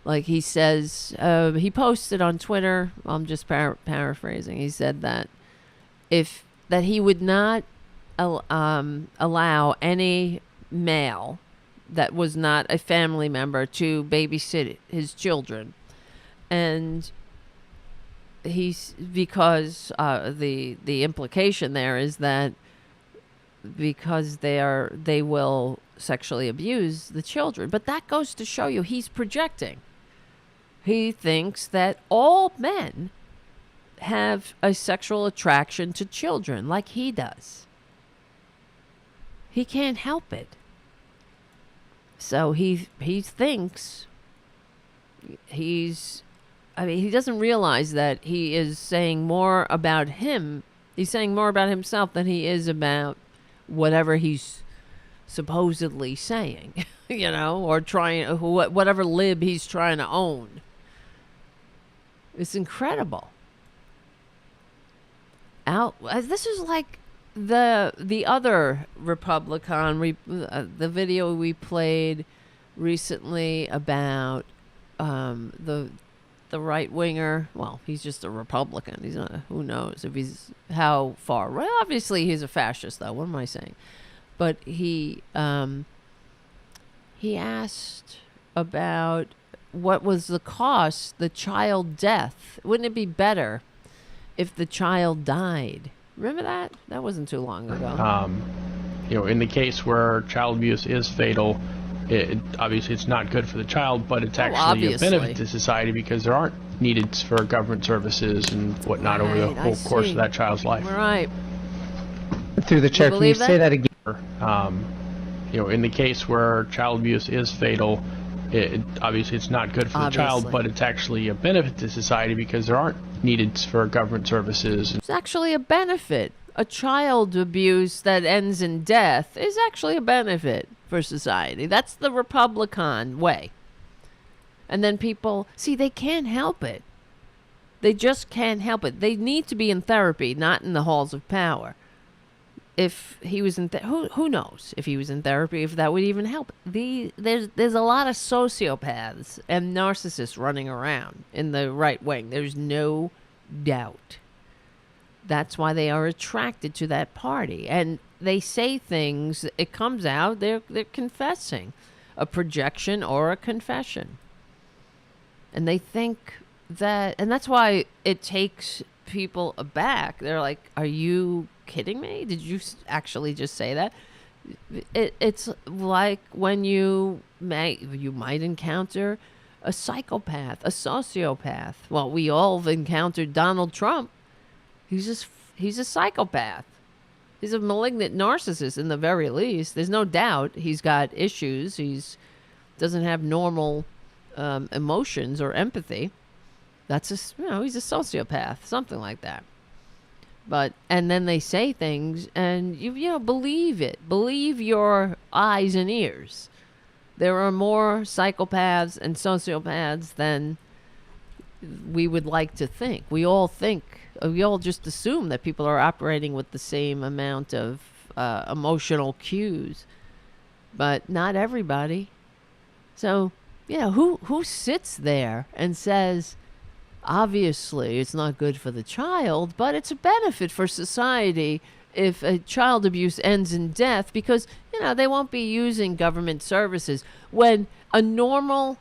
Like he says, he posted on Twitter. I'm just paraphrasing. He said that that he would not allow any male that was not a family member to babysit his children, and because the implication there is that because they will sexually abuse the children. But that goes to show you he's projecting. He thinks that all men have a sexual attraction to children like he does. He can't help it. So he thinks he doesn't realize that he is saying more about him. He's saying more about himself than he is about whatever he's supposedly saying, or trying, whatever lib he's trying to own. It's incredible. This is like the other Republican, the video we played recently about the right winger. Well, he's just a Republican. He's not. Who knows if he's how far? Well, obviously he's a fascist, though. What am I saying? But he asked about what was the cost, the child death. Wouldn't it be better if the child died? Remember that? That wasn't too long ago. In the case where child abuse is fatal, obviously it's not good for the child, but it's actually a benefit to society because there aren't needed for government services and whatnot over the whole course of that child's life. Right. Through the chair, can you say that again? In the case where child abuse is fatal, obviously it's not good for the child, but it's actually a benefit to society because there aren't needed for government services. It's actually a benefit. A child abuse that ends in death is actually a benefit for society. That's the Republican way. And then people, they can't help it. They just can't help it. They need to be in therapy, not in the halls of power. If he was in who knows if he was in therapy, if that would even help. There's a lot of sociopaths and narcissists running around in the right wing. There's no doubt. That's why they are attracted to that party. And they say things, it comes out, they're confessing. A projection or a confession. And they think that, and that's why it takes people aback. They're like, are you kidding me? Did you actually just say that? It's like when you might encounter a psychopath, a sociopath. Well, we all have encountered Donald Trump. He's a psychopath. He's a malignant narcissist in the very least. There's no doubt he's got issues. He's doesn't have normal emotions or empathy. That's he's a sociopath, something like that. And then they say things and you believe it. Believe your eyes and ears. There are more psychopaths and sociopaths than we would like to think. We all just assume that people are operating with the same amount of emotional cues, but not everybody. So, who sits there and says, obviously it's not good for the child, but it's a benefit for society if a child abuse ends in death because, they won't be using government services when a normal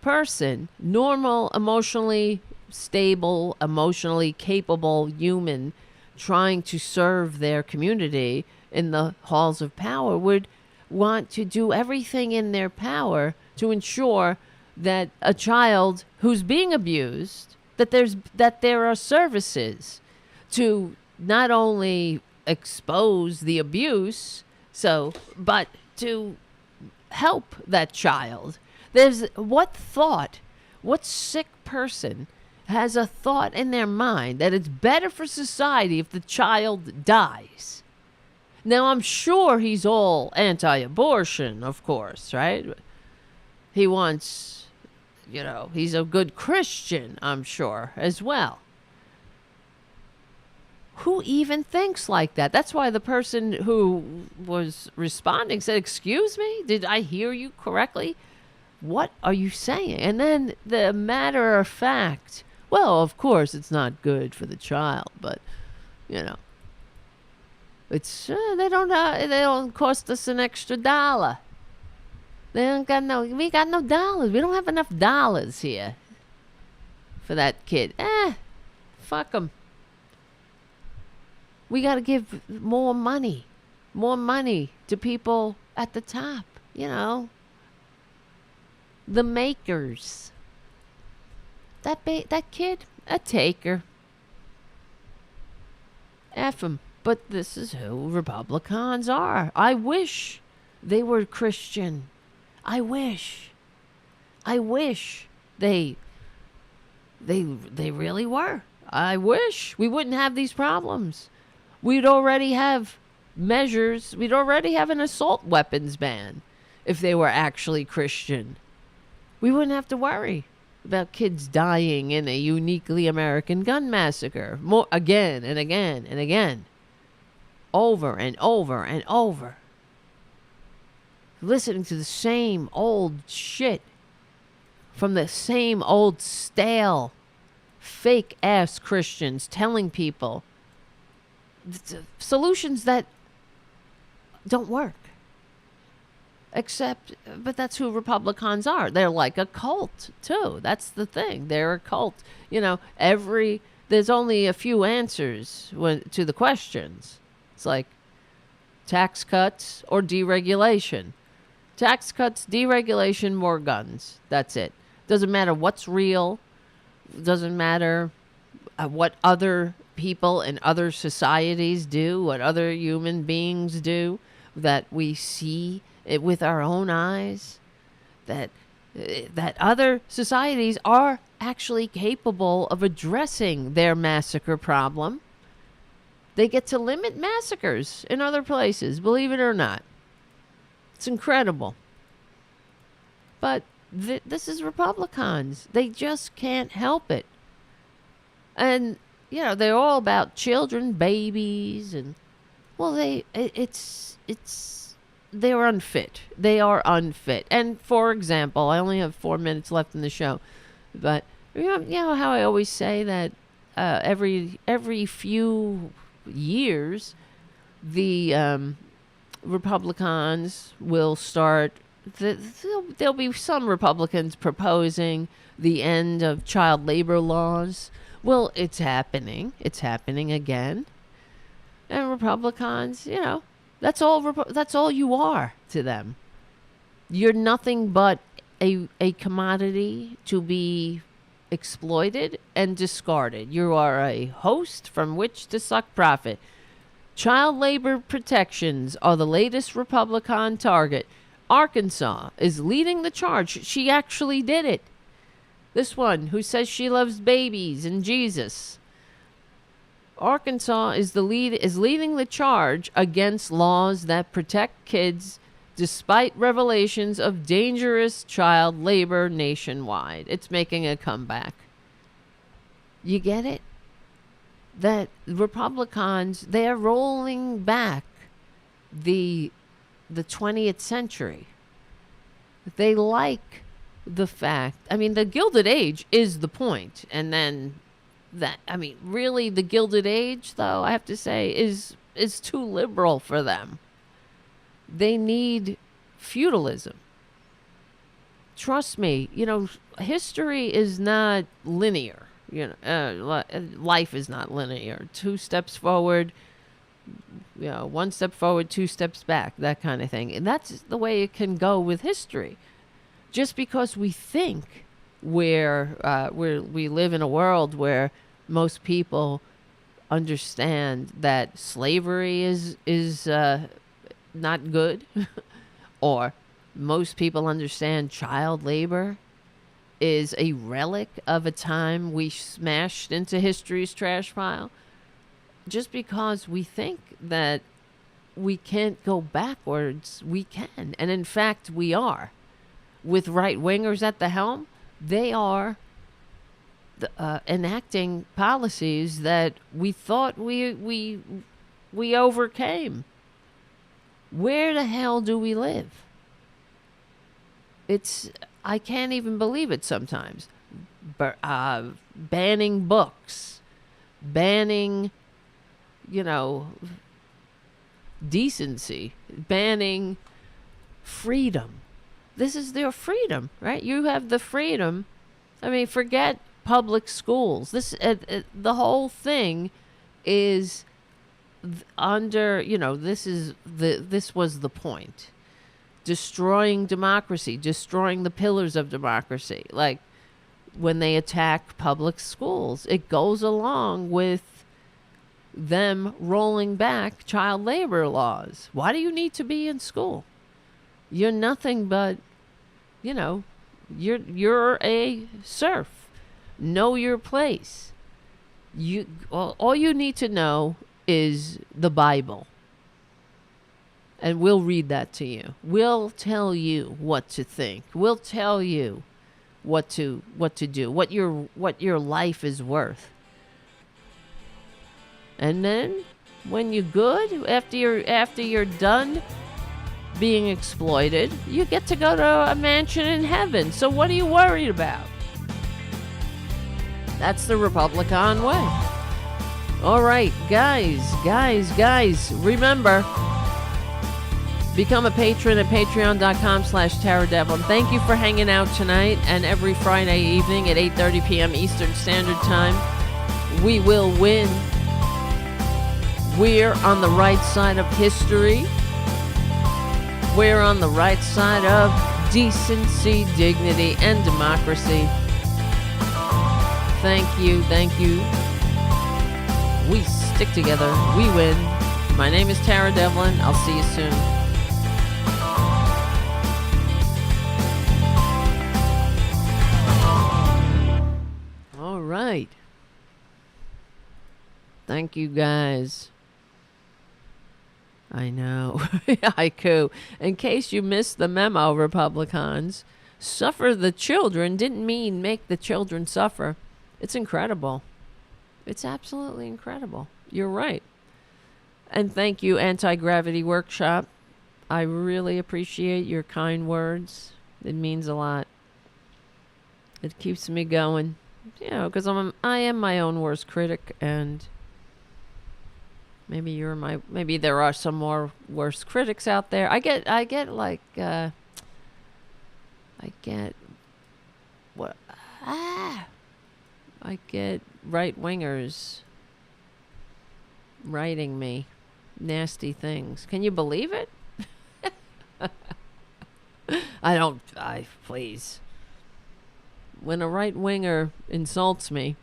person, normal, emotionally stable, emotionally capable human trying to serve their community in the halls of power would want to do everything in their power to ensure that a child who's being abused, that there are services to not only expose the abuse, but to help that child. What sick person has a thought in their mind that it's better for society if the child dies? Now, I'm sure he's all anti-abortion, of course, right? He wants, he's a good Christian, I'm sure, as well. Who even thinks like that? That's why the person who was responding said, "Excuse me? Did I hear you correctly? What are you saying?" And then the matter of fact, well, of course it's not good for the child, but, it's they don't cost us an extra dollar. We got no dollars. We don't have enough dollars here for that kid. Fuck them. We got to give more money to people at the top, the makers. That kid, a taker. F him. But this is who Republicans are. I wish they were Christian. I wish they really were. I wish we wouldn't have these problems. We'd already have measures. We'd already have an assault weapons ban if they were actually Christian. We wouldn't have to worry about kids dying in a uniquely American gun massacre. More again and again and again. Over and over and over. Listening to the same old shit from the same old stale, fake-ass Christians telling people solutions that don't work. But that's who Republicans are. They're like a cult, too. That's the thing. They're a cult. There's only a few answers to the questions. It's like tax cuts or deregulation. Tax cuts, deregulation, more guns. That's it. Doesn't matter what's real. Doesn't matter what other people in other societies do, what other human beings do, that we see it with our own eyes, that other societies are actually capable of addressing their massacre problem. They get to limit massacres in other places, believe it or not. It's incredible. But this is Republicans. They just can't help it. And, they're all about children, babies, and, well, they're unfit. They are unfit. And, for example, I only have 4 minutes left in the show, but you know how I always say that every few years, the Republicans will start. There'll be some Republicans proposing the end of child labor laws. Well, it's happening. It's happening again. And Republicans, that's all you are to them. You're nothing but a commodity to be exploited and discarded. You are a host from which to suck profit. Child labor protections are the latest Republican target. Arkansas is leading the charge. She actually did it. This one who says she loves babies and Jesus. Arkansas is leading the charge against laws that protect kids despite revelations of dangerous child labor nationwide. It's making a comeback. You get it? That Republicans, they're rolling back the 20th century. They like the fact, the Gilded Age is the point. And then really the Gilded Age, though, I have to say, is too liberal for them. They need feudalism. Trust me, history is not linear. Life is not linear. 2 steps forward, 1 step forward, 2 steps back, that kind of thing. And that's the way it can go with history. Just because we think we live in a world where most people understand that slavery is not good, or most people understand child labor is a relic of a time we smashed into history's trash pile, just because we think that we can't go backwards, we can. And in fact, we are. With right-wingers at the helm, they are enacting policies that we thought we overcame. Where the hell do we live? I can't even believe it sometimes. Banning books, banning, decency, banning freedom. This is their freedom, right? You have the freedom. I mean, forget public schools. This the whole thing is under, this was the point. Destroying democracy, destroying the pillars of democracy. Like when they attack public schools, it goes along with them rolling back child labor laws. Why do you need to be in school? You're nothing but, you're a serf. Know your place. All you need to know is the Bible. And we'll read that to you. We'll tell you what to think. We'll tell you what to do, what your life is worth. And then when you're good, after you're done being exploited, you get to go to a mansion in heaven. So what are you worried about? That's the Republican way. All right, guys, remember, become a patron at patreon.com/terrordevil. Thank you for hanging out tonight and every Friday evening at 8:30 p.m. Eastern Standard Time. We will win. We're on the right side of history. We're on the right side of decency, dignity, and democracy. Thank you. We stick together. We win. My name is Tara Devlin. I'll see you soon. All right. Thank you, guys. I know. Haiku. In case you missed the memo, Republicans, suffer the children didn't mean make the children suffer. It's incredible. It's absolutely incredible. You're right. And thank you, Anti-Gravity Workshop. I really appreciate your kind words. It means a lot. It keeps me going. Because I am my own worst critic, and maybe maybe there are some more worse critics out there. I get right-wingers writing me nasty things. Can you believe it? Please. When a right-winger insults me,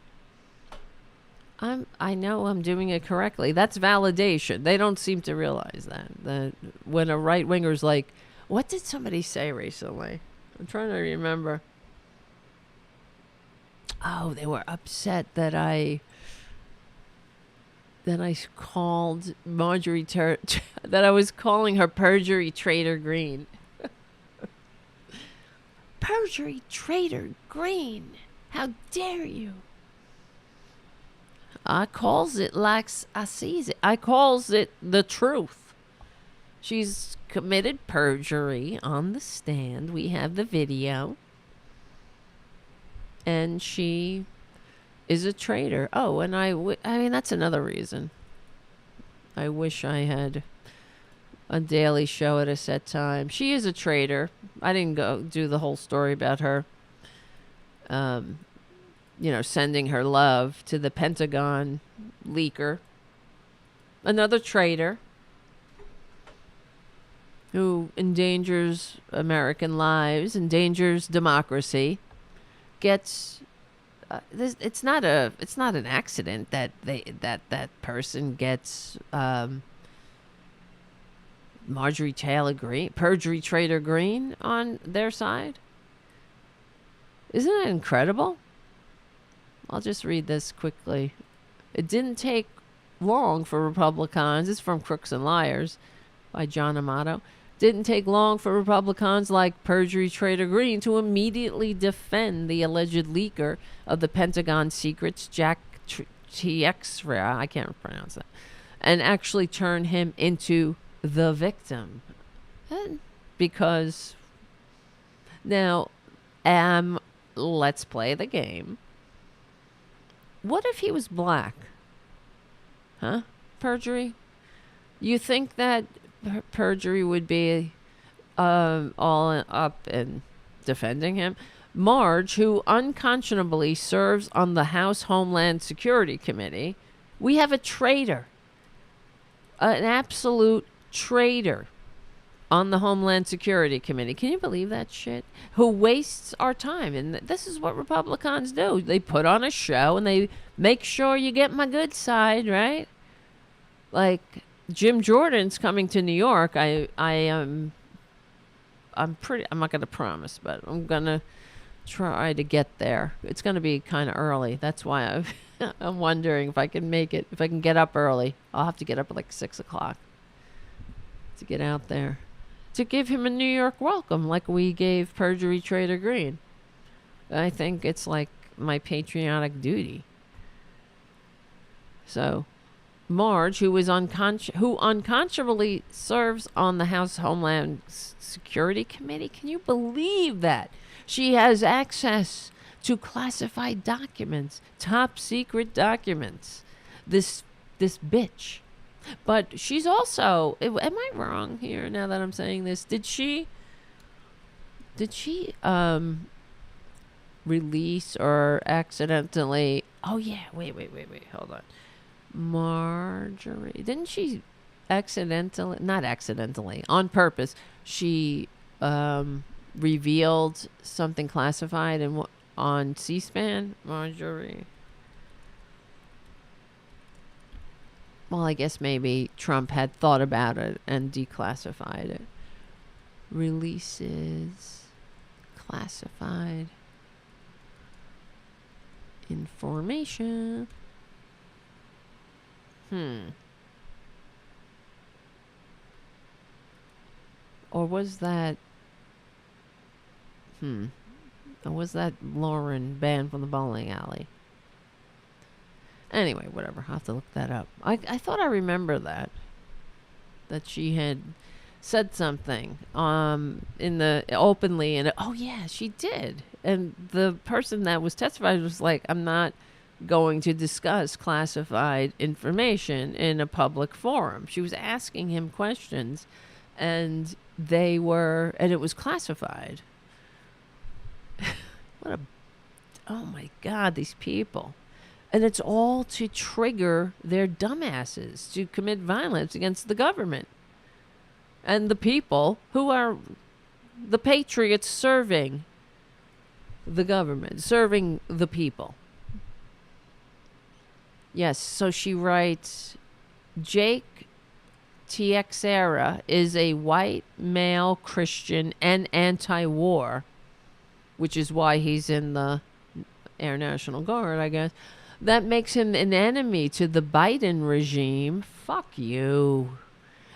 I know I'm doing it correctly. That's validation. They don't seem to realize that when a right-winger's like, what did somebody say recently? I'm trying to remember. Oh, they were upset that I called Marjorie that I was calling her Perjury Traitor Greene. Perjury Traitor Greene. How dare you? I calls it like I sees it. I calls it the truth. She's committed perjury on the stand. We have the video. And she is a traitor. Oh, and I mean, that's another reason. I wish I had a daily show at a set time. She is a traitor. I didn't go do the whole story about her, sending her love to the Pentagon leaker. Another traitor who endangers American lives, endangers democracy. Gets it's not an accident that that person gets Marjorie Taylor Greene, Perjury Traitor Greene on their side. Isn't that incredible? I'll just read this quickly. It didn't take long for Republicans. It's from Crooks and Liars by John Amato. Didn't take long for Republicans like Perjury Traitor Greene to immediately defend the alleged leaker of the Pentagon secrets, Jack Teixeira, I can't pronounce that, and actually turn him into the victim. Because now, let's play the game. What if he was black? Huh? Perjury? You think that Perjury would be all up in defending him? Marge, who unconscionably serves on the House Homeland Security Committee, we have a traitor, an absolute traitor on the Homeland Security Committee. Can you believe that shit? Who wastes our time. And this is what Republicans do. They put on a show and they make sure you get my good side, right? Like Jim Jordan's coming to New York. I'm not going to promise, but I'm going to try to get there. It's going to be kind of early. That's why I'm wondering if I can make it, if I can get up early. I'll have to get up at like 6 o'clock to get out there, to give him a New York welcome like we gave Perjury Traitor Greene. I think it's like my patriotic duty. So Marge, who unconscionably serves on the House Homeland Security Committee, can you believe that? She has access to classified documents, top secret documents. This bitch. But she's also, am I wrong here now that I'm saying this? Did she release or accidentally, oh yeah, wait, hold on. Marjorie, didn't she accidentally, not accidentally, on purpose, she revealed something classified on C-SPAN? Marjorie. Well, I guess maybe Trump had thought about it and declassified it. Releases classified information. Or was that... Or was that Lauren banned from the bowling alley? Anyway, whatever. I'll have to look that up. I thought I remember that she had said something in the openly, and oh yeah, she did. And the person that was testified was like, I'm not going to discuss classified information in a public forum. She was asking him questions, and it was classified. Oh my God, these people. And it's all to trigger their dumbasses to commit violence against the government and the people who are the patriots serving the government, serving the people. Yes, so she writes, Jake Teixeira is a white male Christian and anti-war, which is why he's in the Air National Guard, I guess. That makes him an enemy to the Biden regime. Fuck you.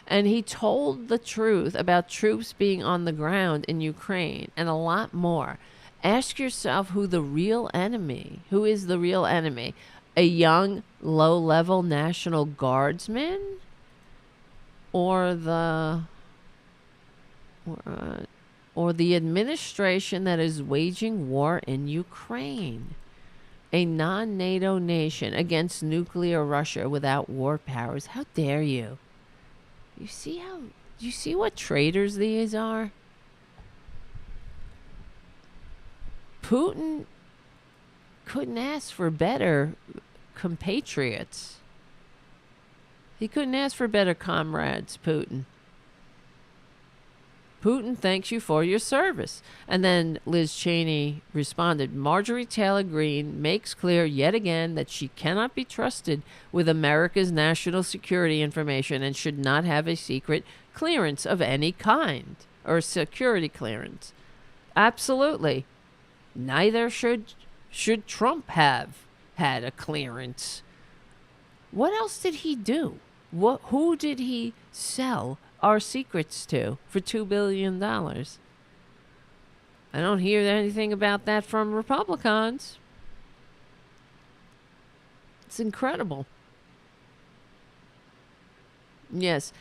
And he told the truth about troops being on the ground in Ukraine and a lot more. Ask yourself who is the real enemy? A young, low-level National Guardsman? Or the administration that is waging war in Ukraine? A non-NATO nation against nuclear Russia without war powers. How dare you? You see what traitors these are? Putin couldn't ask for better compatriots. He couldn't ask for better comrades, Putin. Putin thanks you for your service. And then Liz Cheney responded, Marjorie Taylor Greene makes clear yet again that she cannot be trusted with America's national security information and should not have a secret clearance of any kind or security clearance. Absolutely. Neither should Trump have had a clearance. What else did he do? Who did he sell our secrets to for $2 billion? I don't hear anything about that from Republicans. It's incredible. Yes.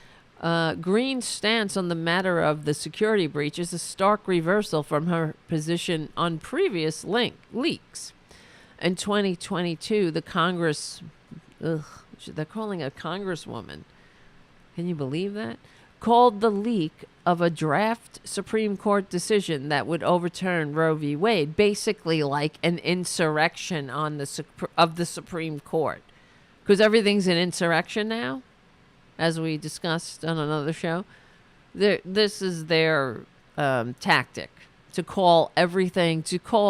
Greene's stance on the matter of the security breach is a stark reversal from her position on previous leaks. In 2022, the Congress... they're calling a congresswoman. Can you believe that? Called the leak of a draft Supreme Court decision that would overturn Roe v. Wade basically like an insurrection on of the Supreme Court. Because everything's an insurrection now, as we discussed on another show. This is their tactic, to call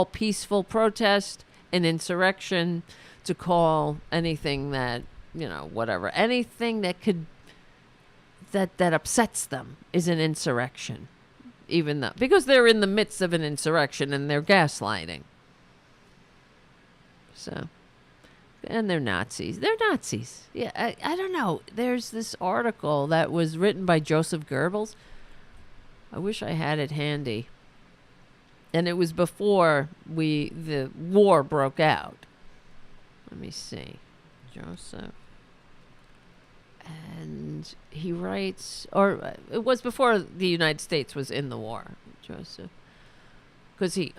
peaceful protest an insurrection, to call anything that, whatever, anything that could, that upsets them is an insurrection, even though, because they're in the midst of an insurrection and they're gaslighting. So, and they're Nazis. They're Nazis. Yeah, I don't know. There's this article that was written by Joseph Goebbels. I wish I had it handy. And it was before the war broke out. Let me see. Joseph. And he writes, or it was before the United States was in the war, Joseph. Because he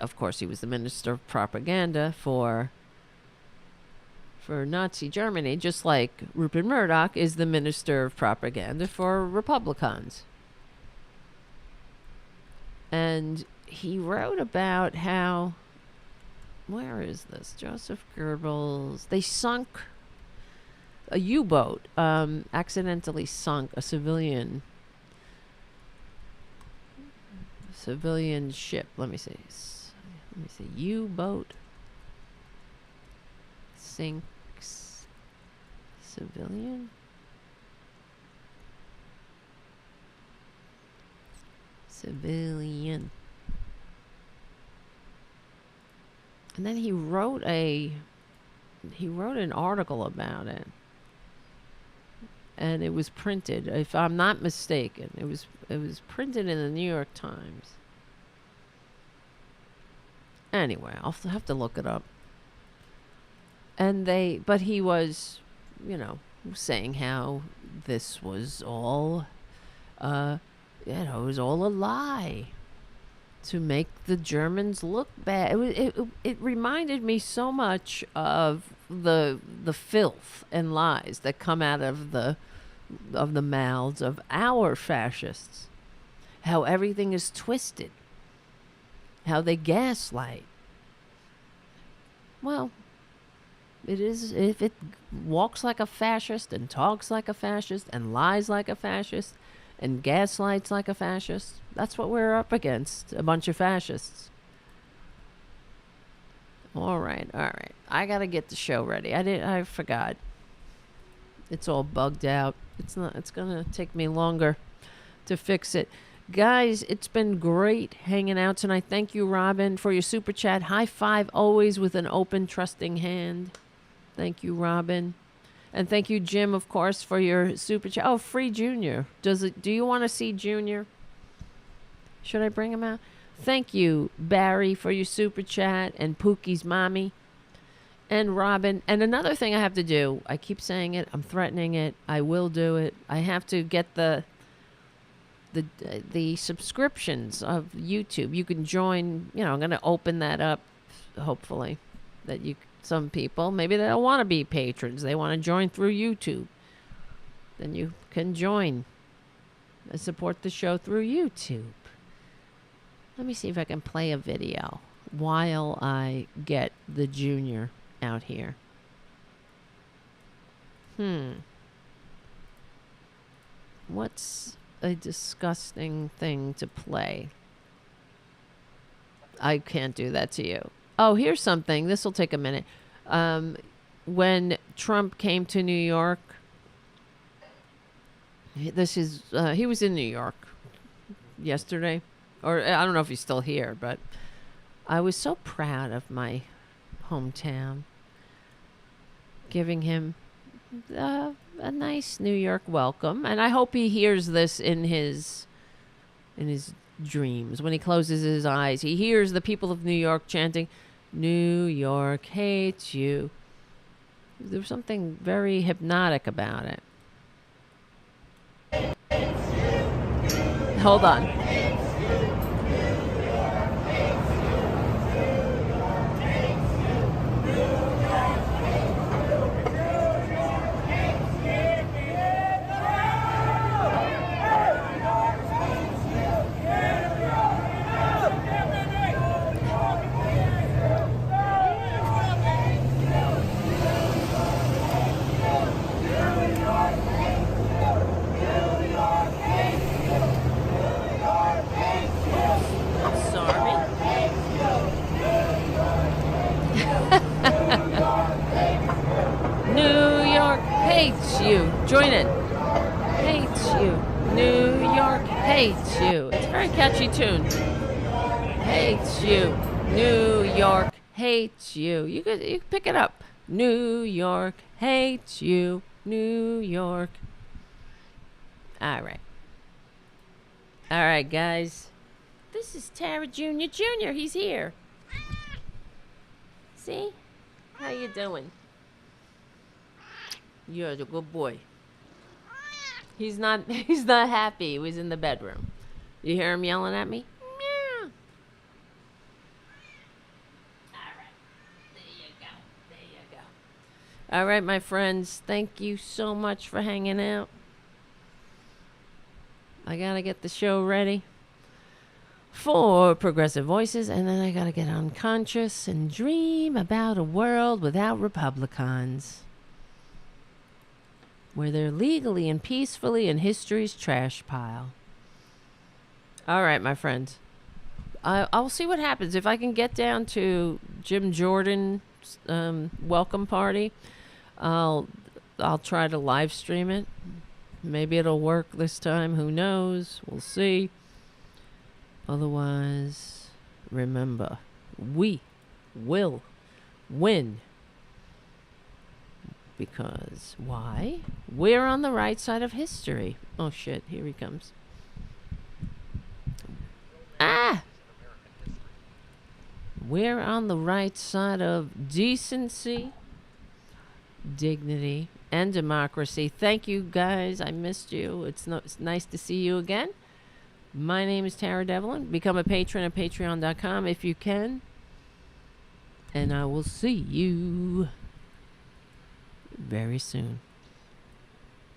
was the minister of propaganda for Nazi Germany, just like Rupert Murdoch is the minister of propaganda for Republicans. And he wrote about how, where is this? Joseph Goebbels. They sunk a U-boat, accidentally sunk a civilian ship. Let me see. U-boat sinks civilian. And then he wrote an article about it. And it was printed, if I'm not mistaken. It was printed in the New York Times. Anyway, I'll have to look it up. But he was, saying how this was all, it was all a lie to make the Germans look bad. It reminded me so much of the filth and lies that come out of the mouths of our fascists. How everything is twisted. How they gaslight. Well, it is, if it walks like a fascist and talks like a fascist and lies like a fascist and gaslights like a fascist, that's what we're up against, a bunch of fascists. All right. I got to get the show ready. I forgot. It's all bugged out. It's going to take me longer to fix it. Guys, it's been great hanging out tonight. Thank you, Robin, for your super chat. High five always with an open, trusting hand. Thank you, Robin. And thank you, Jim, of course, for your super chat. Oh, free Junior. Do you want to see Junior? Should I bring him out? Thank you, Barry, for your super chat, and Pookie's mommy, and Robin. And another thing I have to do, I keep saying it, I'm threatening it, I will do it. I have to get the subscriptions of YouTube. You can join, I'm going to open that up, hopefully, that some people, maybe they don't want to be patrons. They want to join through YouTube. Then you can join and support the show through YouTube. Let me see if I can play a video while I get the Junior out here. What's a disgusting thing to play? I can't do that to you. Oh, here's something. This will take a minute. When Trump came to New York, This is he was in New York yesterday, or I don't know if he's still here, but I was so proud of my hometown, giving him a nice New York welcome, and I hope he hears this in his dreams. When he closes his eyes, he hears the people of New York chanting, "New York hates you." There's something very hypnotic about it. Hold on. Join it. Hates you. New York hates you. It's a very catchy tune. Hates you. New York hates you. You can pick it up. New York hates you. New York. All right. All right, guys. This is Tara Jr. Jr. He's here. See? How you doing? You're a good boy. He's not happy. He was in the bedroom. You hear him yelling at me? Meow. All right. There you go. There you go. All right, my friends. Thank you so much for hanging out. I got to get the show ready for Progressive Voices, and then I got to get unconscious and dream about a world without Republicans, where they're legally and peacefully in history's trash pile. All right, my friends. I'll see what happens. If I can get down to Jim Jordan's welcome party, I'll try to live stream it. Maybe it'll work this time. Who knows? We'll see. Otherwise, remember, we will win. Because, why? We're on the right side of history. Oh, shit. Here he comes. Ah! We're on the right side of decency, dignity, and democracy. Thank you, guys. I missed you. It's nice to see you again. My name is Tara Devlin. Become a patron at patreon.com if you can. And I will see you very soon.